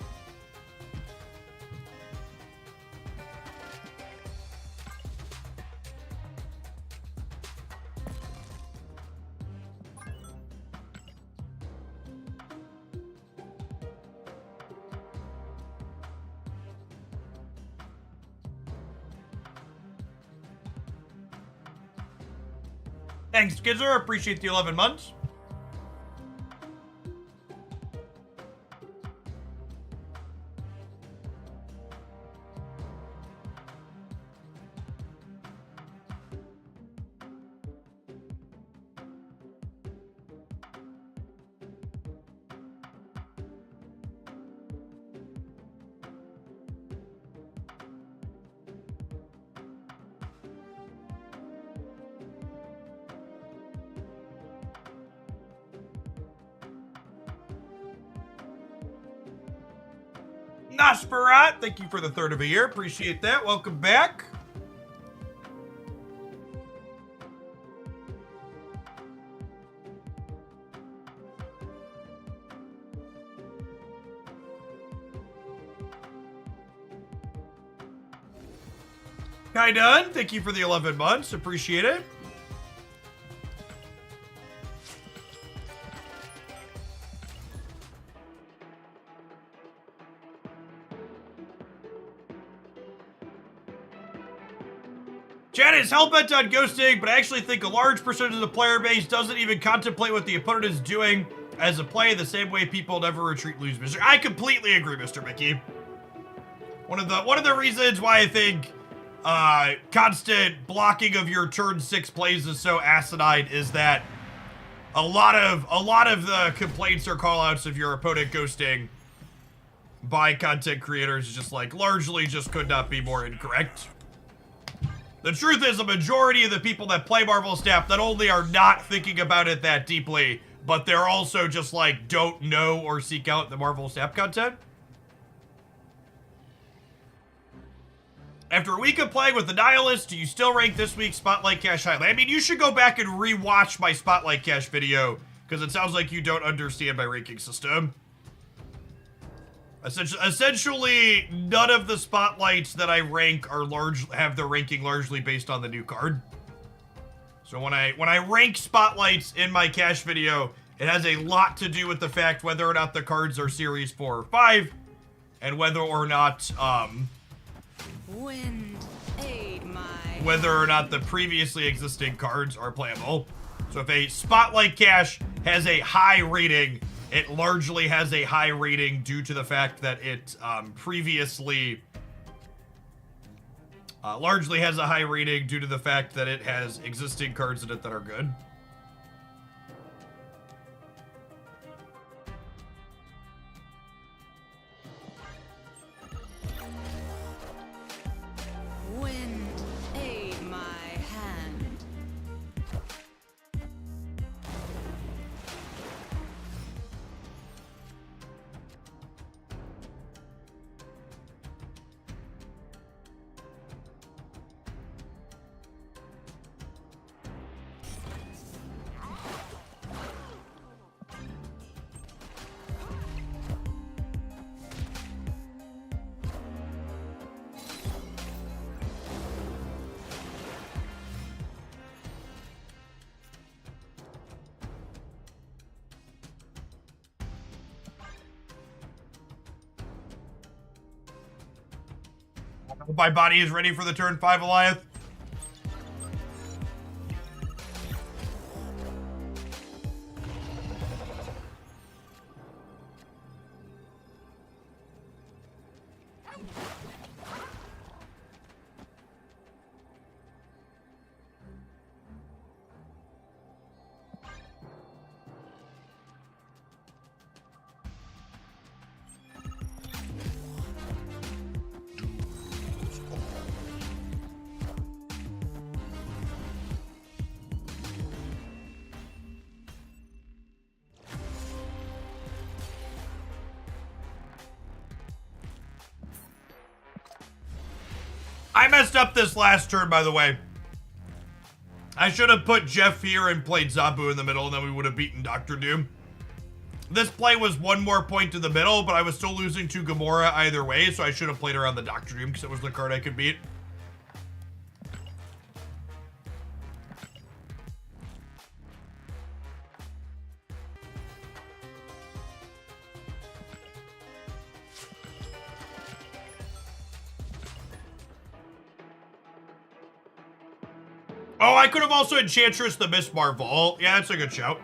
Thanks, Skizzer. Appreciate the 11 months. Nosferat, thank you for the 3rd of a year. Appreciate that. Welcome back. Kai Dunn, thank you for the 11 months. Appreciate it. Chat is hellbent on ghosting, but I actually think a large percentage of the player base doesn't even contemplate what the opponent is doing as a play the same way people never retreat lose Mr. I completely agree, Mr. Mickey. One of the reasons why I think constant blocking of your turn 6 plays is so asinine is that a lot of the complaints or callouts of your opponent ghosting by content creators is just like largely just could not be more incorrect. The truth is, a majority of the people that play Marvel Snap not only are not thinking about it that deeply, but they're also just like don't know or seek out the Marvel Snap content. After a week of playing with the Nihilist, do you still rank this week's Spotlight Cash highly? I mean, you should go back and re-watch my Spotlight Cash video, because it sounds like you don't understand my ranking system. Essentially, none of the spotlights that I rank have their ranking largely based on the new card. So when I rank spotlights in my cash video, it has a lot to do with the fact whether or not the cards are series 4 or 5, and whether or not the previously existing cards are playable. So if a spotlight cash has a high rating, it largely has a high rating due to the fact that it largely has a high rating due to the fact that it has existing cards in it that are good. Wind, aid my hand. Hope my body is ready for the turn 5 Goliath. I messed up this last turn, by the way. I should have put Jeff here and played Zabu in the middle, and then we would have beaten Dr. Doom. This play was one more point to the middle, but I was still losing to Gamora either way, so I should have played around the Dr. Doom because it was the card I could beat. Oh, I could have also Enchantress the Miss Marvel. Yeah, that's a good shout.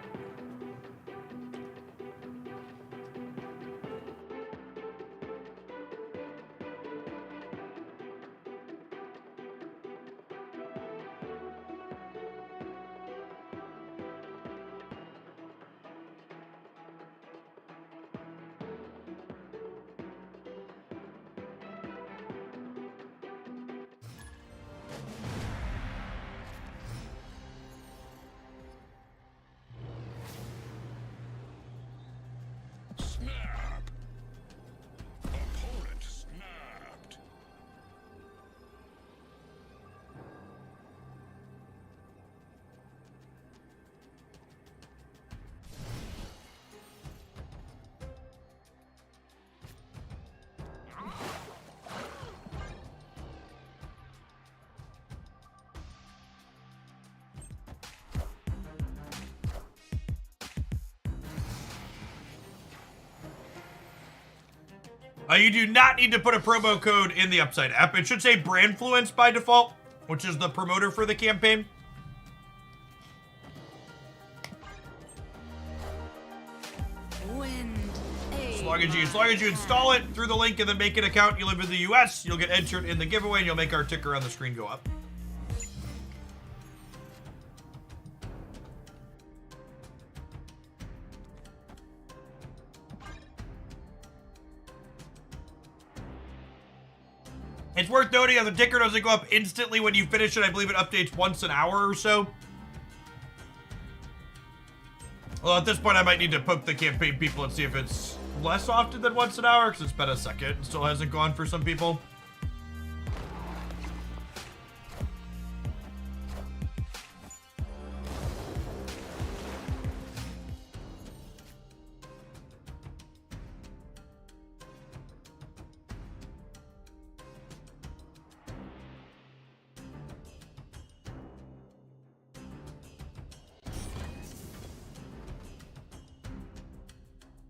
Snap. Opponent snapped. You do not need to put a promo code in the Upside app. It should say Brandfluence by default, which is the promoter for the campaign. Wind. As long as you install it through the link and then make an account, you live in the US, you'll get entered in the giveaway and you'll make our ticker on the screen go up. It's worth noting that the ticker doesn't go up instantly when you finish it. I believe it updates once an hour or so. Well, at this point, I might need to poke the campaign people and see if it's less often than once an hour, because it's been a second and still hasn't gone for some people.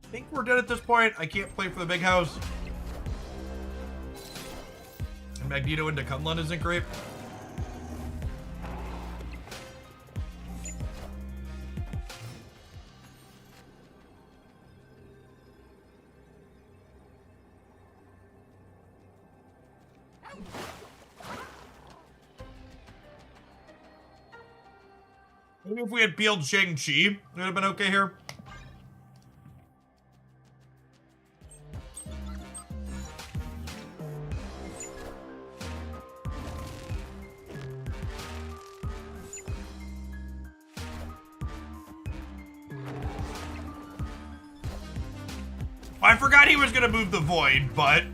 I think we're done at this point. I can't play for the big house. And Magneto into Kunlun isn't great. Maybe if we had peeled Shang-Chi, it would have been okay here. I forgot he was gonna move the Void, but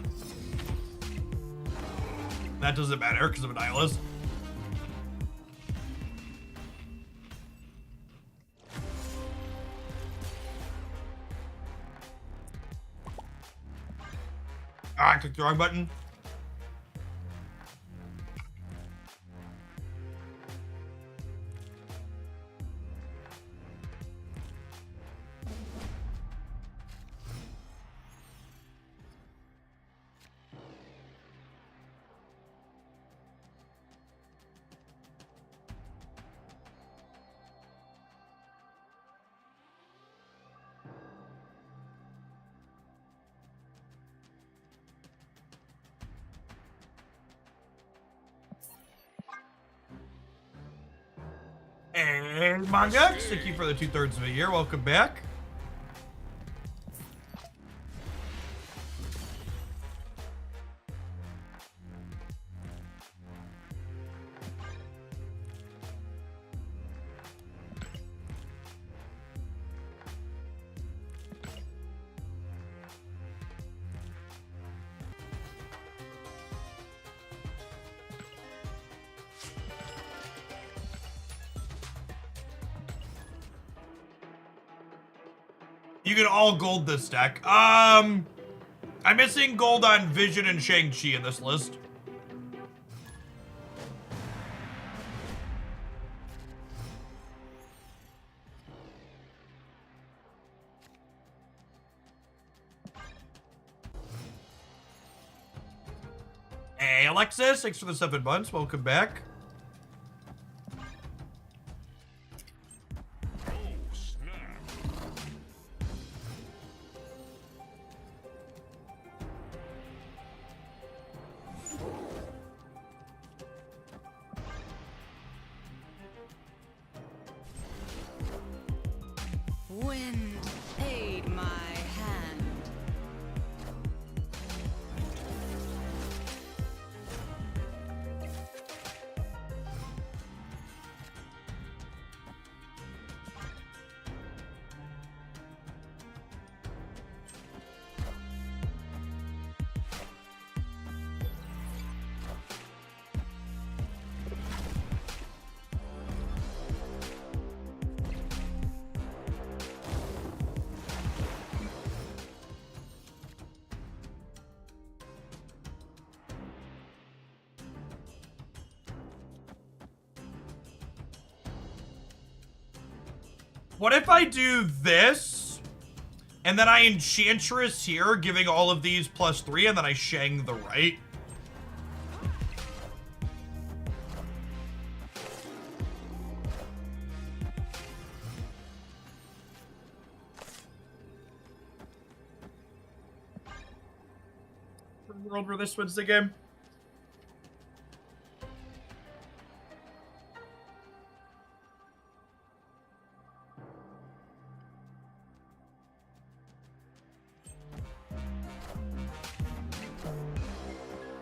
that doesn't matter because of a Nihilist. Ah, I clicked the wrong button. And Manga, thank you for the 2/3 of a year. Welcome back. You can all gold this deck. I'm missing gold on Vision and Shang-Chi in this list. Hey, Alexis, thanks for the 7 months. Welcome back. Wind, aid my hand. What if I do this, and then I Enchantress here, giving all of these +3, and then I Shang the right? World where this wins the game.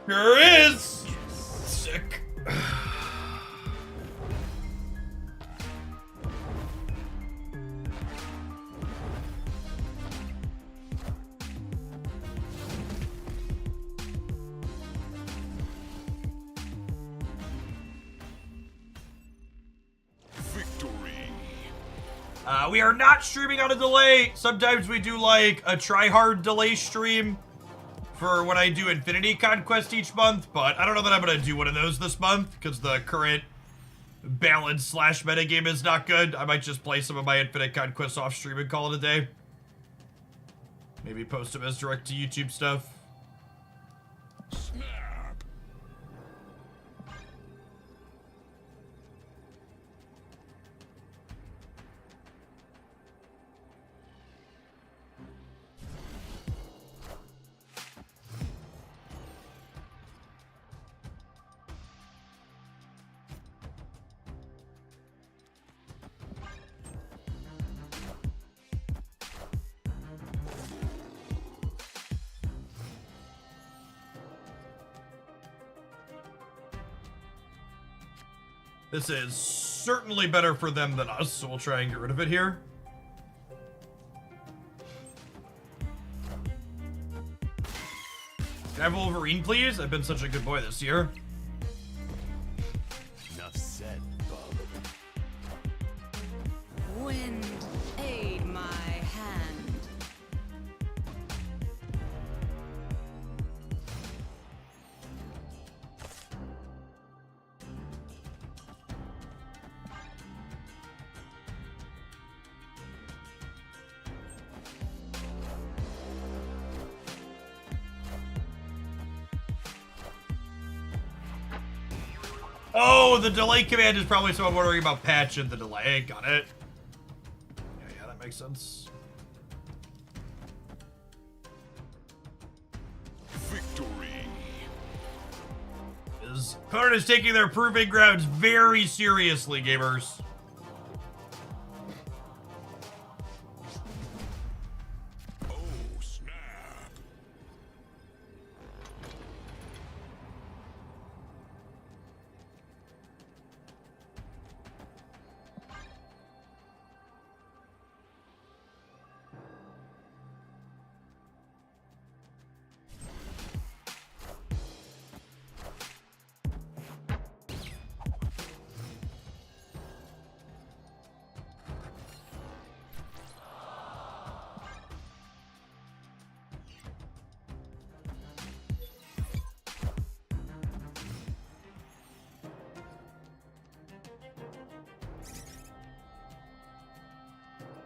Sure is! Sick. Victory. We are not streaming on a delay. Sometimes we do like a try-hard delay stream for when I do Infinity Conquest each month, but I don't know that I'm gonna do one of those this month because the current balance / metagame is not good. I might just play some of my Infinite Conquest off stream and call it a day. Maybe post them as direct to YouTube stuff. Snap. This is certainly better for them than us, so we'll try and get rid of it here. Can I have Wolverine, please? I've been such a good boy this year. Enough said, bub. Wind, aid my hand. Oh, the delay command is probably someone wondering about patch and the delay. Got it. Yeah, that makes sense. Victory. His opponent is taking their proving grounds very seriously, gamers.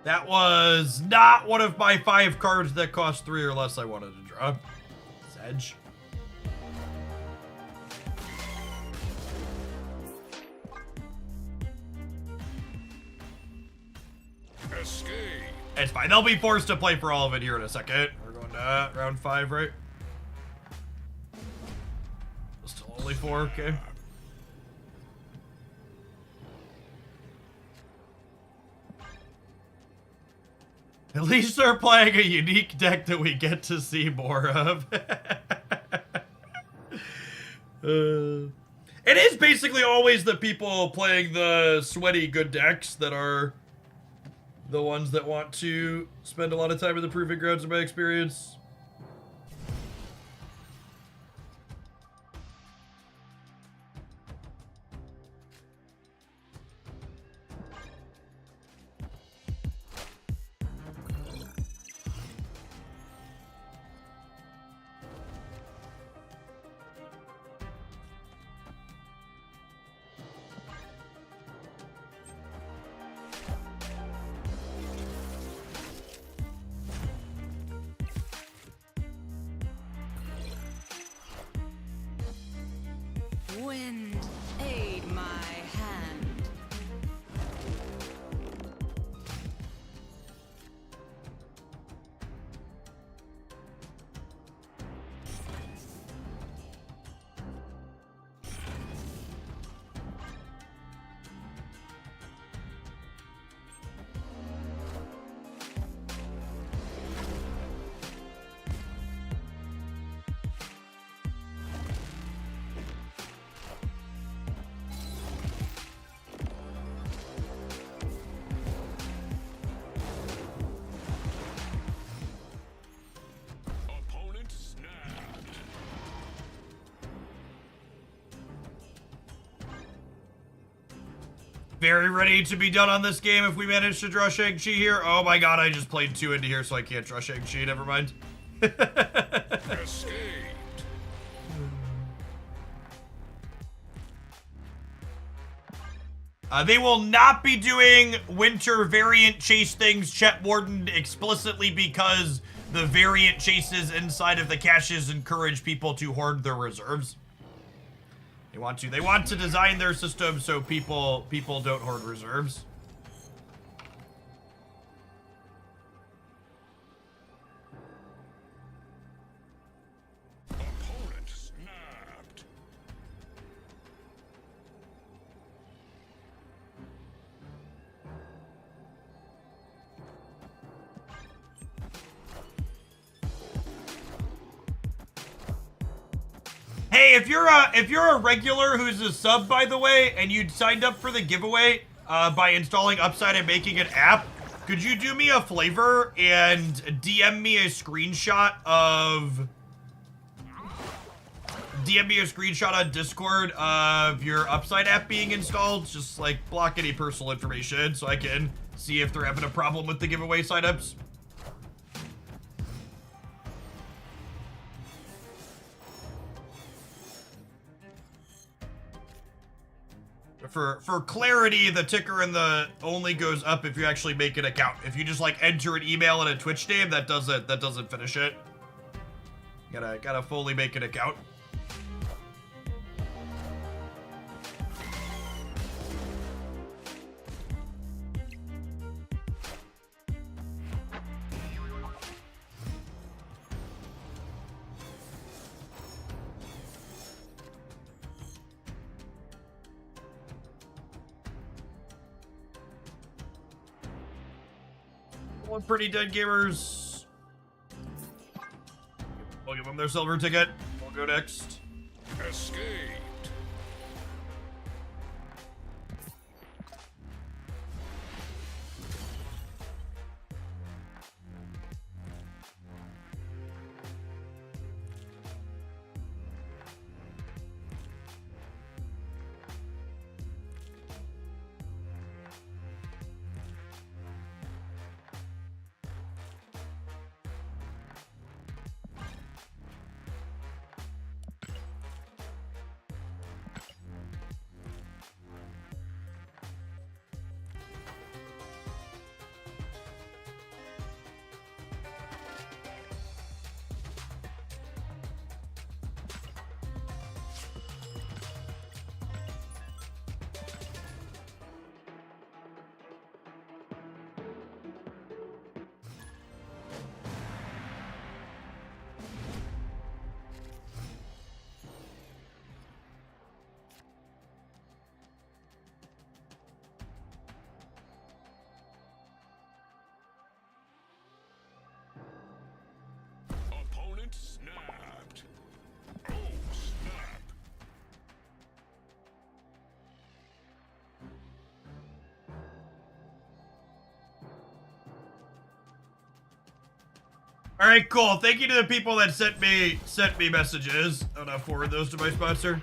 That was not one of my 5 cards that cost 3 or less I wanted to draw. Sedge. Escape. It's fine. They'll be forced to play for all of it here in a second. We're going to round 5, right? Still only 4, okay. At least they're playing a unique deck that we get to see more of. It is basically always the people playing the sweaty good decks that are the ones that want to spend a lot of time in the proving grounds in my experience. Wind, aid my hand. Opponent snapped. Very ready to be done on this game if we manage to draw Shang-Chi here. Oh my god, I just played 2 into here, so I can't draw Shang-Chi. Never mind. Escaped. They will not be doing winter variant chase things, Chet Warden, explicitly because the variant chases inside of the caches encourage people to hoard their reserves. They want to design their system so people don't hoard reserves. Opponent snapped. Hey, if you're a regular who's a sub, by the way, and you'd signed up for the giveaway by installing Upside and making an app, could you do me a favor and DM me a screenshot on Discord of your Upside app being installed? Just like block any personal information so I can see if they're having a problem with the giveaway signups. For clarity, the ticker in the only goes up if you actually make an account. If you just like enter an email and a Twitch name, that doesn't finish it. Gotta fully make an account. One pretty dead gamers. We'll give them their silver ticket. We'll go next. Escaped. All right, cool. Thank you to the people that sent me messages. I'm gonna forward those to my sponsor.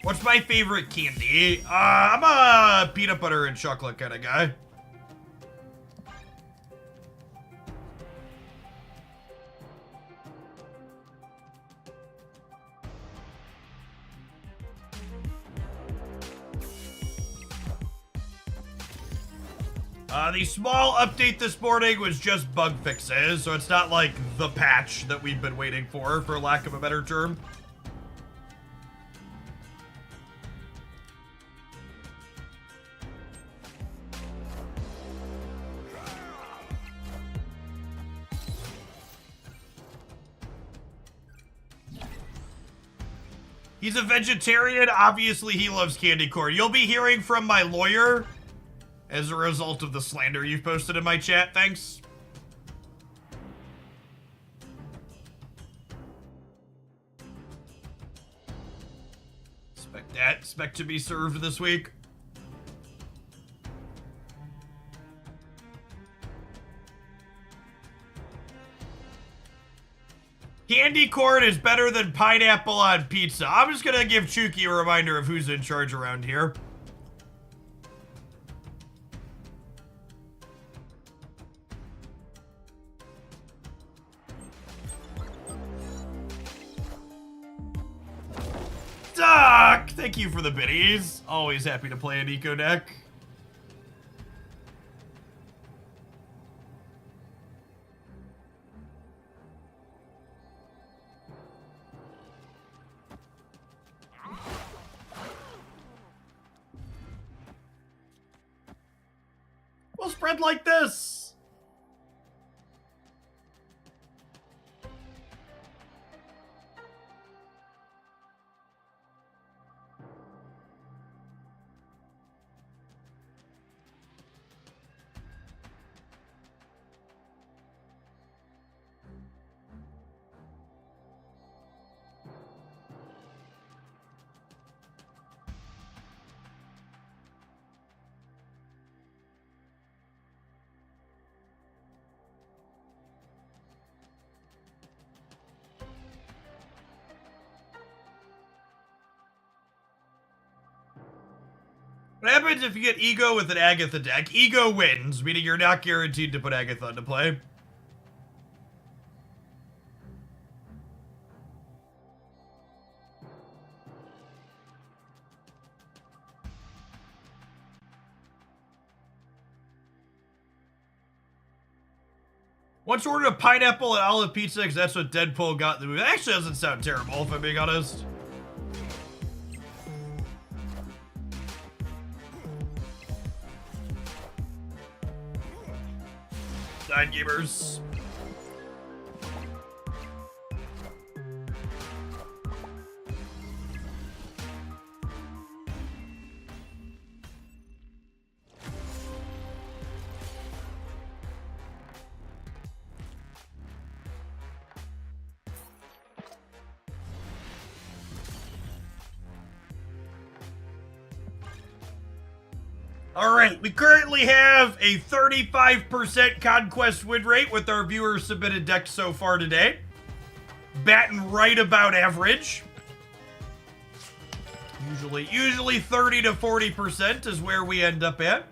What's my favorite candy? I'm a peanut butter and chocolate kind of guy. The small update this morning was just bug fixes, so it's not like the patch that we've been waiting for lack of a better term. He's a vegetarian. Obviously, he loves candy corn. You'll be hearing from my lawyer as a result of the slander you've posted in my chat. Thanks. Expect that. Expect to be served this week. Candy corn is better than pineapple on pizza. I'm just gonna give Chuki a reminder of who's in charge around here. Doc! Thank you for the biddies. Always happy to play an eco deck. We'll spread like this. What happens if you get Ego with an Agatha deck? Ego wins, meaning you're not guaranteed to put Agatha into play. Once ordered a pineapple and olive pizza because that's what Deadpool got in the movie. That actually doesn't sound terrible, if I'm being honest. Nine gamers. All right, we currently have a 35% Conquest win rate with our viewers submitted decks so far today. Batting right about average. Usually 30 to 40% is where we end up at.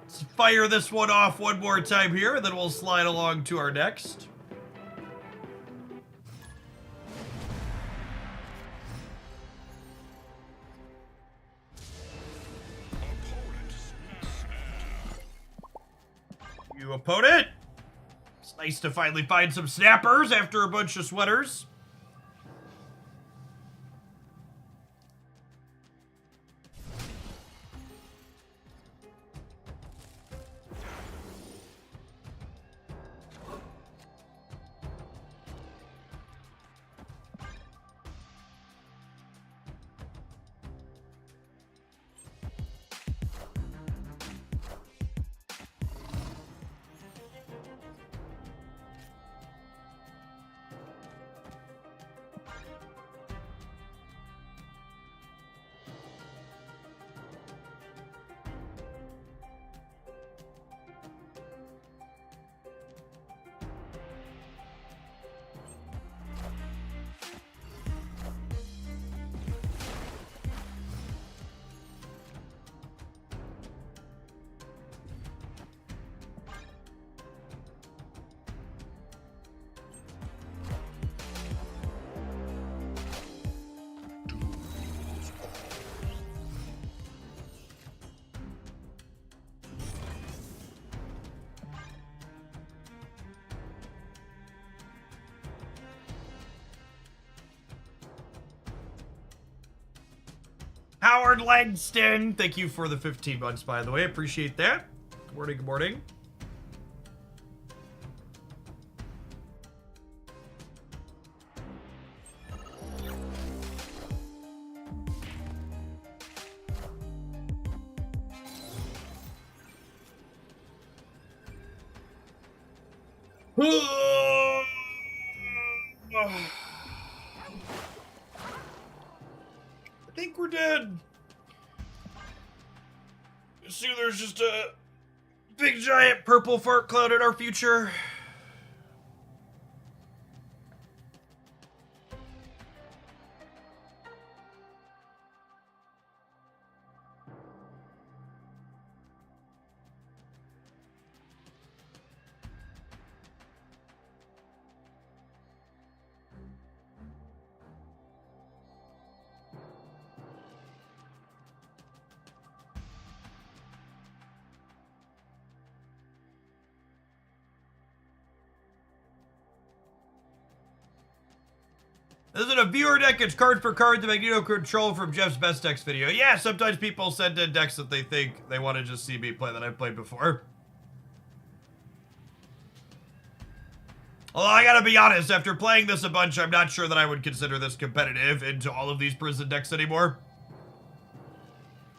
Let's fire this one off one more time here, and then we'll slide along to our next. You opponent. It's nice to finally find some snappers after a bunch of sweaters. Howard Langston. Thank you for the 15 months, by the way. Appreciate that. Good morning, good morning. I think we're dead. Assume there's just a big giant purple fart cloud in our future. This isn't a viewer deck, it's card for card, the Magneto control from Jeff's best decks video. Yeah, sometimes people send in decks that they think they want to just see me play that I've played before. Although I gotta be honest, after playing this a bunch, I'm not sure that I would consider this competitive into all of these prison decks anymore.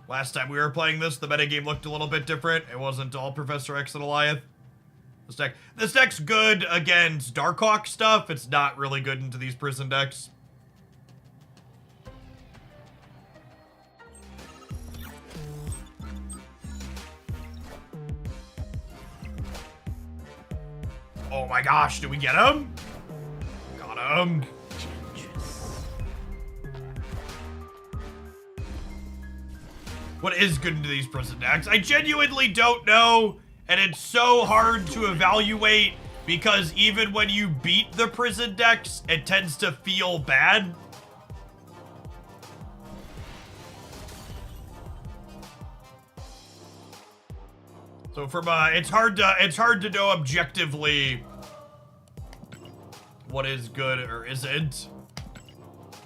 Last time we were playing this, the metagame looked a little bit different. It wasn't all Professor X and Goliath. This deck's good against Darkhawk stuff. It's not really good into these prison decks. Oh my gosh, did we get him? Got him. What is good into these prison decks? I genuinely don't know. And it's so hard to evaluate because even when you beat the prison decks, it tends to feel bad. So from it's hard to know objectively what is good or isn't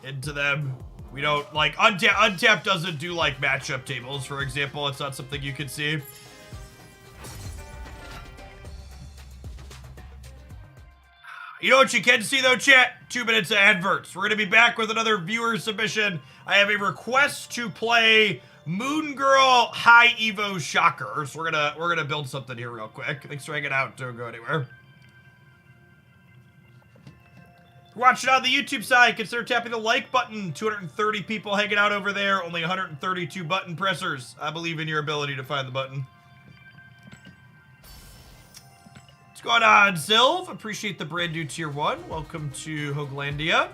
into them. We don't like Untap doesn't do like matchup tables, for example. It's not something you can see. You know what you can see though, chat? 2 minutes of adverts. We're gonna be back with another viewer submission. I have a request to play Moon Girl High Evo Shocker. So we're gonna build something here real quick. Thanks for hanging out. Don't go anywhere. If you're watching on the YouTube side, consider tapping the like button. 230 people hanging out over there. Only 132 button pressers. I believe in your ability to find the button. What's going on, Sylv? Appreciate the brand new tier 1. Welcome to Hoaglandia.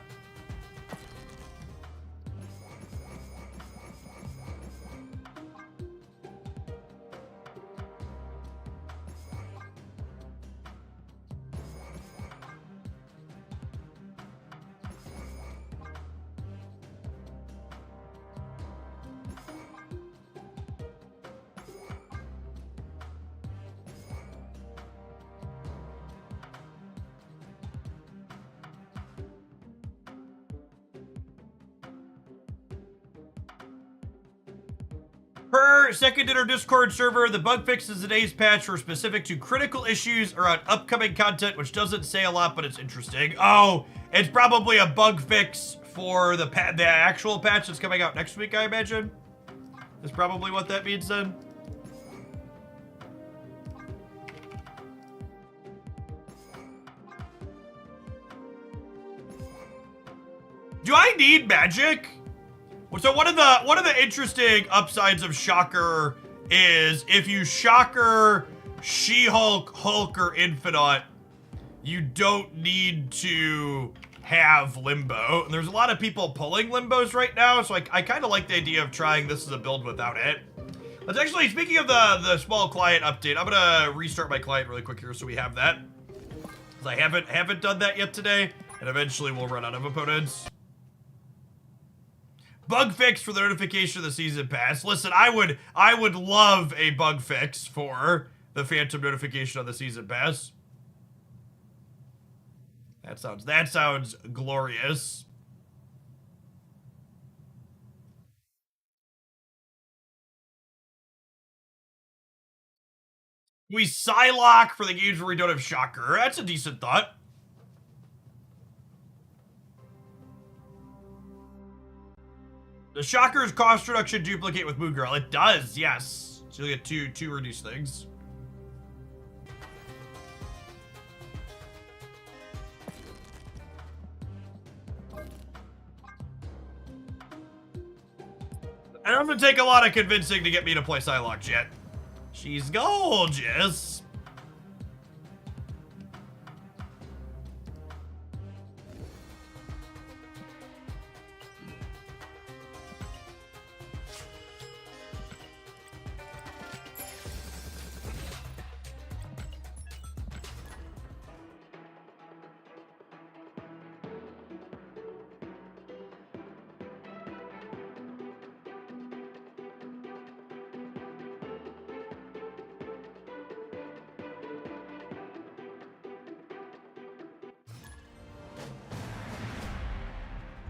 Per second in our Discord server, the bug fixes in today's patch were specific to critical issues around upcoming content, which doesn't say a lot, but it's interesting. Oh, it's probably a bug fix for the actual patch that's coming out next week, I imagine. That's probably what that means then. Do I need magic? So one of the interesting upsides of Shocker is if you Shocker She-Hulk, Hulk, or Infinite, you don't need to have Limbo. And there's a lot of people pulling Limbos right now, so I kind of like the idea of trying this as a build without it. Let's actually, speaking of the small client update, I'm gonna restart my client really quick here so we have that. Because I haven't done that yet today, and eventually we'll run out of opponents. Bug fix for the notification of the season pass. Listen, I would love a bug fix for the phantom notification on the season pass. That sounds glorious. We Psylocke for the games where we don't have Shocker. That's a decent thought. The Shocker's cost reduction duplicate with Moon Girl. It does, yes. So you'll get two reduced things. I don't have to take a lot of convincing to get me to play Psylocke yet. She's gorgeous.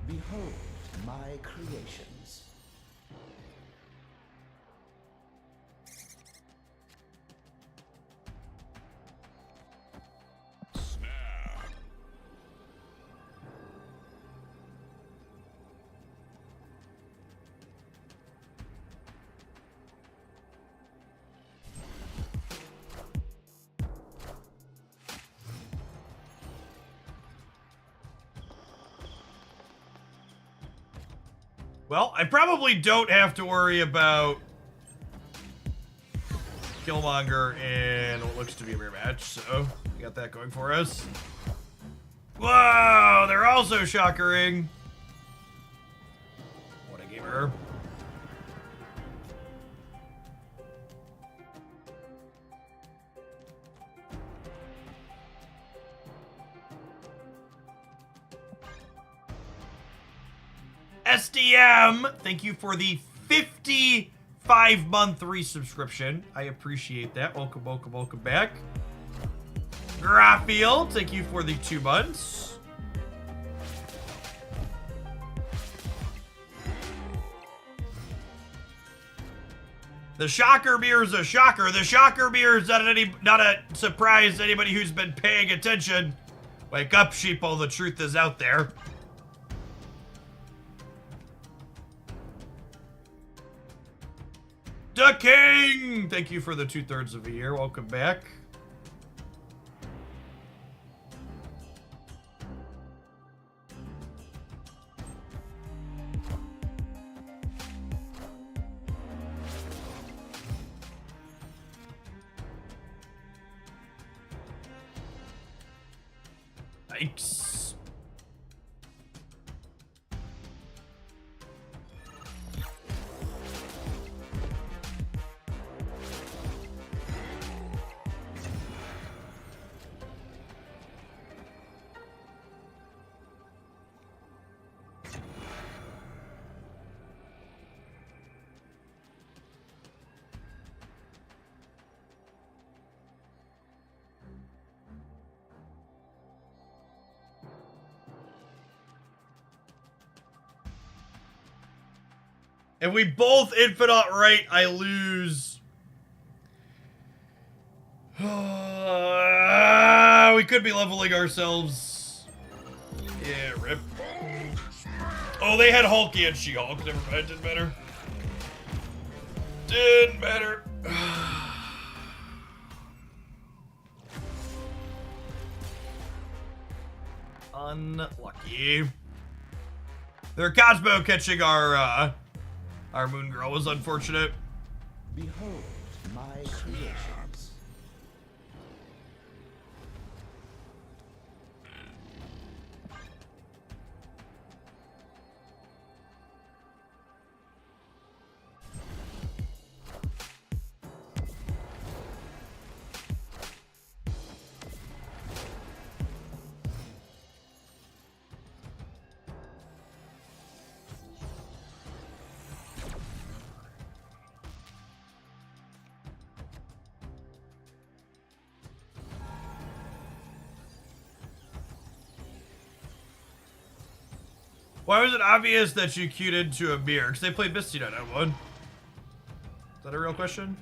Behold my creations. Well, I probably don't have to worry about Killmonger in what looks to be a mirror match, so we got that going for us. Whoa, they're also shockering. What a gamer. SDM, thank you for the 55-month resubscription. I appreciate that. Welcome, welcome, welcome back. Raphael, thank you for the 2 months. The Shocker beer is a shocker. The Shocker beer is not a surprise to anybody who's been paying attention. Wake up, sheeple. The truth is out there. The King! Thank you for the 2/3 of a year. Welcome back. Thanks. If we both infinite right, I lose. We could be leveling ourselves. Yeah, rip. Oh, they had Hulky and She-Hulk. Never mind, didn't matter. Didn't matter. Unlucky. Their Cosmo catching our Moon Girl was unfortunate. Behold my creations. Why was it obvious that you queued into a mirror? Because they played Misty Knight on one. Is that a real question?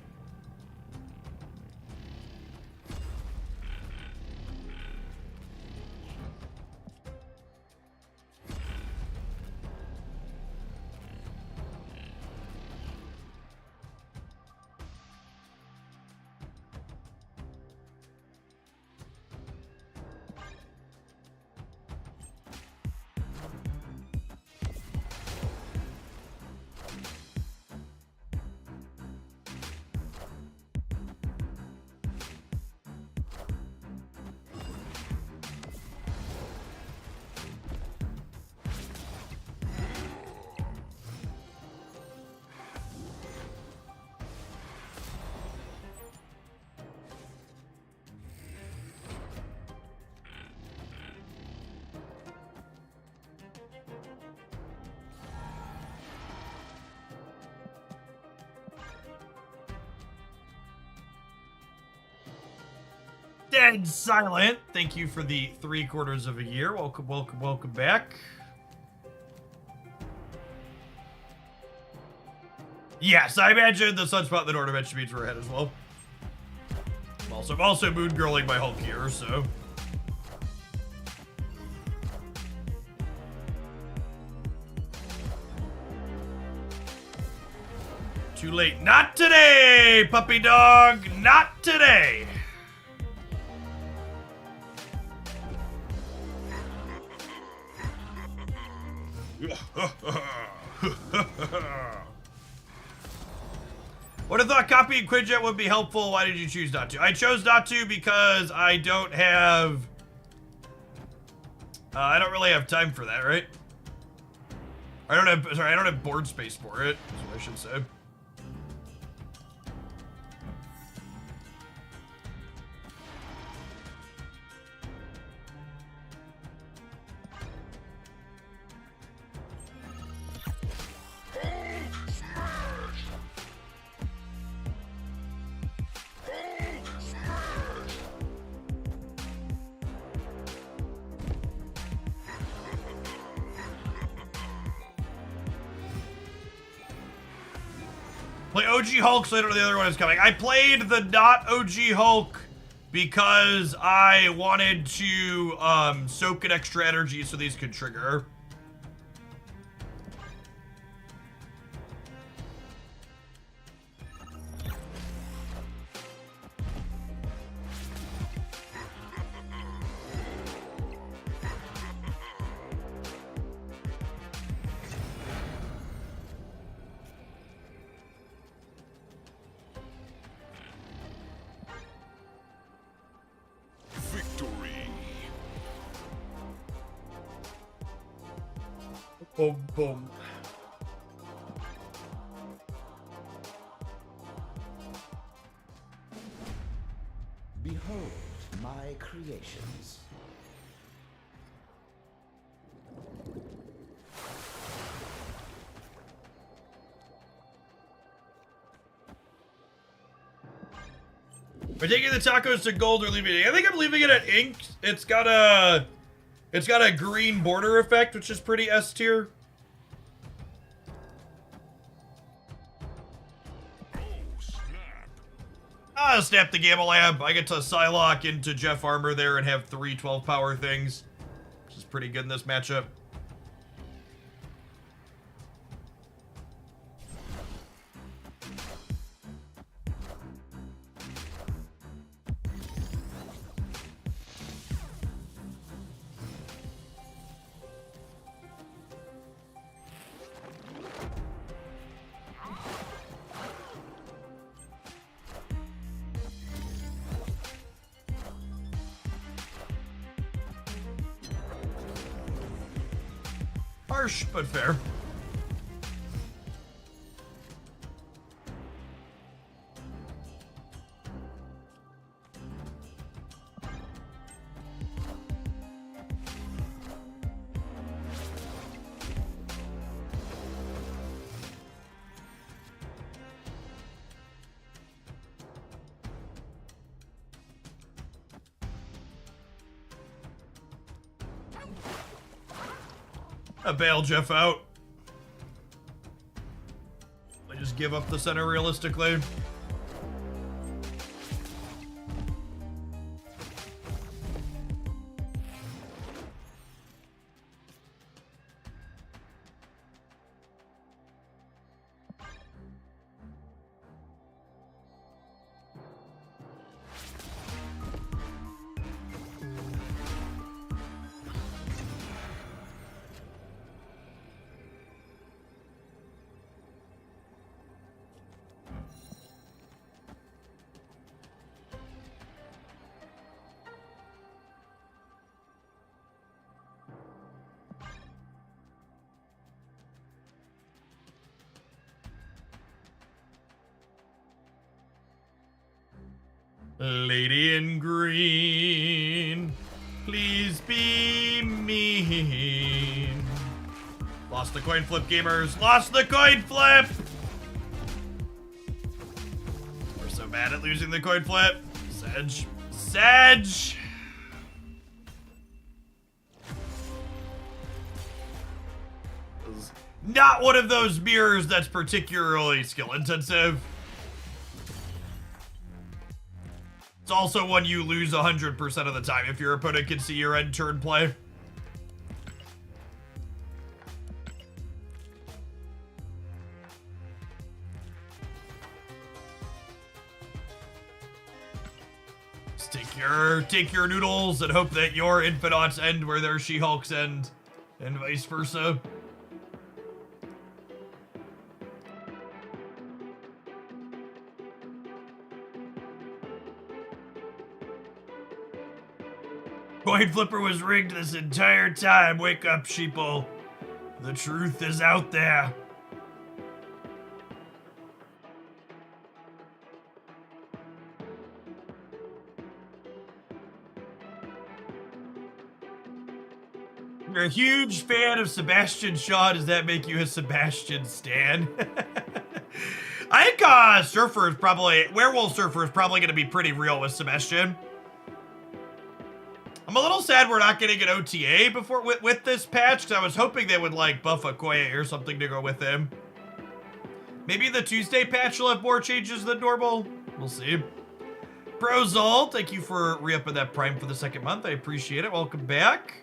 Dead Silent, thank you for the 3/4 of a year. Welcome, welcome, welcome back. Yes, I imagine the Sunspot and the Nordic beats were ahead as well. I'm also moon girling my Hulk here, so. Too late. Not today, puppy dog. Not today. Would have thought copying Quinjet would be helpful. Why did you choose not to? I chose not to because I don't have... I don't really have time for that, right? I don't have board space for it, is what I should say. Play OG Hulk so I don't know the other one is coming. I played the not OG Hulk because I wanted to soak in extra energy so these could trigger. Boom, boom. Behold my creations. We're taking the tacos to gold or leaving it. I think I'm leaving it at ink. It's got a green border effect, which is pretty S tier. Ah, snap the Gamma Lab. I get to Psylocke into Jeff Armor there and have 3 12 power things, which is pretty good in this matchup. Harsh, but fair. I bail Jeff out. I just give up the center realistically. Lady in green, please be mean. Lost the coin flip, gamers. Lost the coin flip! We're so bad at losing the coin flip. Sedge. Not one of those mirrors that's particularly skill intensive. It's also one you lose 100% of the time if your opponent can see your end turn play. Just take your noodles and hope that your Infinauts end where their She-Hulks end, and vice versa. Coin flipper was rigged this entire time. Wake up, sheeple. The truth is out there. You're a huge fan of Sebastian Shaw. Does that make you a Sebastian stan? I think Werewolf Surfer is probably going to be pretty real with Sebastian. I'm a little sad we're not getting an OTA before with this patch, because I was hoping they would like buff Okoye or something to go with him. Maybe the Tuesday patch will have more changes than normal. We'll see. Prozol, thank you for re-upping that Prime for the 2nd month. I appreciate it. Welcome back.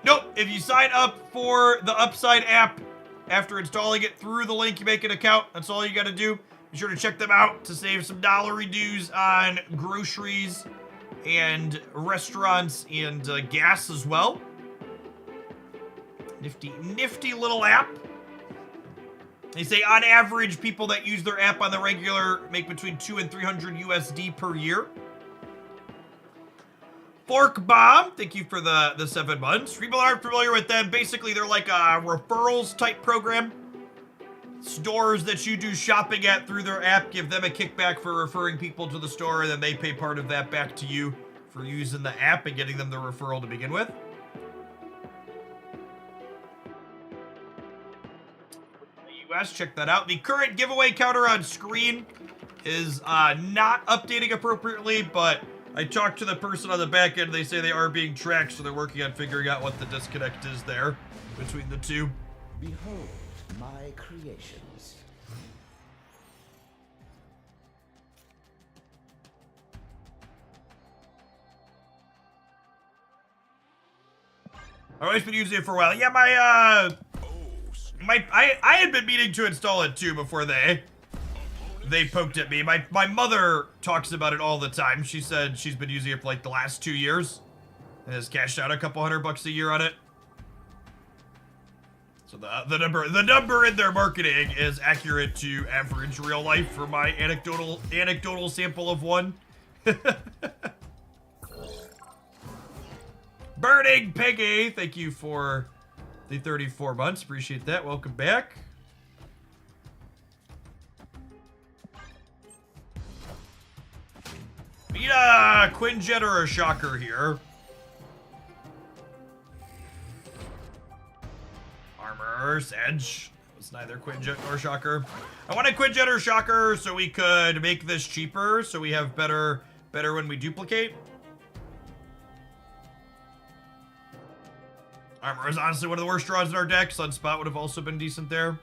Nope, if you sign up for the Upside app after installing it through the link, you make an account. That's all you got to do. Be sure to check them out to save some dollary dues on groceries and restaurants and gas as well. Nifty little app. They say on average, people that use their app on the regular make between 200 and 300 USD per year. Fork Bomb, thank you for the 7 months. People aren't familiar with them. Basically, they're like a referrals type program. Stores that you do shopping at through their app give them a kickback for referring people to the store, and then they pay part of that back to you for using the app and getting them the referral to begin with. The US, check that out. The current giveaway counter on screen is not updating appropriately, but I talked to the person on the back end. They say they are being tracked, so they're working on figuring out what the disconnect is there between the two. Behold my creations. I've always been using it for a while. Yeah, I had been meaning to install it too before they poked at me. My mother talks about it all the time. She said she's been using it for like the last 2 years and has cashed out a couple $100 a year on it. So the number in their marketing is accurate to average real life for my anecdotal sample of one. Burning Peggy, thank you for the 34 months. Appreciate that. Welcome back. Need a Quinjet or a Shocker here. Armor, Sedge. It's neither Quinjet nor Shocker. I want a Quinjet or Shocker so we could make this cheaper, so we have better when we duplicate. Armor is honestly one of the worst draws in our deck. Sunspot would have also been decent there.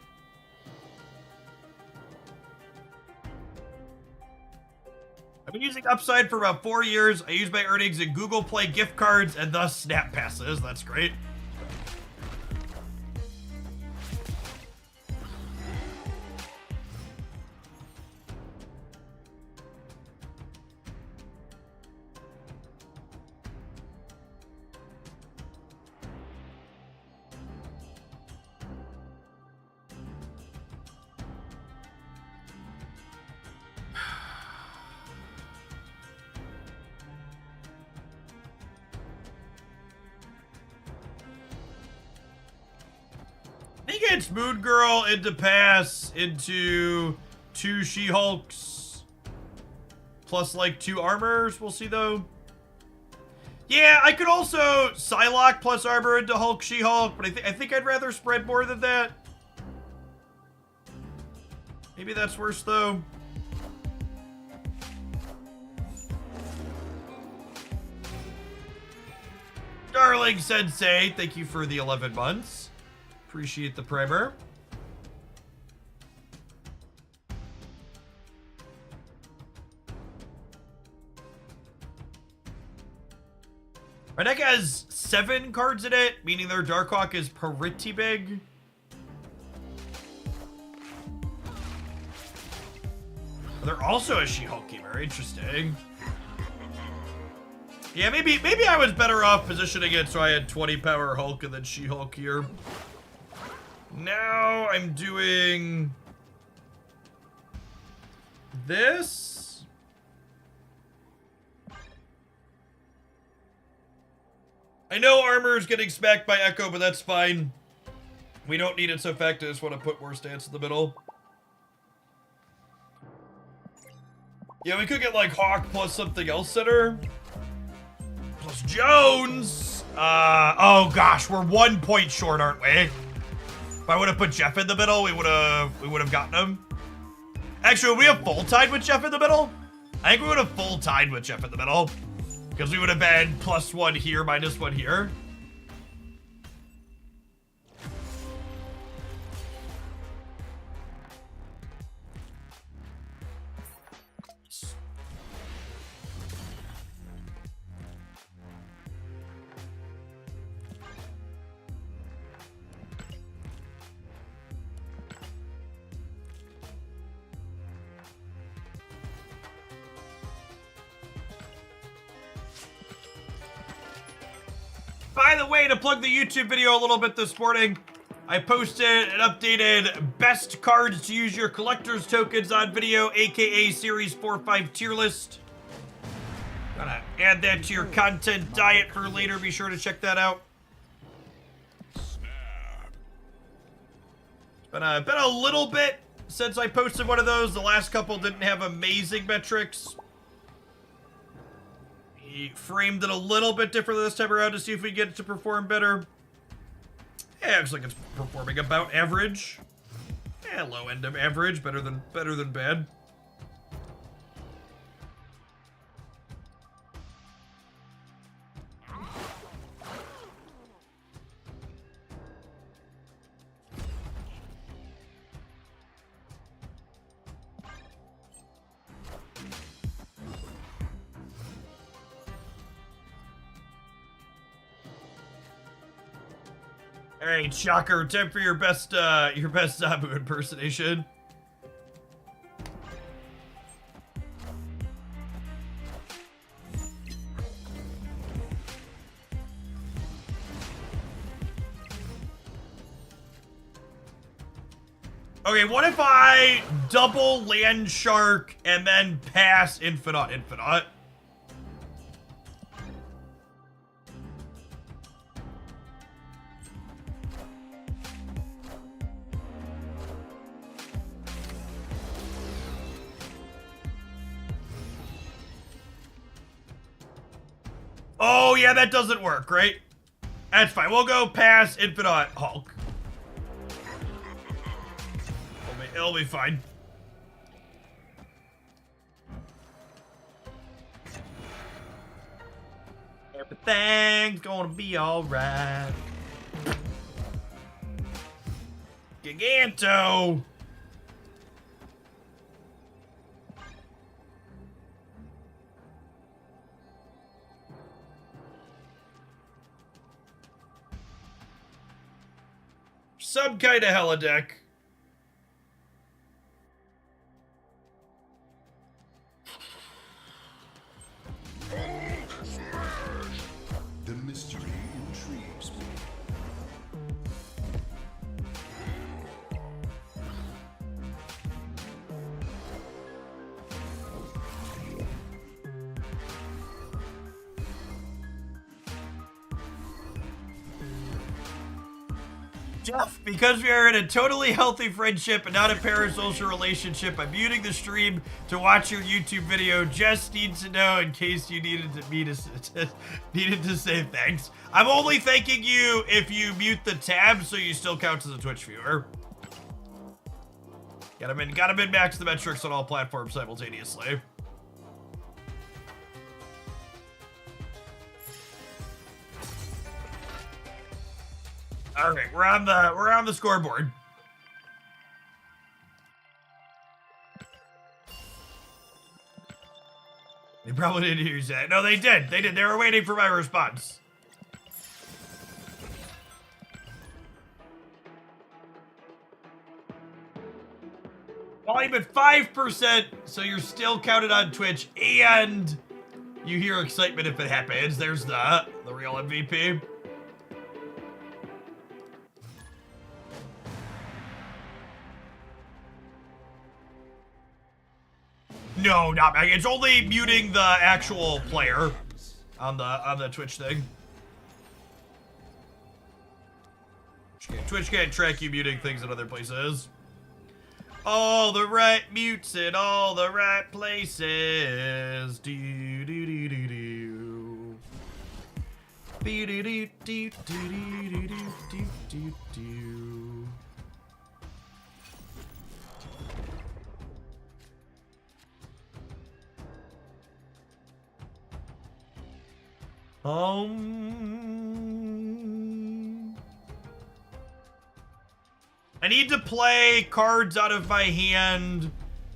I've been using Upside for about 4 years. I use my earnings in Google Play gift cards and thus Snap Passes. That's great. I think it's Moon Girl into Pass into 2 She-Hulks plus like 2 armors. We'll see though. Yeah, I could also Psylocke plus armor into Hulk She-Hulk, but I think I'd rather spread more than that. Maybe that's worse though. Darling Sensei, thank you for the 11 months. Appreciate the primer. My deck has 7 cards in it, meaning their Darkhawk is pretty big. They're also a She-Hulk gamer. Interesting. Yeah, maybe I was better off positioning it so I had 20 power Hulk and then She-Hulk here. Now I'm doing this. I know armor is getting smacked by Echo, but that's fine. We don't need its effect. I just want to put more stance in the middle. Yeah, we could get like Hawk plus something else in her. Plus Jones. Oh gosh, we're 1 point short, aren't we? If I would have put Jeff in the middle, we would have gotten him. Actually, would we have full tied with Jeff in the middle? I think we would have full tied with Jeff in the middle. Because we would have been +1 here, -1 here. By the way, to plug the YouTube video a little bit this morning, I posted an updated best cards to use your collector's tokens on video, aka Series 4-5 tier list. Gotta add that to your content diet for later. Be sure to check that out. It's been a little bit since I posted one of those. The last couple didn't have amazing metrics. He framed it a little bit differently this time around to see if we get it to perform better. Yeah, looks like it's performing about average. Yeah, low end of average, better than bad. All right, Shocker, time for your best Zabu impersonation. Okay, what if I double Land Shark and then pass Infinite? Oh, yeah, that doesn't work, right? That's fine. We'll go pass Infinite Hulk. It'll be fine. Everything's gonna be alright. Giganto! Some kind of holodeck. The mystery intrigues me. Jeff, because we are in a totally healthy friendship and not a parasocial relationship, I'm muting the stream to watch your YouTube video. Just needs to know in case you needed to say thanks. I'm only thanking you if you mute the tab so you still count as a Twitch viewer. Gotta min-max the metrics on all platforms simultaneously. All right, we're on the scoreboard. They probably didn't hear you say it. No, they did. They did. They were waiting for my response. Volume at 5%, so you're still counted on Twitch, and you hear excitement if it happens. There's the real MVP. No, not back. It's only muting the actual player on the Twitch thing. Twitch can't track you muting things in other places. All the right mutes in all the right places. Do do do do do. Do do do do do do do do do. I need to play cards out of my hand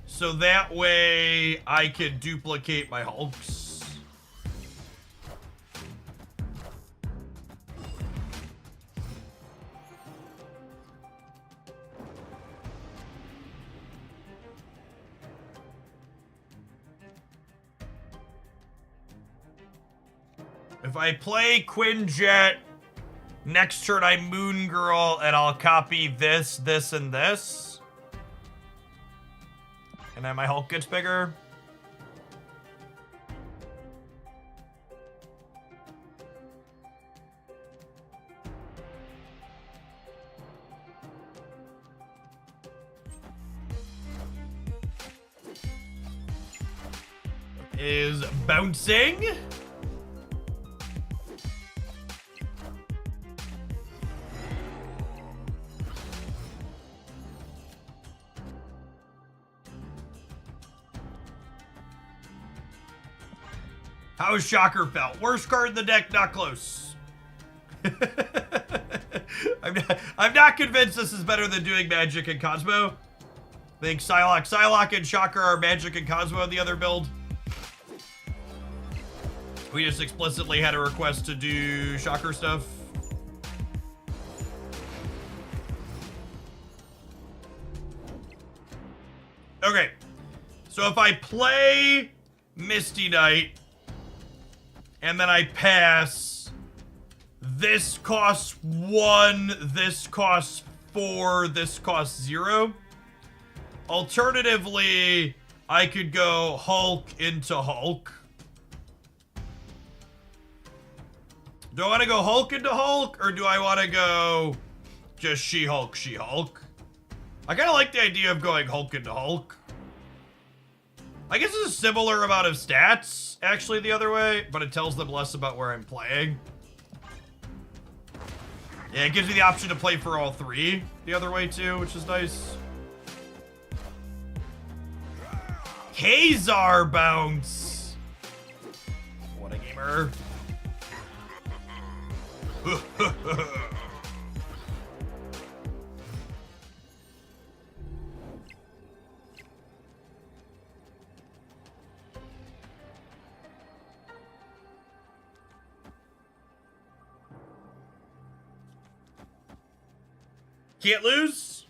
so that way I can duplicate my Hulks. If I play Quinjet, next turn I Moon Girl, and I'll copy this, this, and this. And then my Hulk gets bigger. Is bouncing. How is Shocker felt? Worst card in the deck, not close. I'm not convinced this is better than doing Magic and Cosmo. I think Psylocke and Shocker are Magic and Cosmo in the other build. We just explicitly had a request to do Shocker stuff. Okay, so if I play Misty Knight, and then I pass, this costs 1, this costs 4, this costs 0. Alternatively, I could go Hulk into Hulk. Do I want to go Hulk into Hulk, or do I want to go just She-Hulk, She-Hulk? I kind of like the idea of going Hulk into Hulk. I guess it's a similar amount of stats, actually, the other way, but it tells them less about where I'm playing. Yeah, it gives me the option to play for all 3 the other way, too, which is nice. Kazar bounce! What a gamer. Can't lose.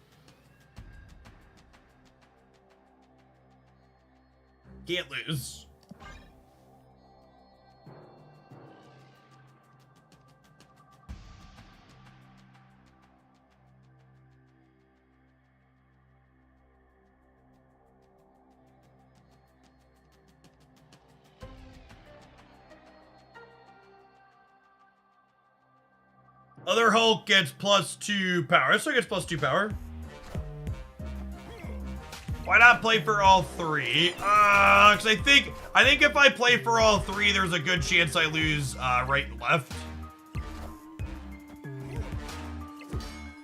Can't lose. Other Hulk gets +2 power. This one gets +2 power. Why not play for all 3? Because I think if I play for all 3, there's a good chance I lose right and left.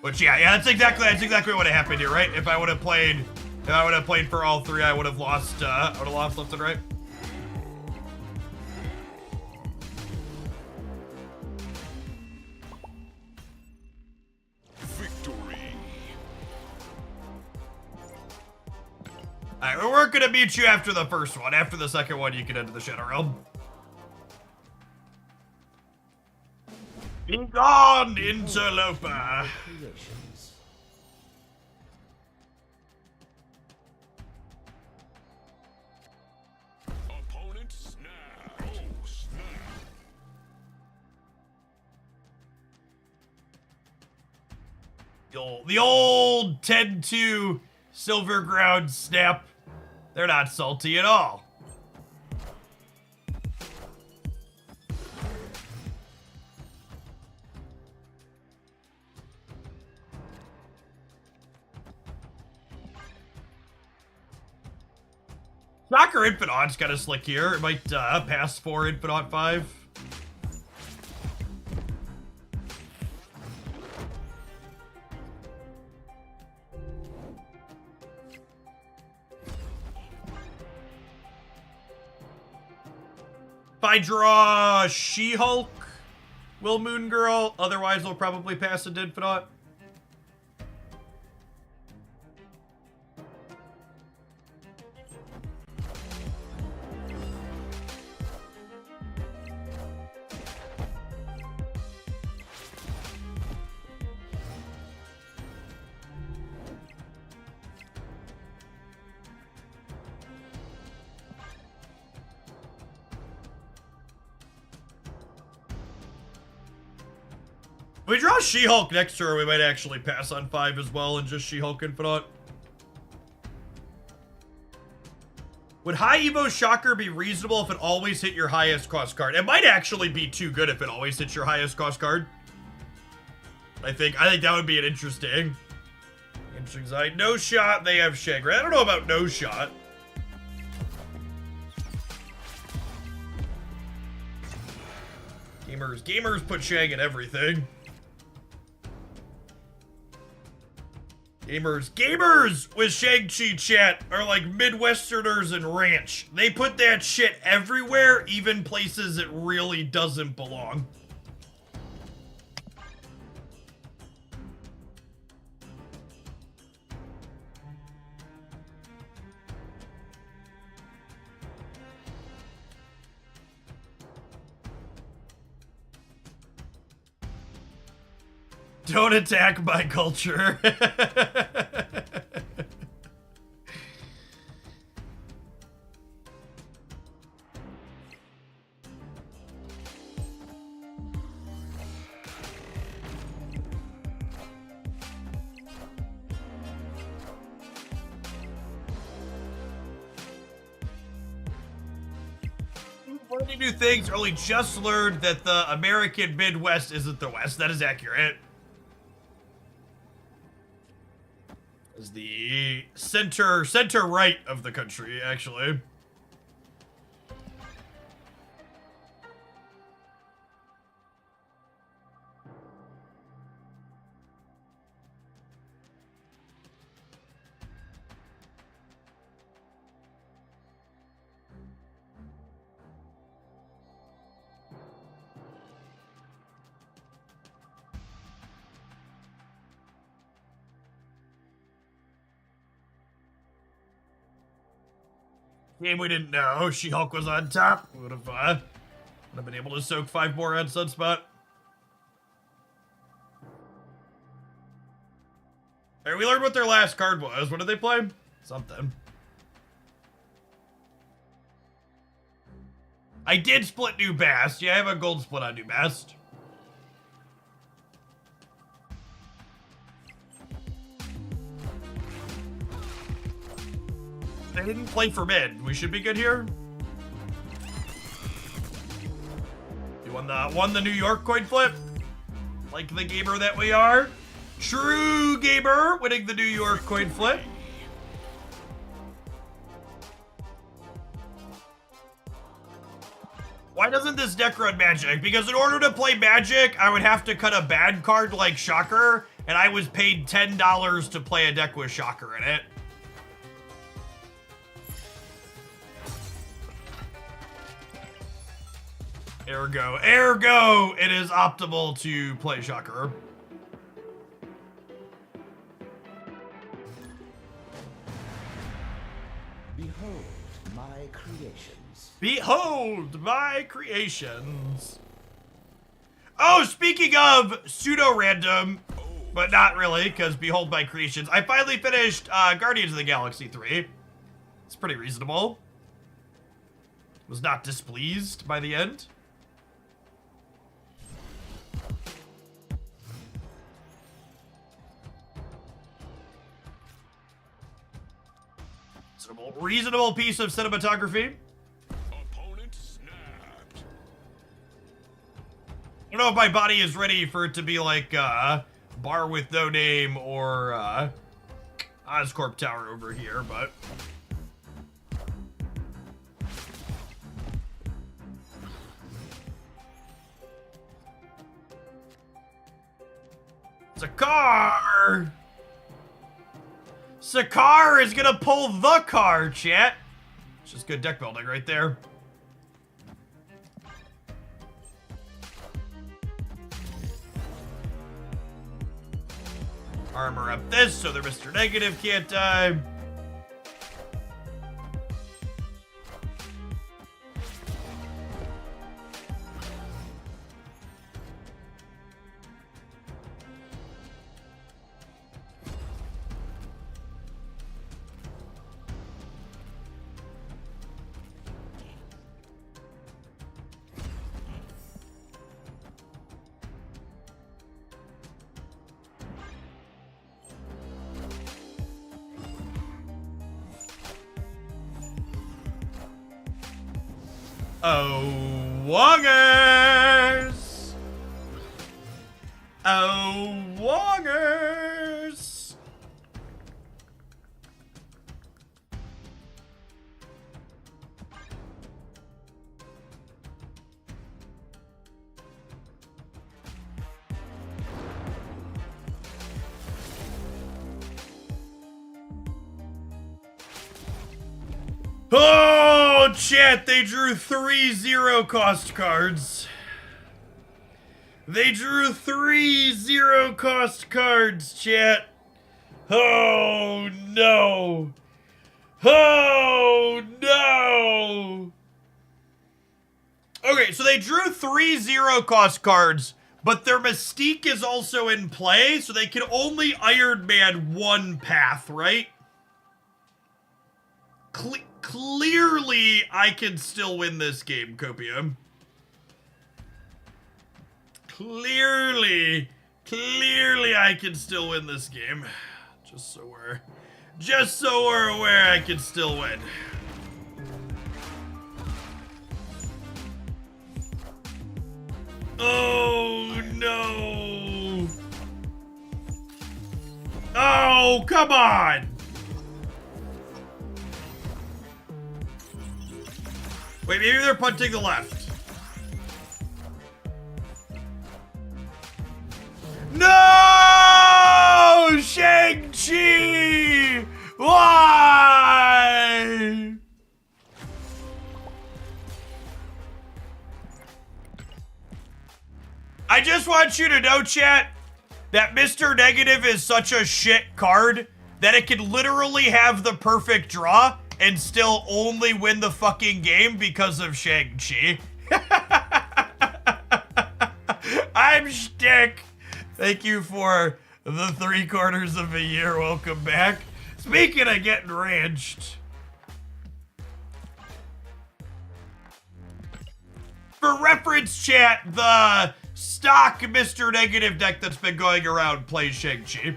Which yeah, that's exactly what happened here, right? If I would have played for all 3, I would have lost left and right. gonna beat you after the first one. After the second one, you can enter the Shadow Realm. Be gone, interloper. Creations. Opponent snap. Oh, snap. The old 10-2 Silver Ground snap. They're not salty at all. Shocker Infinite's kind of slick here. It might pass for Infinite 5. If I draw She-Hulk, will Moon Girl, otherwise they'll probably pass into Infinite. If we draw She-Hulk next turn, we might actually pass on 5 as well and just She-Hulk Infinite. Would High Evo Shocker be reasonable if it always hit your highest cost card? It might actually be too good if it always hits your highest cost card. I think that would be an interesting side. No shot, they have Shaggy. I don't know about no shot. Gamers put Shag in everything. Gamers with Shang-Chi chat are like Midwesterners and ranch. They put that shit everywhere, even places it really doesn't belong. Don't attack my culture. Learning new things, only just learned that the American Midwest isn't the West. That is accurate. Is the center right of the country, actually. Game we didn't know. She-Hulk was on top. Would have been able to soak 5 more on Sunspot. Alright, we learned what their last card was. What did they play? Something. I did split New Bast. Yeah, I have a gold split on New Bast. They didn't play for mid. We should be good here. You won the New York coin flip? Like the gamer that we are? True gamer winning the New York coin flip. Why doesn't this deck run Magic? Because in order to play Magic, I would have to cut a bad card like Shocker, and I was paid $10 to play a deck with Shocker in it. Ergo, it is optimal to play Shocker. Behold my creations. Behold my creations. Oh, speaking of pseudo-random, but not really, because behold my creations, I finally finished Guardians of the Galaxy 3. It's pretty reasonable. Was not displeased by the end. Reasonable piece of cinematography. Opponent snapped. I don't know if my body is ready for it to be like Bar with No Name or Oscorp Tower over here, but Sakar! Sakar is gonna pull the card, chat. It's just good deck building right there. Armor up this so their Mr. Negative can't die. Oh, Wongers! Oh, Wongers! Oh, chat, they drew 3 0-cost cards. They drew 3 0-cost cards, chat. Oh, no. Oh, no. Okay, so they drew 3 0-cost cards, but their Mystique is also in play, so they can only Iron Man one path, right? Clearly, I can still win this game, Copium. Clearly, I can still win this game. Just so we're aware, I can still win. Oh, no. Oh, come on. Wait, maybe they're punting the left. No! Shang-Chi! Why? I just want you to know, chat, that Mr. Negative is such a shit card that it could literally have the perfect draw and still only win the fucking game because of Shang-Chi. I'm Shtick. Thank you for the 3/4 of a year. Welcome back. Speaking of getting ranched. For reference, chat, the stock Mr. Negative deck that's been going around plays Shang-Chi.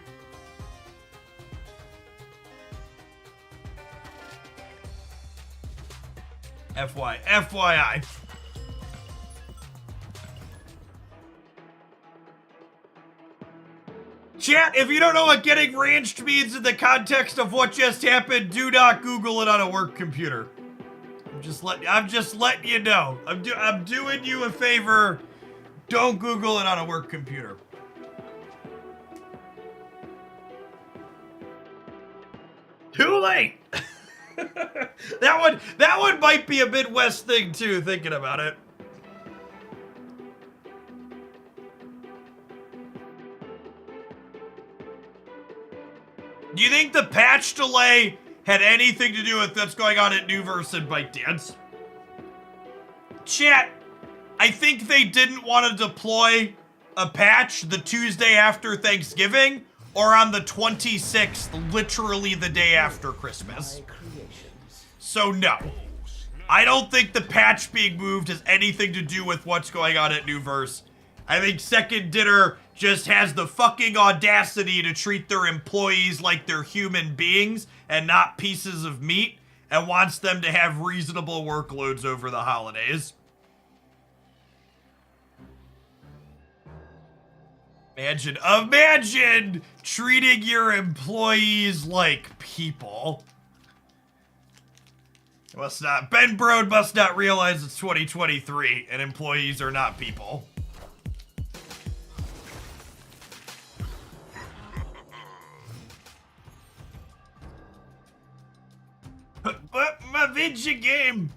FYI. Chat, if you don't know what getting ranched means in the context of what just happened, do not Google it on a work computer. I'm just letting you know. I'm doing you a favor. Don't Google it on a work computer. Too late. That one might be a Midwest thing too, thinking about it. Do you think the patch delay had anything to do with what's going on at Newverse and ByteDance. Chat, I think they didn't want to deploy a patch the Tuesday after Thanksgiving or on the 26th, literally the day after Christmas. My creations. So no. I don't think the patch being moved has anything to do with what's going on at Newverse. I think Second Dinner just has the fucking audacity to treat their employees like they're human beings and not pieces of meat, and wants them to have reasonable workloads over the holidays. Imagine treating your employees like people. Ben Brode must not realize it's 2023 and employees are not people. But my video game!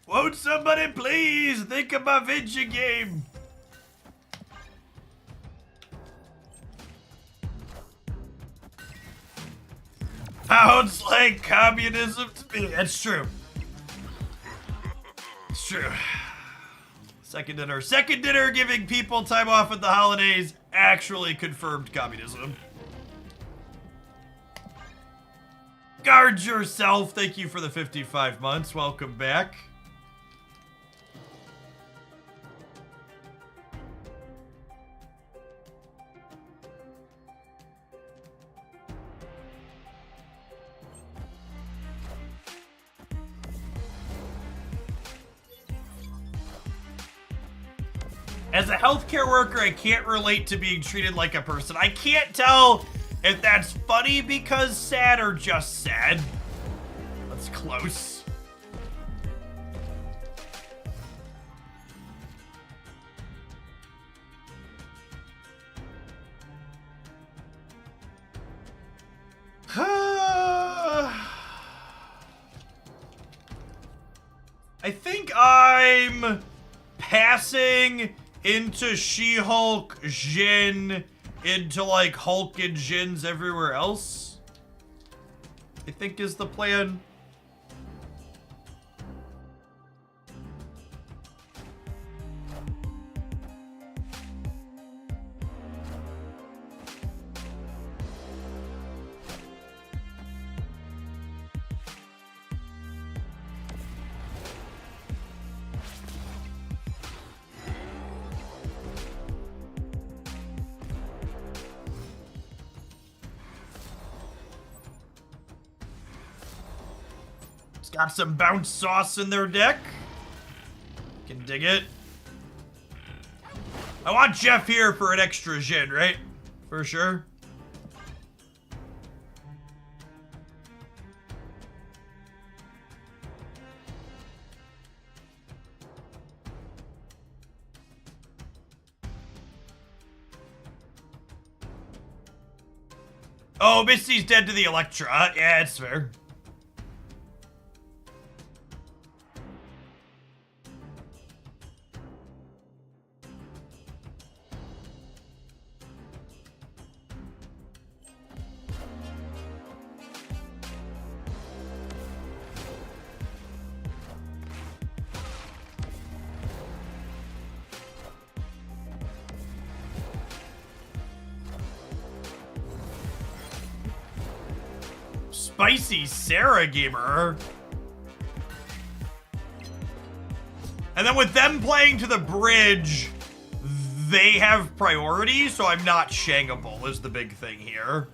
Won't somebody please think of my video game? Sounds like communism to me. That's true. It's true. Second dinner giving people time off at the holidays actually confirmed communism. Guard yourself. Thank you for the 55 months. Welcome back. As a healthcare worker, I can't relate to being treated like a person. I can't tell if that's funny because sad or just sad. That's close. I think I'm passing into She-Hulk, Jin, into like Hulk and Jins everywhere else, I think is the plan. Got some bounce sauce in their deck. Can dig it. I want Jeff here for an extra Jin, right? For sure. Oh, Misty's dead to the Electra. Yeah, it's fair. Spicy Sarah Gamer. And then with them playing to the bridge, they have priority, so I'm not shangable is the big thing here.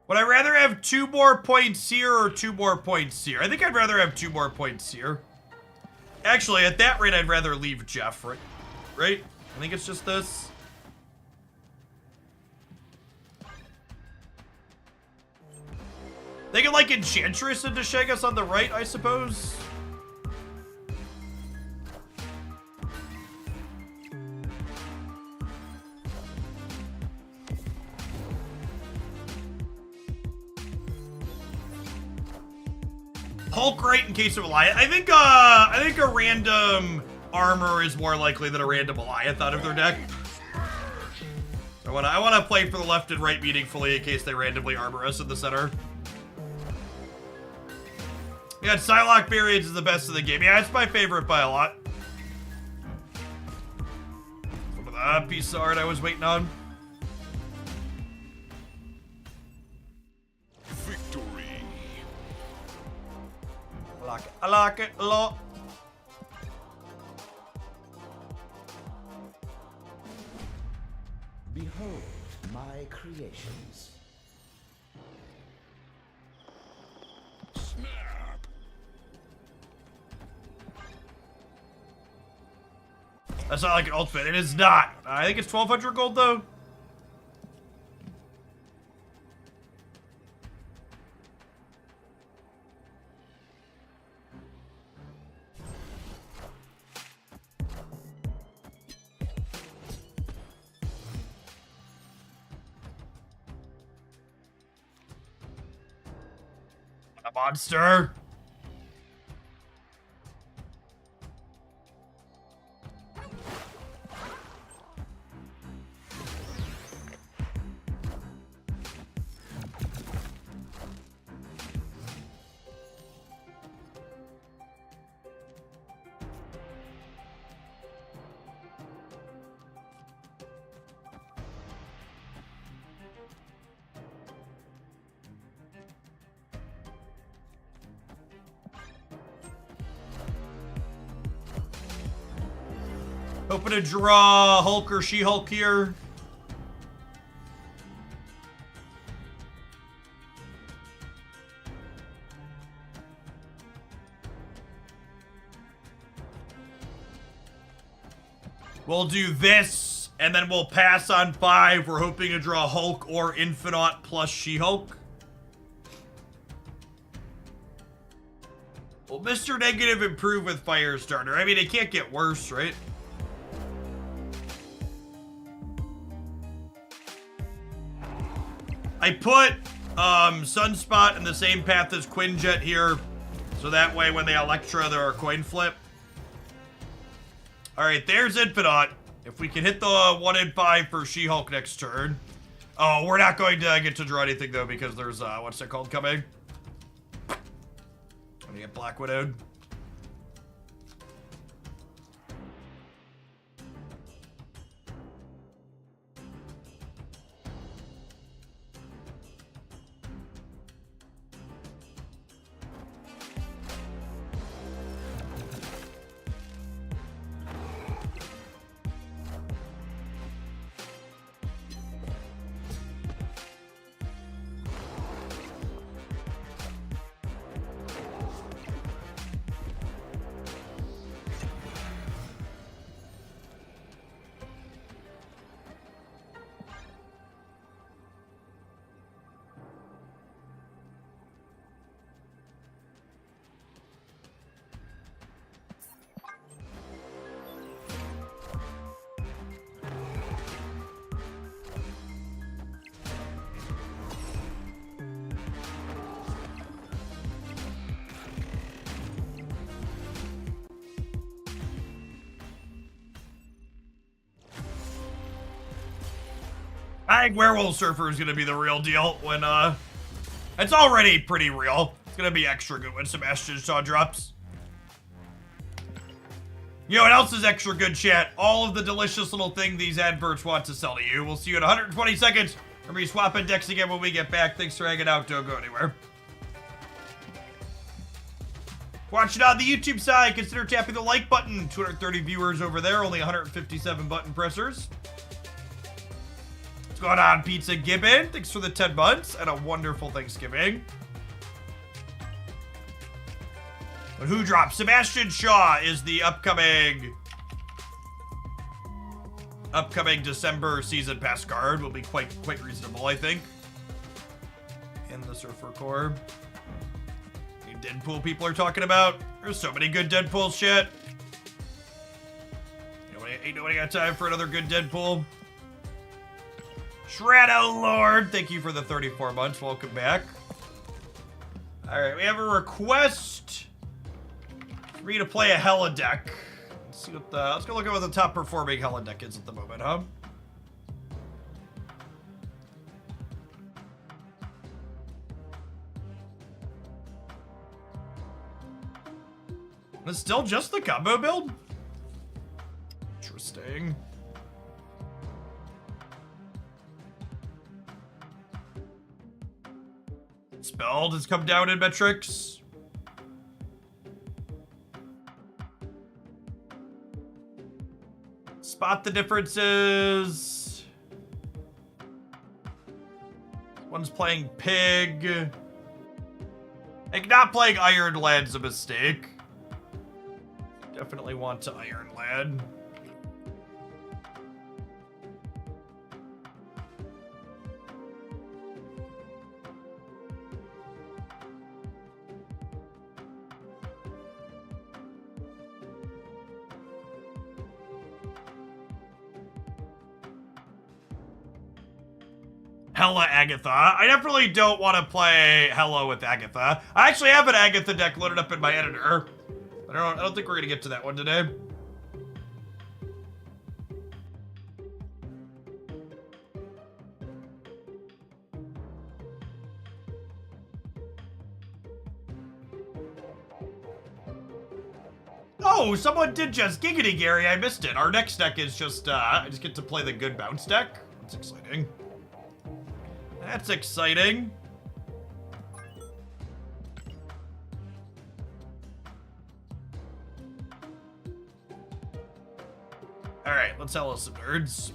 Would I rather have 2 more points here or 2 more points here? I think I'd rather have 2 more points here. Actually, at that rate, I'd rather leave Jeff, right? Right? I think it's just this. They can, like, Enchantress into Shegus on the right, I suppose. Hulk right in case of Goliath. I think a random armor is more likely than a random Goliath out of their deck. I wanna play for the left and right meaningfully in case they randomly armor us in the center. Yeah, Psylocke variants is the best of the game. Yeah, it's my favorite by a lot. Some of the piece of art I was waiting on. Victory. I like it a lot. Behold my creations. Snap. That's not like an ultimate. It is not. I think it's 1,200 gold though. A monster. Hoping to draw Hulk or She-Hulk here. We'll do this, and then we'll pass on 5. We're hoping to draw Hulk or Infinite plus She-Hulk. Well, Mr. Negative improve with Firestarter. I mean, it can't get worse, right? I put Sunspot in the same path as Quinjet here, so that way when they Electra, there are coin flip. All right, there's Infinite. If we can hit the 1 in 5 for She-Hulk next turn. Oh, we're not going to get to draw anything though because there's what's it called coming? I'm gonna get Black Widowed. I think Werewolf Surfer is going to be the real deal when, it's already pretty real. It's going to be extra good when Sebastian Shaw drops. You know what else is extra good, chat? All of the delicious little thing these adverts want to sell to you. We'll see you in 120 seconds. We're going to be swapping decks again when we get back. Thanks for hanging out. Don't go anywhere. Watching on the YouTube side, consider tapping the like button. 230 viewers over there, only 157 button pressers. What's going on, Pizza Gibbon? Thanks for the 10 months and a wonderful Thanksgiving. But who drops? Sebastian Shaw is the upcoming December season pass card. Will be quite reasonable, I think. And the Surfer Corps. Any Deadpool people are talking about? There's so many good Deadpool shit. Ain't nobody got time for another good Deadpool. Shredder Lord, thank you for the 34 months. Welcome back. Alright, we have a request for me to play a Hella deck. Let's see what the... Let's go look at what the top performing Hella deck is at the moment, huh? It's still just the combo build? Interesting. Spelled has come down in metrics. Spot the differences. One's playing Pig. Like, not playing Iron Lad's a mistake. Definitely want to Iron Lad. Hella Agatha. I definitely don't want to play Hella with Agatha. I actually have an Agatha deck loaded up in my editor. I don't think we're gonna get to that one today. Oh, someone did just Giggity Gary. I missed it. Our next deck is just, I just get to play the good bounce deck. That's exciting. That's exciting. Alright, let's hello some nerds.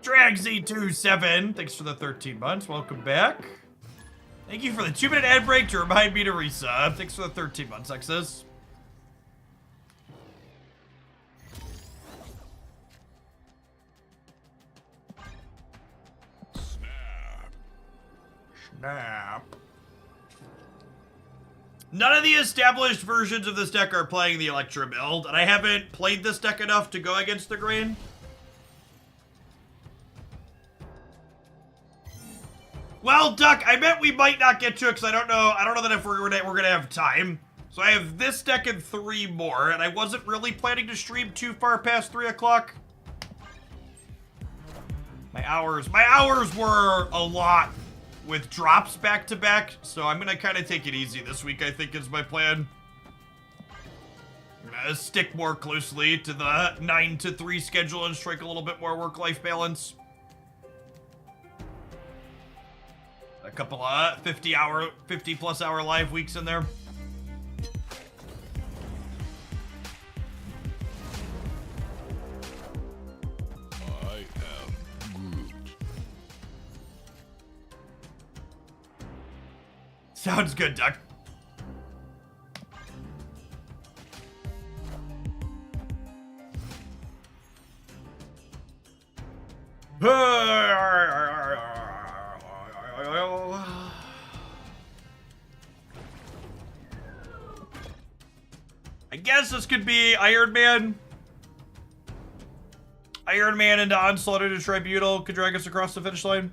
DragZ27, thanks for the 13 months. Welcome back. Thank you for the 2-minute ad break to remind me to resub. Thanks for the 13 months, X's. Snap. None of the established versions of this deck are playing the Electra build, and I haven't played this deck enough to go against the grain. Well, Duck, I bet we might not get to it because I don't know that if we're gonna have time. So I have this deck and 3 more, and I wasn't really planning to stream too far past 3 o'clock. My hours were a lot with drops back to back, so I'm gonna kind of take it easy this week, I think is my plan. I'm gonna stick more closely to the 9 to 3 schedule and strike a little bit more work-life balance. A couple of 50 plus hour live weeks in there. I am Groot. Sounds good, Duck. I guess this could be Iron Man. Iron Man into Onslaught into Tribunal could drag us across the finish line.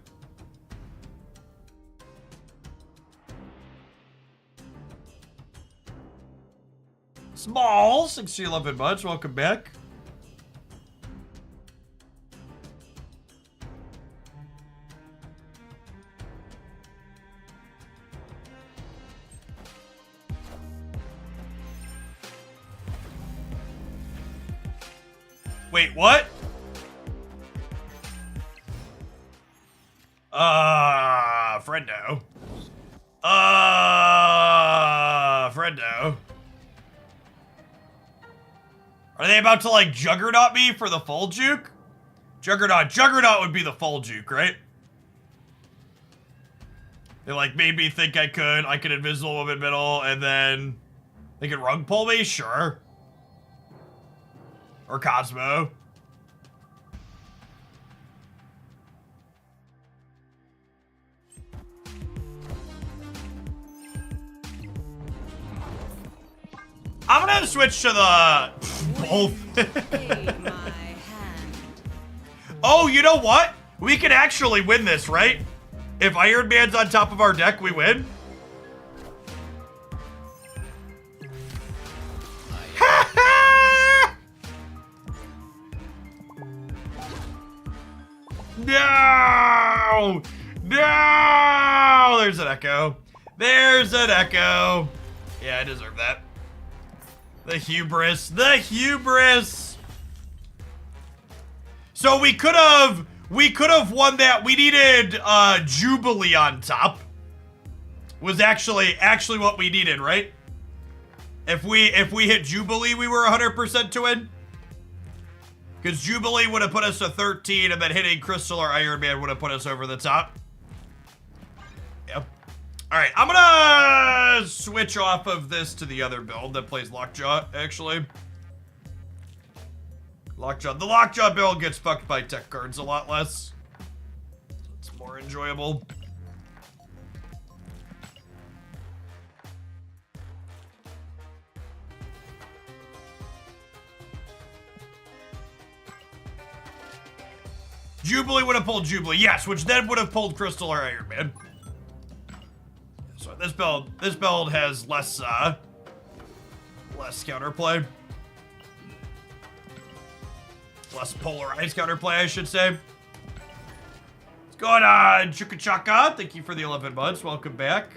Small, 611 months, welcome back. Wait, what? Friendo. Friendo. Are they about to, like, Juggernaut me for the full juke? Juggernaut would be the full juke, right? They, like, made me think I could invisible him in middle, and then they could rug pull me? Sure. Or Cosmo. I'm gonna switch to the both. Aid my hand. Oh, you know what? We can actually win this, right? If Iron Man's on top of our deck, we win. No! No! There's an echo. There's an echo. Yeah, I deserve that. The hubris. The hubris. So we could have won that. We needed Jubilee on top. Was actually what we needed, right? If we hit Jubilee, we were 100% to win. Because Jubilee would have put us to 13, and then hitting Crystal or Iron Man would have put us over the top. Yep. Alright, I'm gonna switch off of this to the other build that plays Lockjaw, actually. Lockjaw. The Lockjaw build gets fucked by tech cards a lot less. It's more enjoyable. Jubilee would have pulled Jubilee, yes, which then would have pulled Crystal or Iron Man. So this build has less counterplay. Less polarized counterplay, I should say. What's going on, Chuka Chaka? Thank you for the 11 months. Welcome back.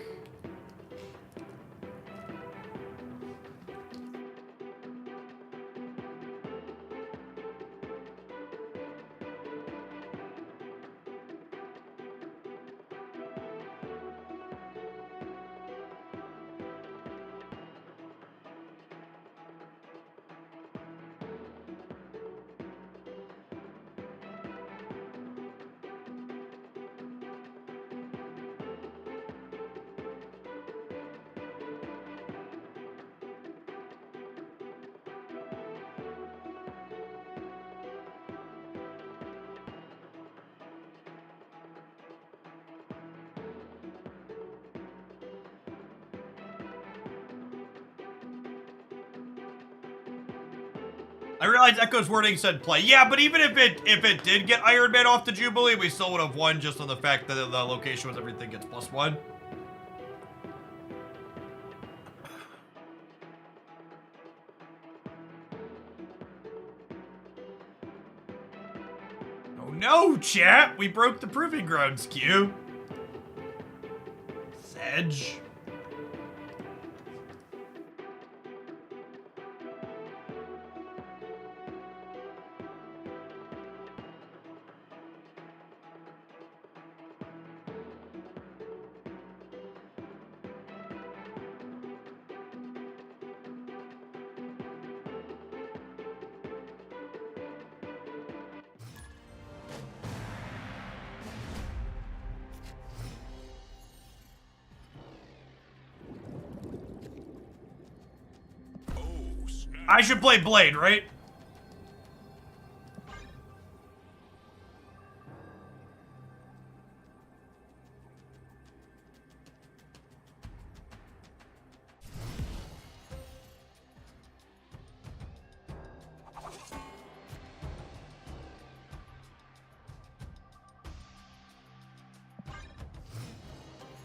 I realized Echo's wording said play. Yeah, but even if it did get Iron Man off the Jubilee, we still would have won just on the fact that the location was everything gets +1. Oh no, chat! We broke the Proving Grounds queue. Sedge. I should play Blade, right?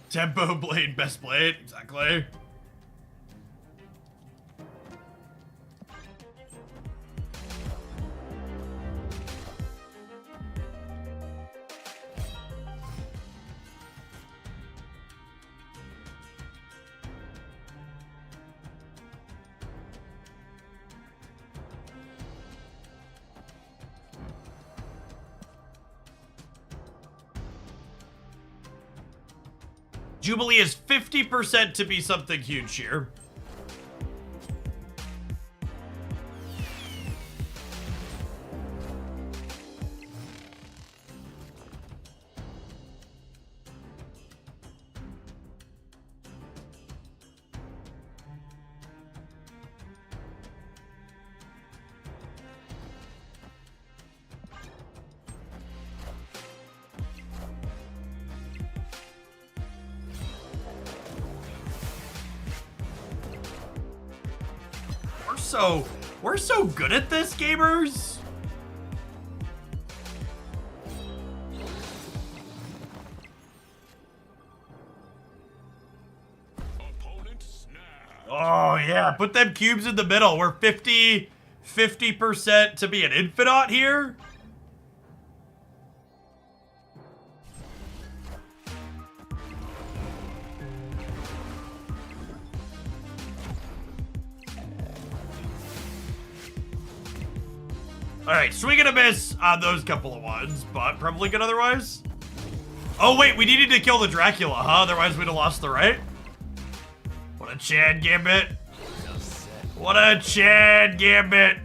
Tempo Blade, best Blade, exactly. Jubilee is 50% to be something huge here. so good at this, gamers. Opponent snap. Oh yeah, put them cubes in the middle. We're 50% to be an Infinite here. Alright, swing and a miss on those couple of ones, but probably good otherwise. Oh wait, we needed to kill the Dracula, huh? Otherwise we'd have lost the right. What a Chad Gambit. What a Chad Gambit.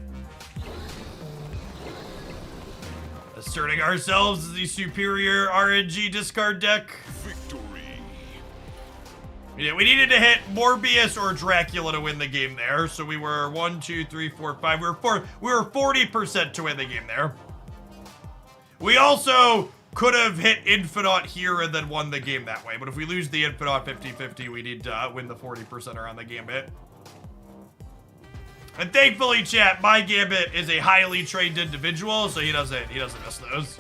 Asserting ourselves as the superior RNG discard deck. Victory. Yeah, we needed to hit Morbius or Dracula to win the game there. So we were 1, 2, 3, 4, 5. We were 40% to win the game there. We also could have hit Infinite here and then won the game that way. But if we lose the Infinite 50-50, we need to win the 40% around the Gambit. And thankfully, chat, my Gambit is a highly trained individual, so he doesn't miss those.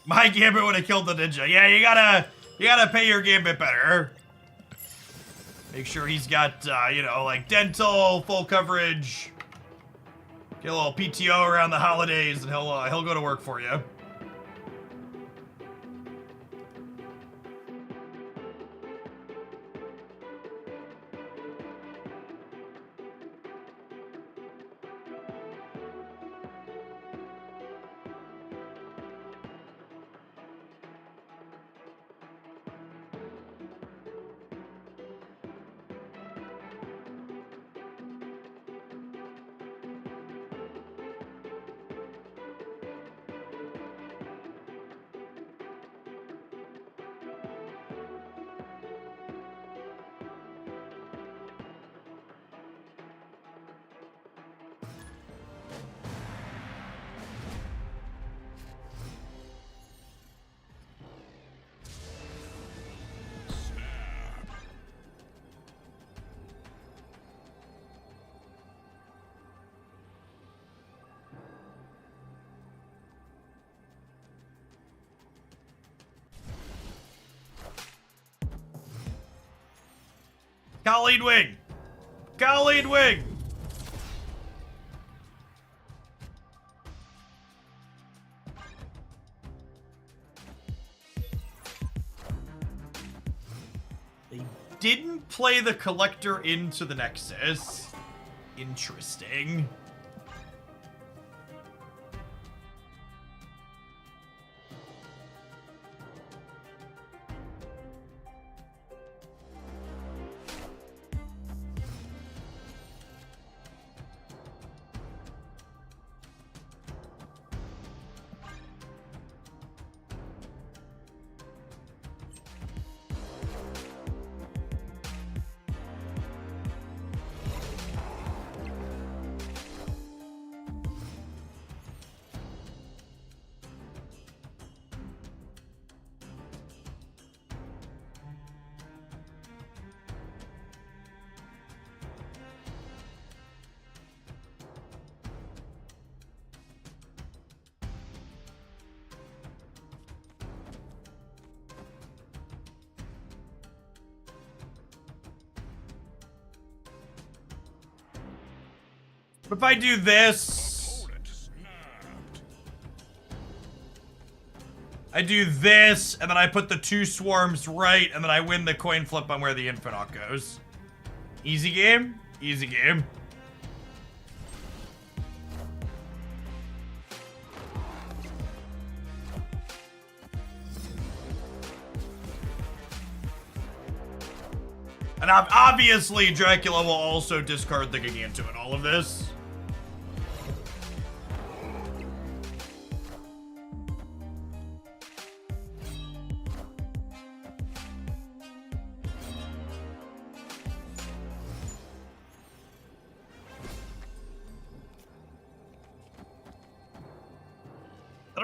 My Gambit would have killed the ninja. Yeah, you gotta pay your Gambit better. Make sure he's got, you know, like dental, full coverage. Get a little PTO around the holidays, and he'll go to work for you. Colleen Wing! Colleen Wing! They didn't play the Collector into the Nexus. Interesting. If I do this, Opponent snapped. I do this, and then I put the 2 swarms right, and then I win the coin flip on where the Infinite goes. Easy game? Easy game. And obviously, Dracula will also discard the Giganto in all of this. I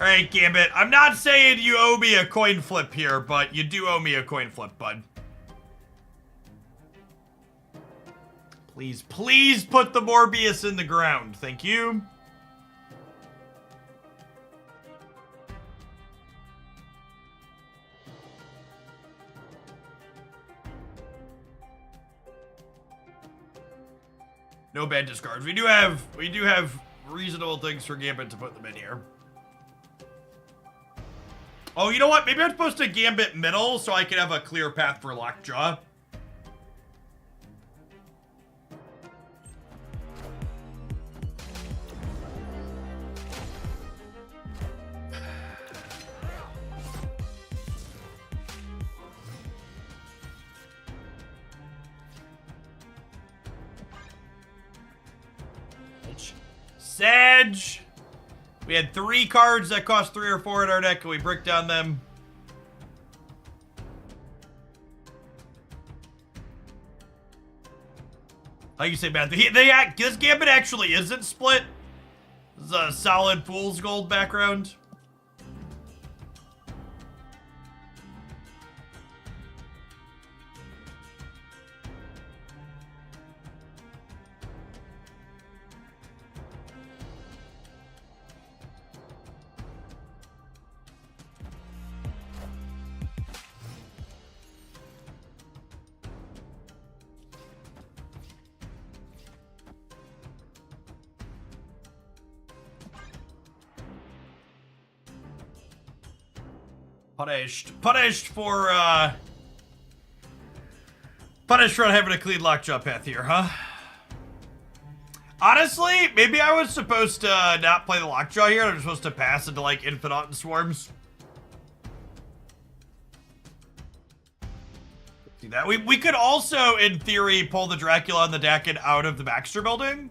All right, Gambit. I'm not saying you owe me a coin flip here, but you do owe me a coin flip, bud. Please, please put the Morbius in the ground. Thank you. No bad discards. We do have reasonable things for Gambit to put them in here. Oh, you know what? Maybe I'm supposed to Gambit middle so I can have a clear path for Lockjaw. Sedge! We had 3 cards that cost 3 or 4 in our deck. Can we break down them? Like you say, man, this Gambit actually isn't split. This is a solid Fool's Gold background. Punished for not having a clean lockjaw path here, huh? Honestly, maybe I was supposed to not play the lockjaw here. I'm supposed to pass into like Infinite and Swarms. See that? We could also, in theory, pull the Dracula and the Dakin out of the Baxter building.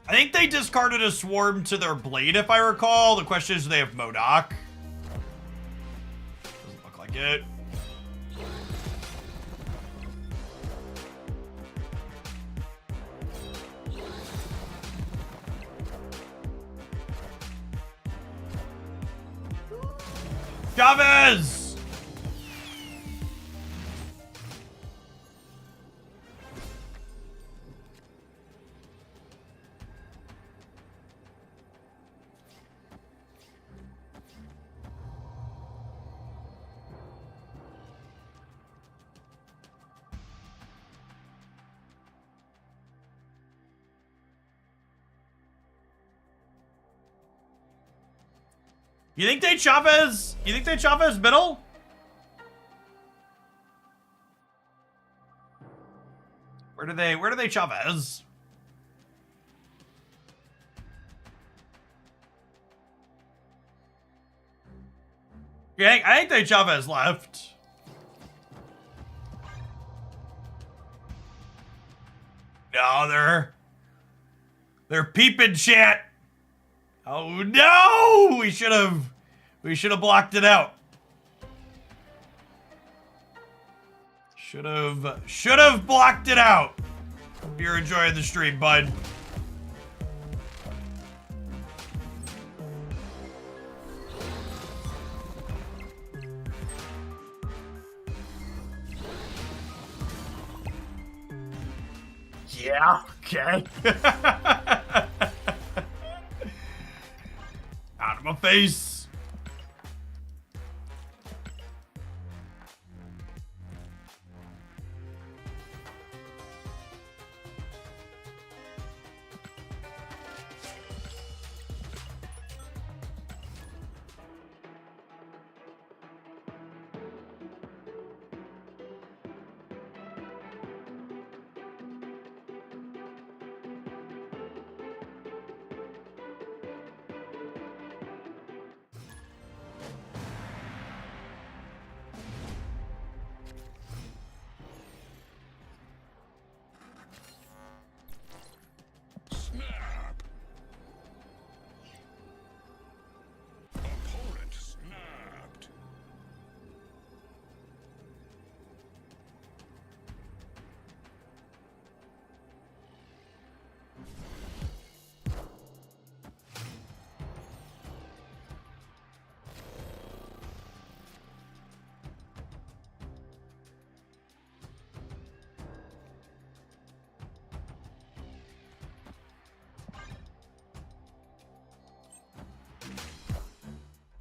I think they discarded a Swarm to their Blade, if I recall. The question is, do they have Modok? Doesn't look like it. Chavez! You think they Chavez? You think they Chavez middle? Where do they Chavez? Yeah, I think they Chavez left. No, they're peeping chat. Oh no! We should have blocked it out. Should have blocked it out. Hope you're enjoying the stream, bud. Yeah, okay. Out of my face.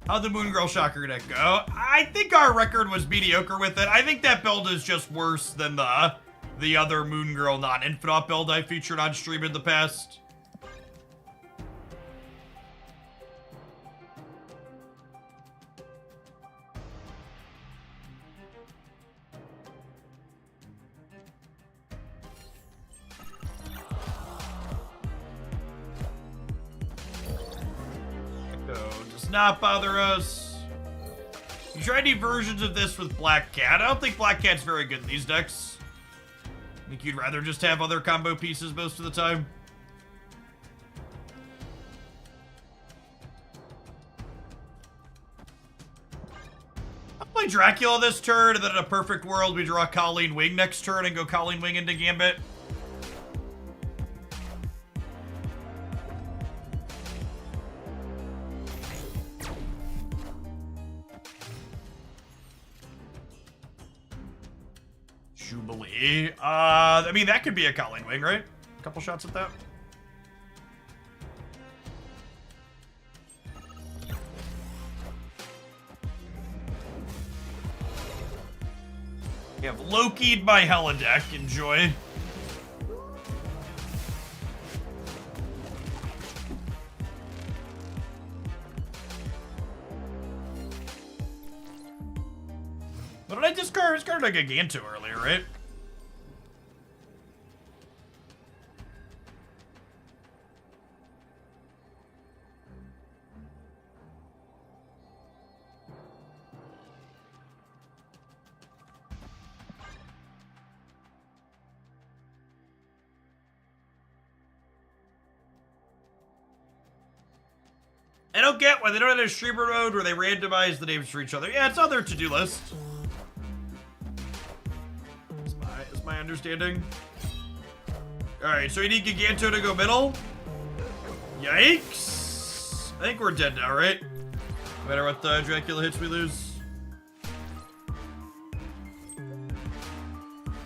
How'd the Moon Girl Shocker deck go? I think our record was mediocre with it. I think that build is just worse than the other Moon Girl non-Infinite build I featured on stream in the past. Not bother us. You try any versions of this with Black Cat? I don't think Black Cat's very good in these decks. I think you'd rather just have other combo pieces most of the time. I'll play Dracula this turn, and then in a perfect world, we draw Colleen Wing next turn and go Colleen Wing into Gambit. Jubilee. I mean, that could be a Colleen Wing, right? A couple shots at that. We have Loki'd my Hella deck. Enjoy. What did I discard? I discarded a Giganto earlier, right? I don't get why they don't have a streamer mode where they randomize the names for each other. Yeah, it's on their to-do list. Is my understanding. Alright, so you need Giganto to go middle? Yikes! I think we're dead now, right? No matter what the Dracula hits, we lose.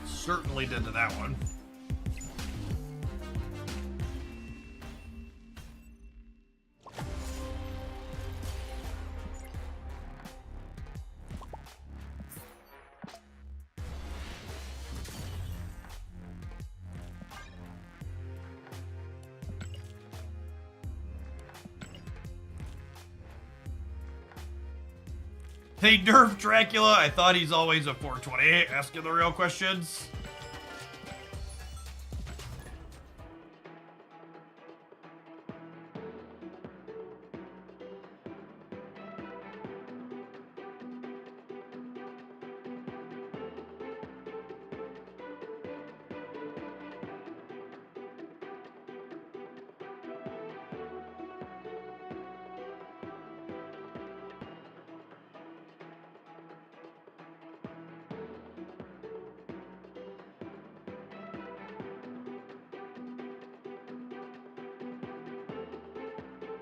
Certainly dead to that one. They nerfed Dracula. I thought he's always a 420. Asking the real questions.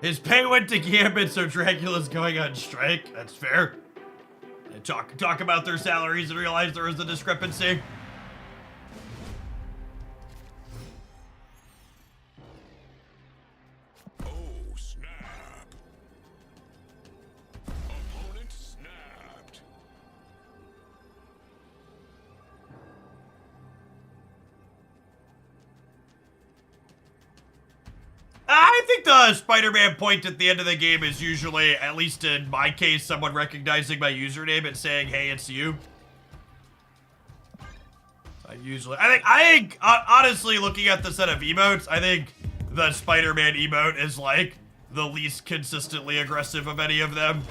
His pay went to Gambit, so Dracula's going on strike. That's fair. And talk about their salaries and realize there was a discrepancy. Oh, snap. Opponent snapped. I think the Spider-Man point at the end of the game is usually, at least in my case, someone recognizing my username and saying, "Hey, it's you." I think, honestly, looking at the set of emotes, I think the Spider-Man emote is like the least consistently aggressive of any of them.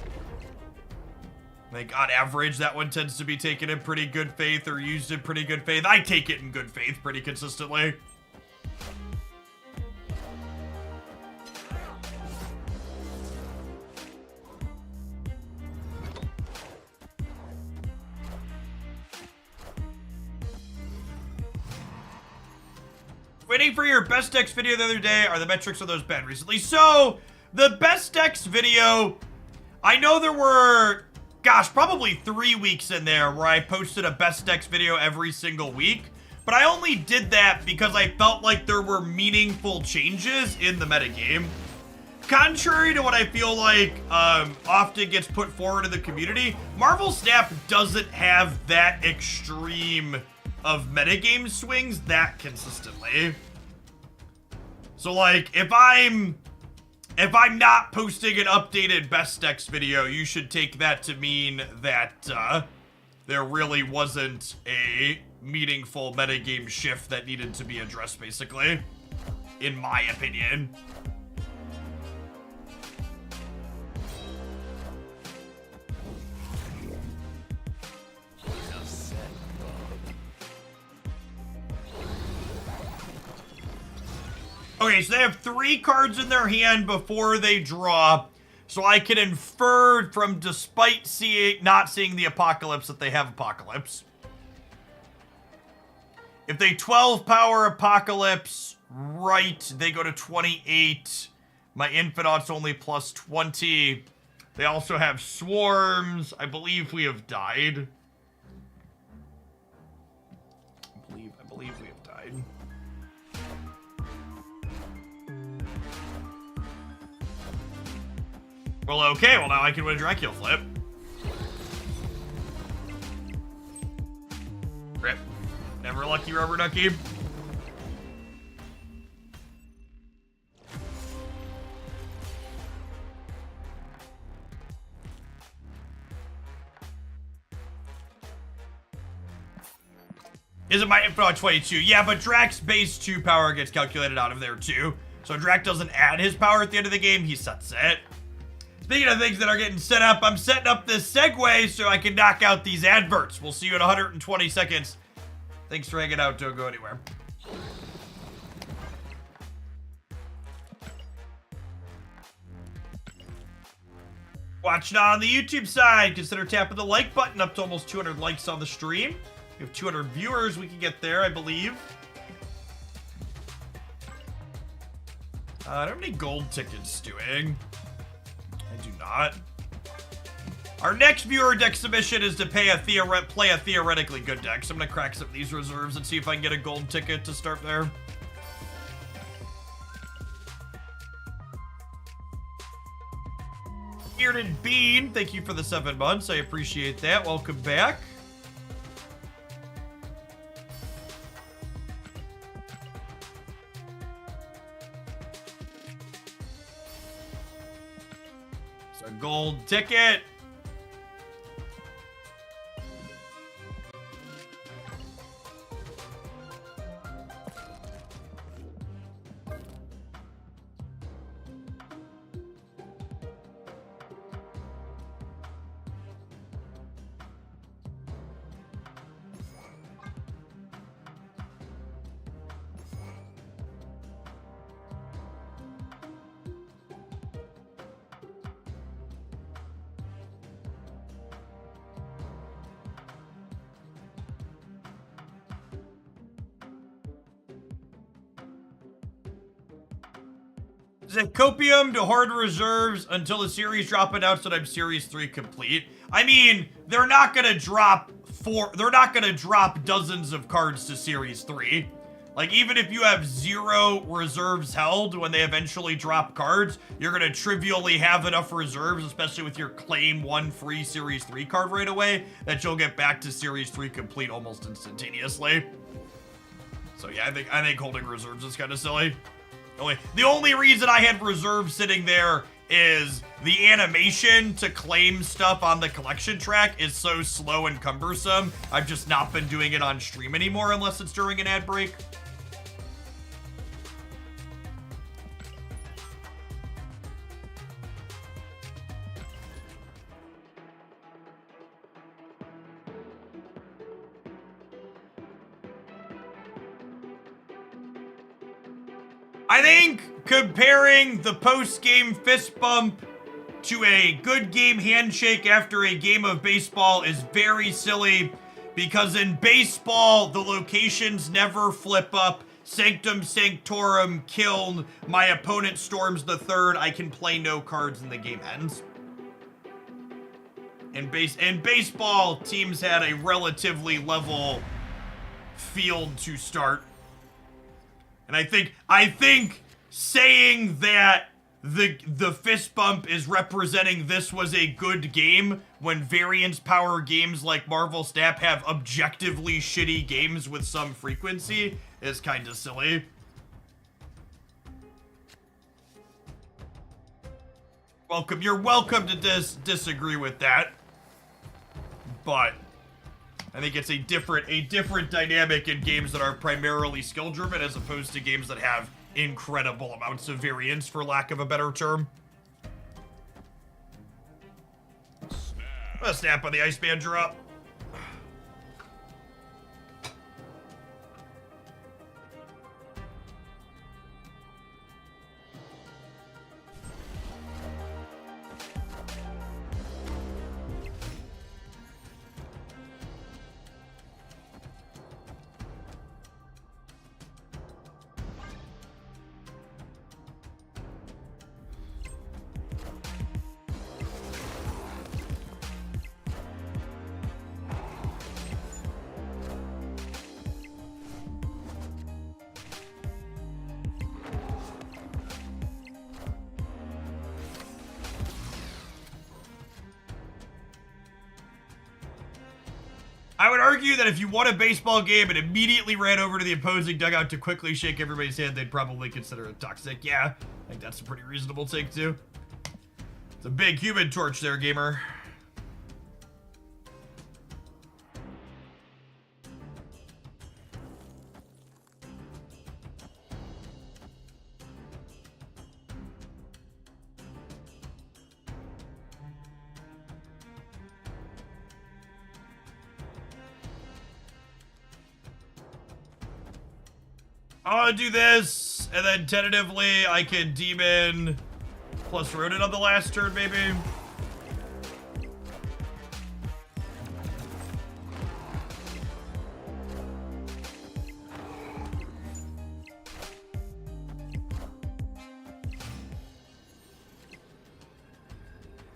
I think on average, that one tends to be taken in pretty good faith or used in pretty good faith. I take it in good faith pretty consistently. Waiting for your best decks video the other day. Are the metrics of those bad recently? So, the best decks video, I know there were, gosh, probably 3 weeks in there where I posted a best decks video every single week. But I only did that because I felt like there were meaningful changes in the metagame. contrary to what I feel like often gets put forward in the community, Marvel Snap doesn't have that extreme of metagame swings that consistently. So like, if I'm not posting an updated best decks video, you should take that to mean that there really wasn't a meaningful metagame shift that needed to be addressed, basically, in my opinion. Okay, so they have 3 cards in their hand before they draw, so I can infer from despite not seeing the Apocalypse that they have Apocalypse. If they 12 power Apocalypse, right, they go to 28. My Infinaut's only plus 20. They also have Swarms. I believe we have died. I believe we have died. Well, okay, well now I can win a Dracula flip. Rip. Never lucky rubber ducky. Isn't my info on 22? Yeah, but Drak's base 2 power gets calculated out of there too. So Drak doesn't add his power at the end of the game, he sets it. Speaking of things that are getting set up, I'm setting up this segue so I can knock out these adverts. We'll see you in 120 seconds. Thanks for hanging out. Don't go anywhere. Watching on the YouTube side, consider tapping the like button up to almost 200 likes on the stream. We have 200 viewers. We can get there, I believe. I don't have any gold tickets doing. I do not. Our next viewer deck submission is to play a theoretically good deck. So I'm going to crack some of these reserves and see if I can get a gold ticket to start there. Bearded Bean, thank you for the 7 months. I appreciate that. Welcome back. It's a gold ticket. Copium to hoard reserves until the series drop announced that I'm Series 3 complete. I mean, they're not gonna drop dozens of cards to Series 3. Like, even if you have 0 reserves held when they eventually drop cards, you're gonna trivially have enough reserves, especially with your claim 1 free Series 3 card right away, that you'll get back to Series 3 complete almost instantaneously. So yeah, I think holding reserves is kind of silly. The only reason I had reserves sitting there is the animation to claim stuff on the collection track is so slow and cumbersome. I've just not been doing it on stream anymore unless it's during an ad break. I think comparing the post-game fist bump to a good game handshake after a game of baseball is very silly, because in baseball, the locations never flip up. Sanctum Sanctorum killed, my opponent storms the third, I can play no cards and the game ends. In baseball, teams had a relatively level field to start. And I think saying that the fist bump is representing this was a good game when variance power games like Marvel Snap have objectively shitty games with some frequency is kind of silly. You're welcome to disagree with that, but I think it's a different dynamic in games that are primarily skill driven as opposed to games that have incredible amounts of variance, for lack of a better term. A snap on the Iceman drop. I would argue that if you won a baseball game and immediately ran over to the opposing dugout to quickly shake everybody's hand, they'd probably consider it toxic. Yeah, I think that's a pretty reasonable take, too. It's a big human torch there, gamer. I'll do this, and then tentatively I can demon plus rodent on the last turn, maybe.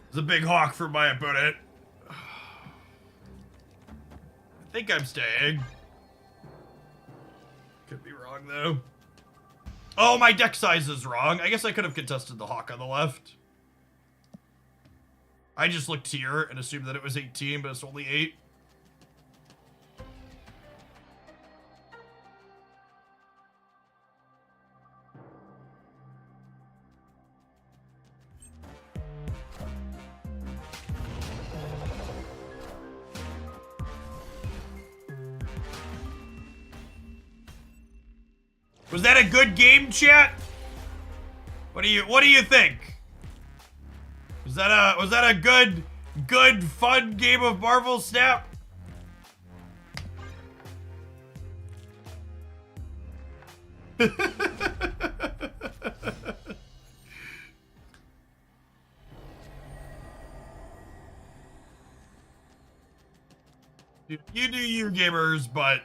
It's a big hawk for my opponent. I think I'm staying. Could be wrong, though. Oh, my deck size is wrong. I guess I could have contested the hawk on the left. I just looked here and assumed that it was 18, but it's only 8. Was that a good game, chat? What do you think? Was that a good fun game of Marvel Snap? You do you, gamers, but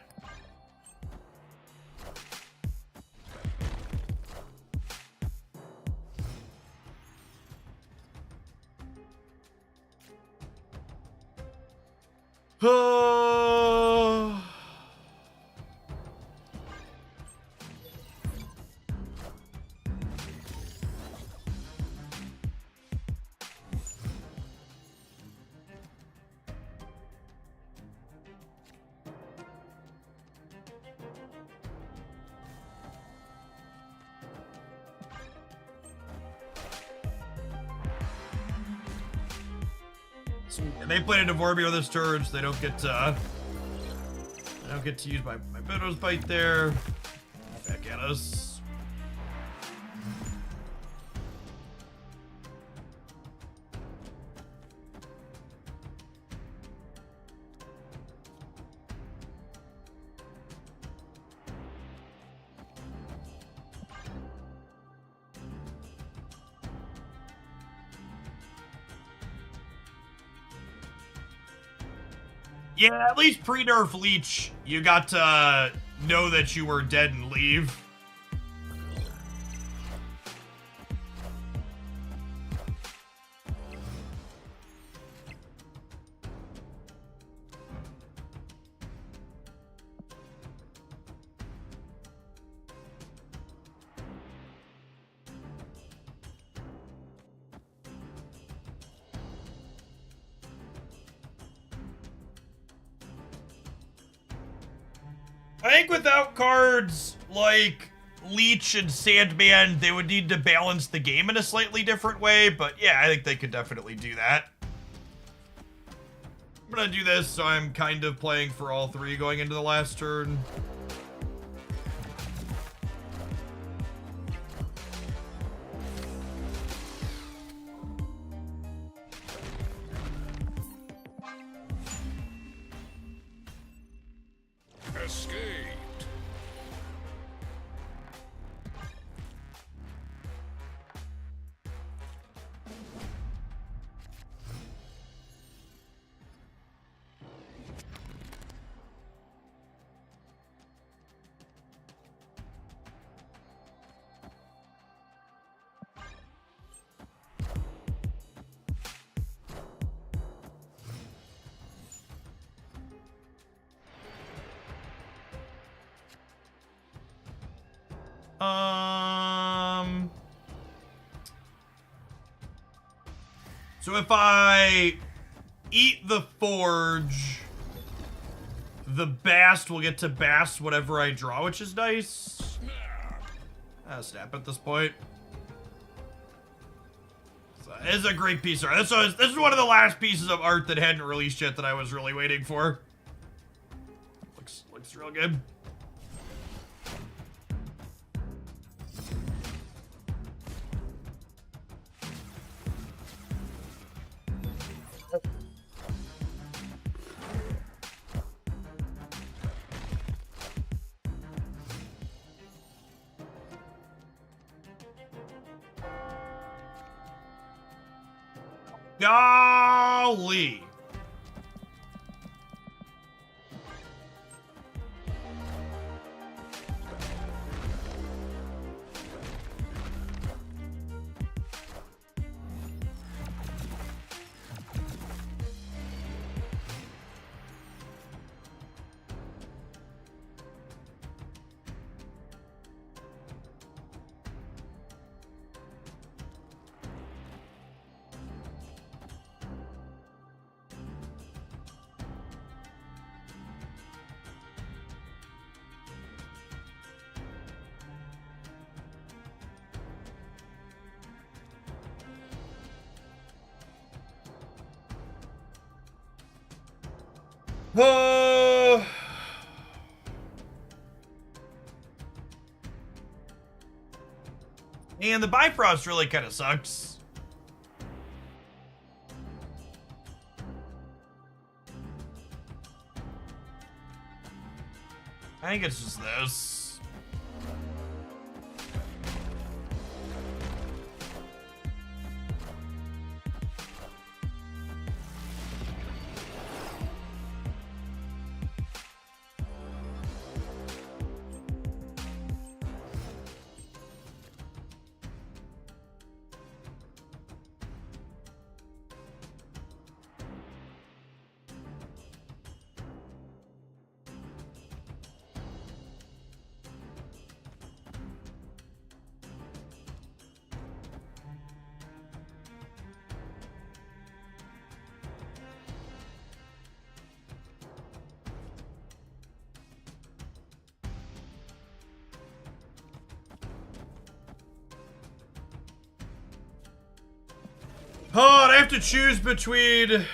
and they played a Devorbio this turn, so they don't get to use my Bodo's Bite there. Back at us. Yeah, at least pre-nerf Leech, you got to know that you were dead and leave. I think without cards like Leech and Sandman, they would need to balance the game in a slightly different way, but yeah, I think they could definitely do that. I'm gonna do this, so I'm kind of playing for all three going into the last turn. Escaped. So if I eat the Forge, the Bast will get to Bast whatever I draw, which is nice. Snap at this point. So it is a great piece of art. This is one of the last pieces of art that hadn't released yet that I was really waiting for. Looks real good. Golly. And the Bifrost really kind of sucks. I think it's just this. Oh, and I have to choose between...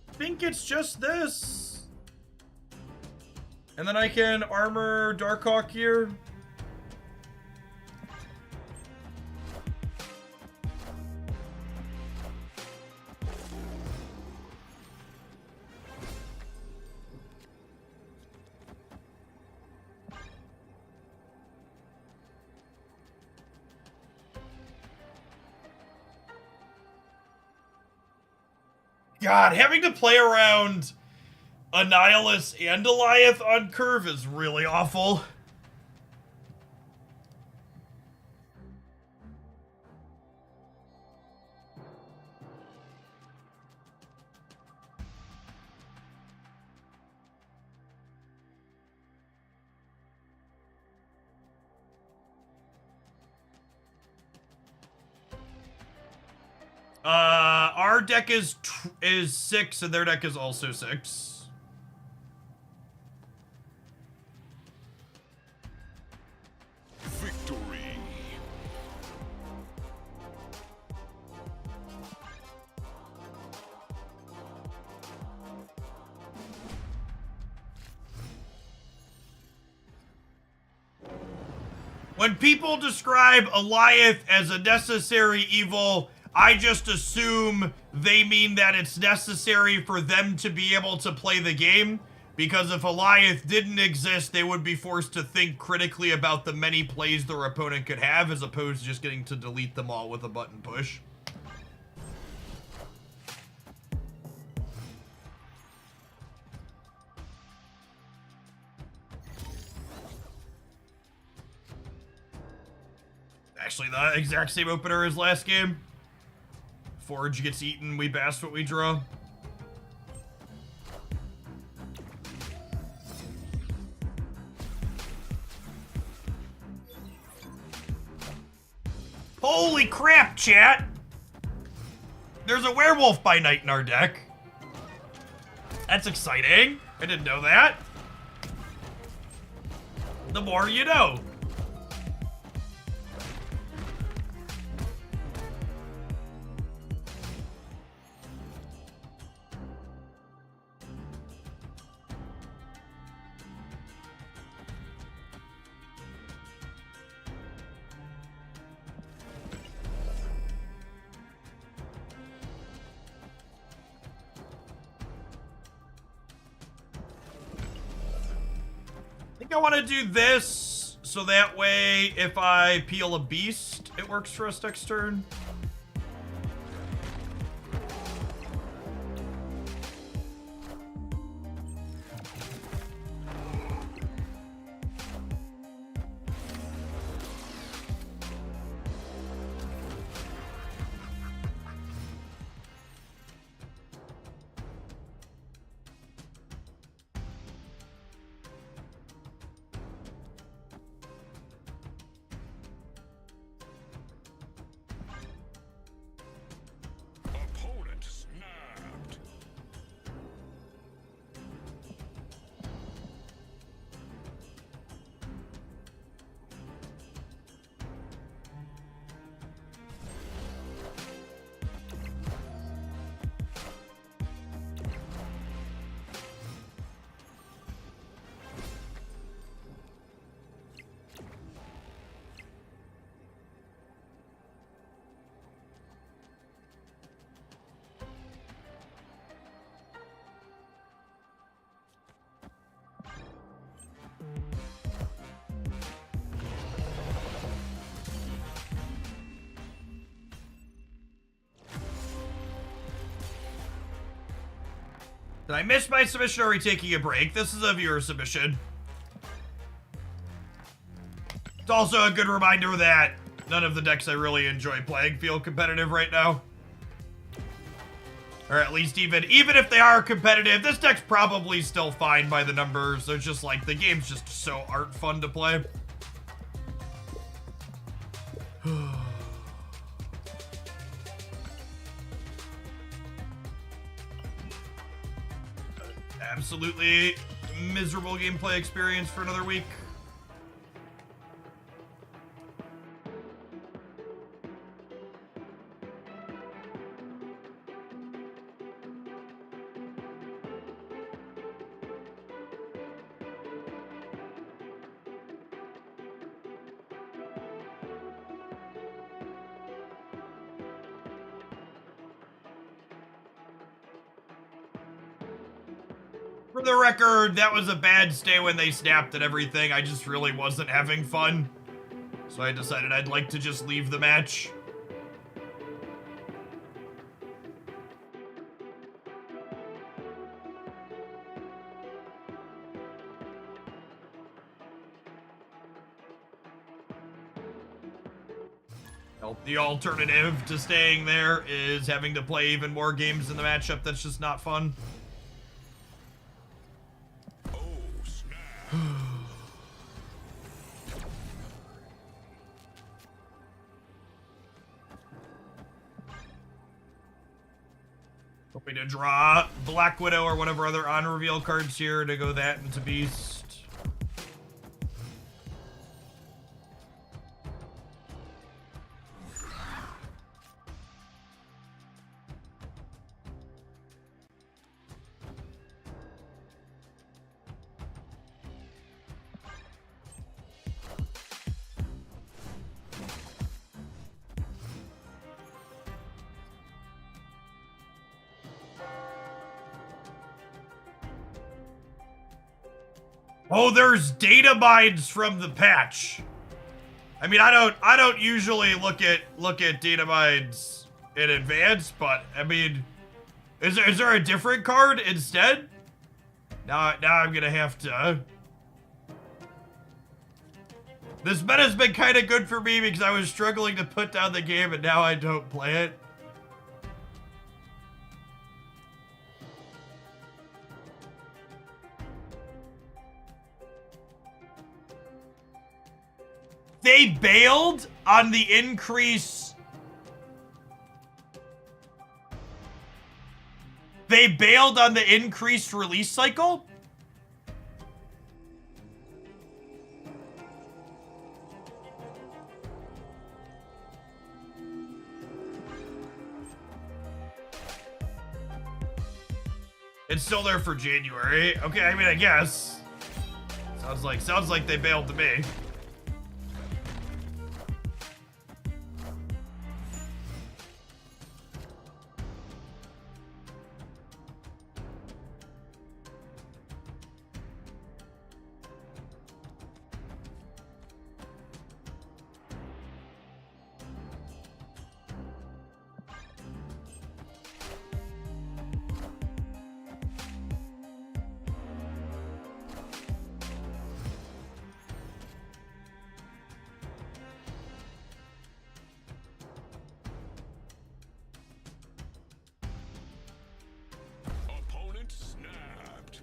I think it's just this. And then I can armor Darkhawk here. God, having to play around Annihilus and Goliath on curve is really awful. Our deck is 6, and their deck is also 6. Victory. When people describe Eliath as a necessary evil, I just assume they mean that it's necessary for them to be able to play the game, because if Eliath didn't exist, they would be forced to think critically about the many plays their opponent could have, as opposed to just getting to delete them all with a button push. Actually, the exact same opener as last game. Forge gets eaten, we bash what we draw. Holy crap, chat! There's a werewolf by night in our deck. That's exciting. I didn't know that. The more you know. I want to do this, so that way, if I peel a beast, it works for us next turn. Opponent snapped. Did I miss my submission or are we taking a break? This is a viewer submission. It's also a good reminder that none of the decks I really enjoy playing feel competitive right now. Or at least even if they are competitive, this deck's probably still fine by the numbers. It's just like, the game's just so art fun to play. Absolutely miserable gameplay experience for another week. For the record, that was a bad stay when they snapped and everything. I just really wasn't having fun. So I decided I'd like to just leave the match. The alternative to staying there is having to play even more games in the matchup that's just not fun. Hoping to draw Black Widow or whatever other on-reveal cards here to go that into Beast. Oh, there's data mines from the patch. I mean, I don't usually look at data mines in advance, but I mean, is there a different card instead? Now I'm gonna have to. This meta's been kind of good for me because I was struggling to put down the game, and now I don't play it. They bailed on the increase. They bailed on the increased release cycle? It's still there for January. Okay, I mean, I guess. Sounds like they bailed to me. Opponent snapped.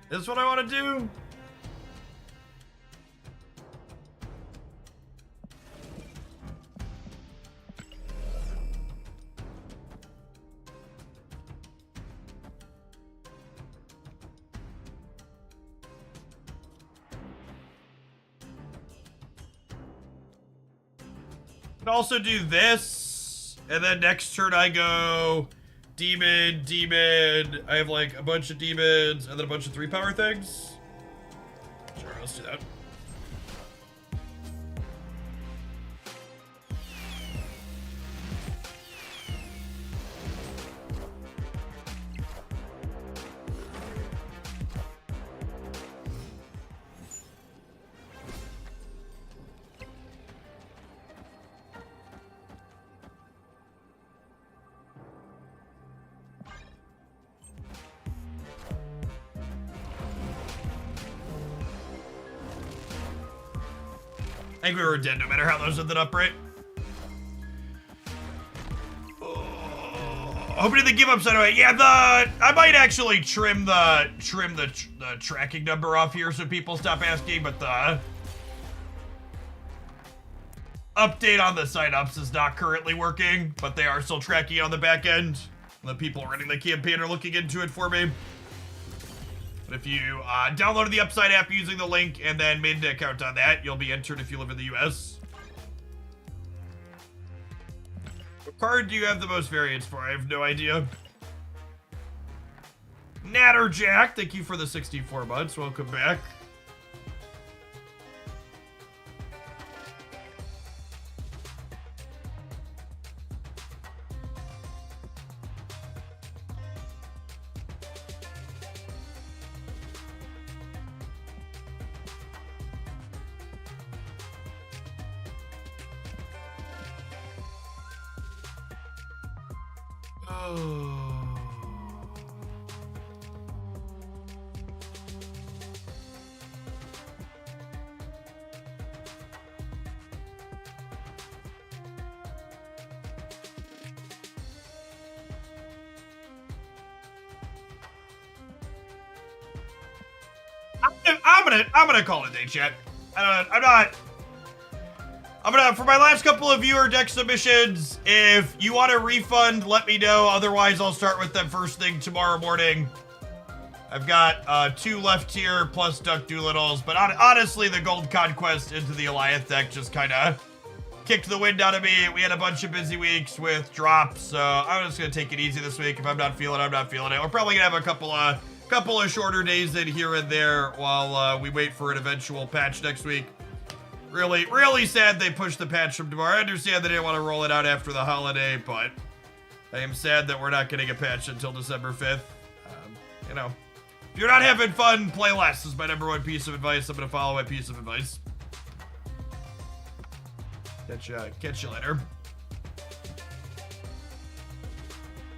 This is what I want to do. Could also do this, and then next turn I go demon. I have like a bunch of demons and then a bunch of 3-power things. Sure, let's do that. I think we were dead no matter how those ended up, right? Hoping to give up side away. Yeah, I might actually trim the tracking number off here so people stop asking, but the update on the signups is not currently working, but they are still tracking on the back end. The people running the campaign are looking into it for me. But if you downloaded the Upside app using the link and then made an account on that, you'll be entered if you live in the US. What card do you have the most variants for? I have no idea. Natterjack, thank you for the 64 months. Welcome back. I'm gonna call it a day, chat. I'm gonna, for my last couple of viewer deck submissions, if you want a refund, let me know. Otherwise, I'll start with them first thing tomorrow morning. I've got 2 left here, plus Duck Doolittles, but honestly, the Gold Conquest into the Alliance deck just kind of kicked the wind out of me. We had a bunch of busy weeks with drops, so I'm just gonna take it easy this week. If I'm not feeling it, I'm not feeling it. We're probably gonna have a couple of shorter days in here and there while we wait for an eventual patch next week. Really sad they pushed the patch from tomorrow. I understand they didn't want to roll it out after the holiday, but I am sad that we're not getting a patch until December 5th. You know, if you're not having fun, play less is my #1 piece of advice. I'm gonna follow my piece of advice. Catch you later.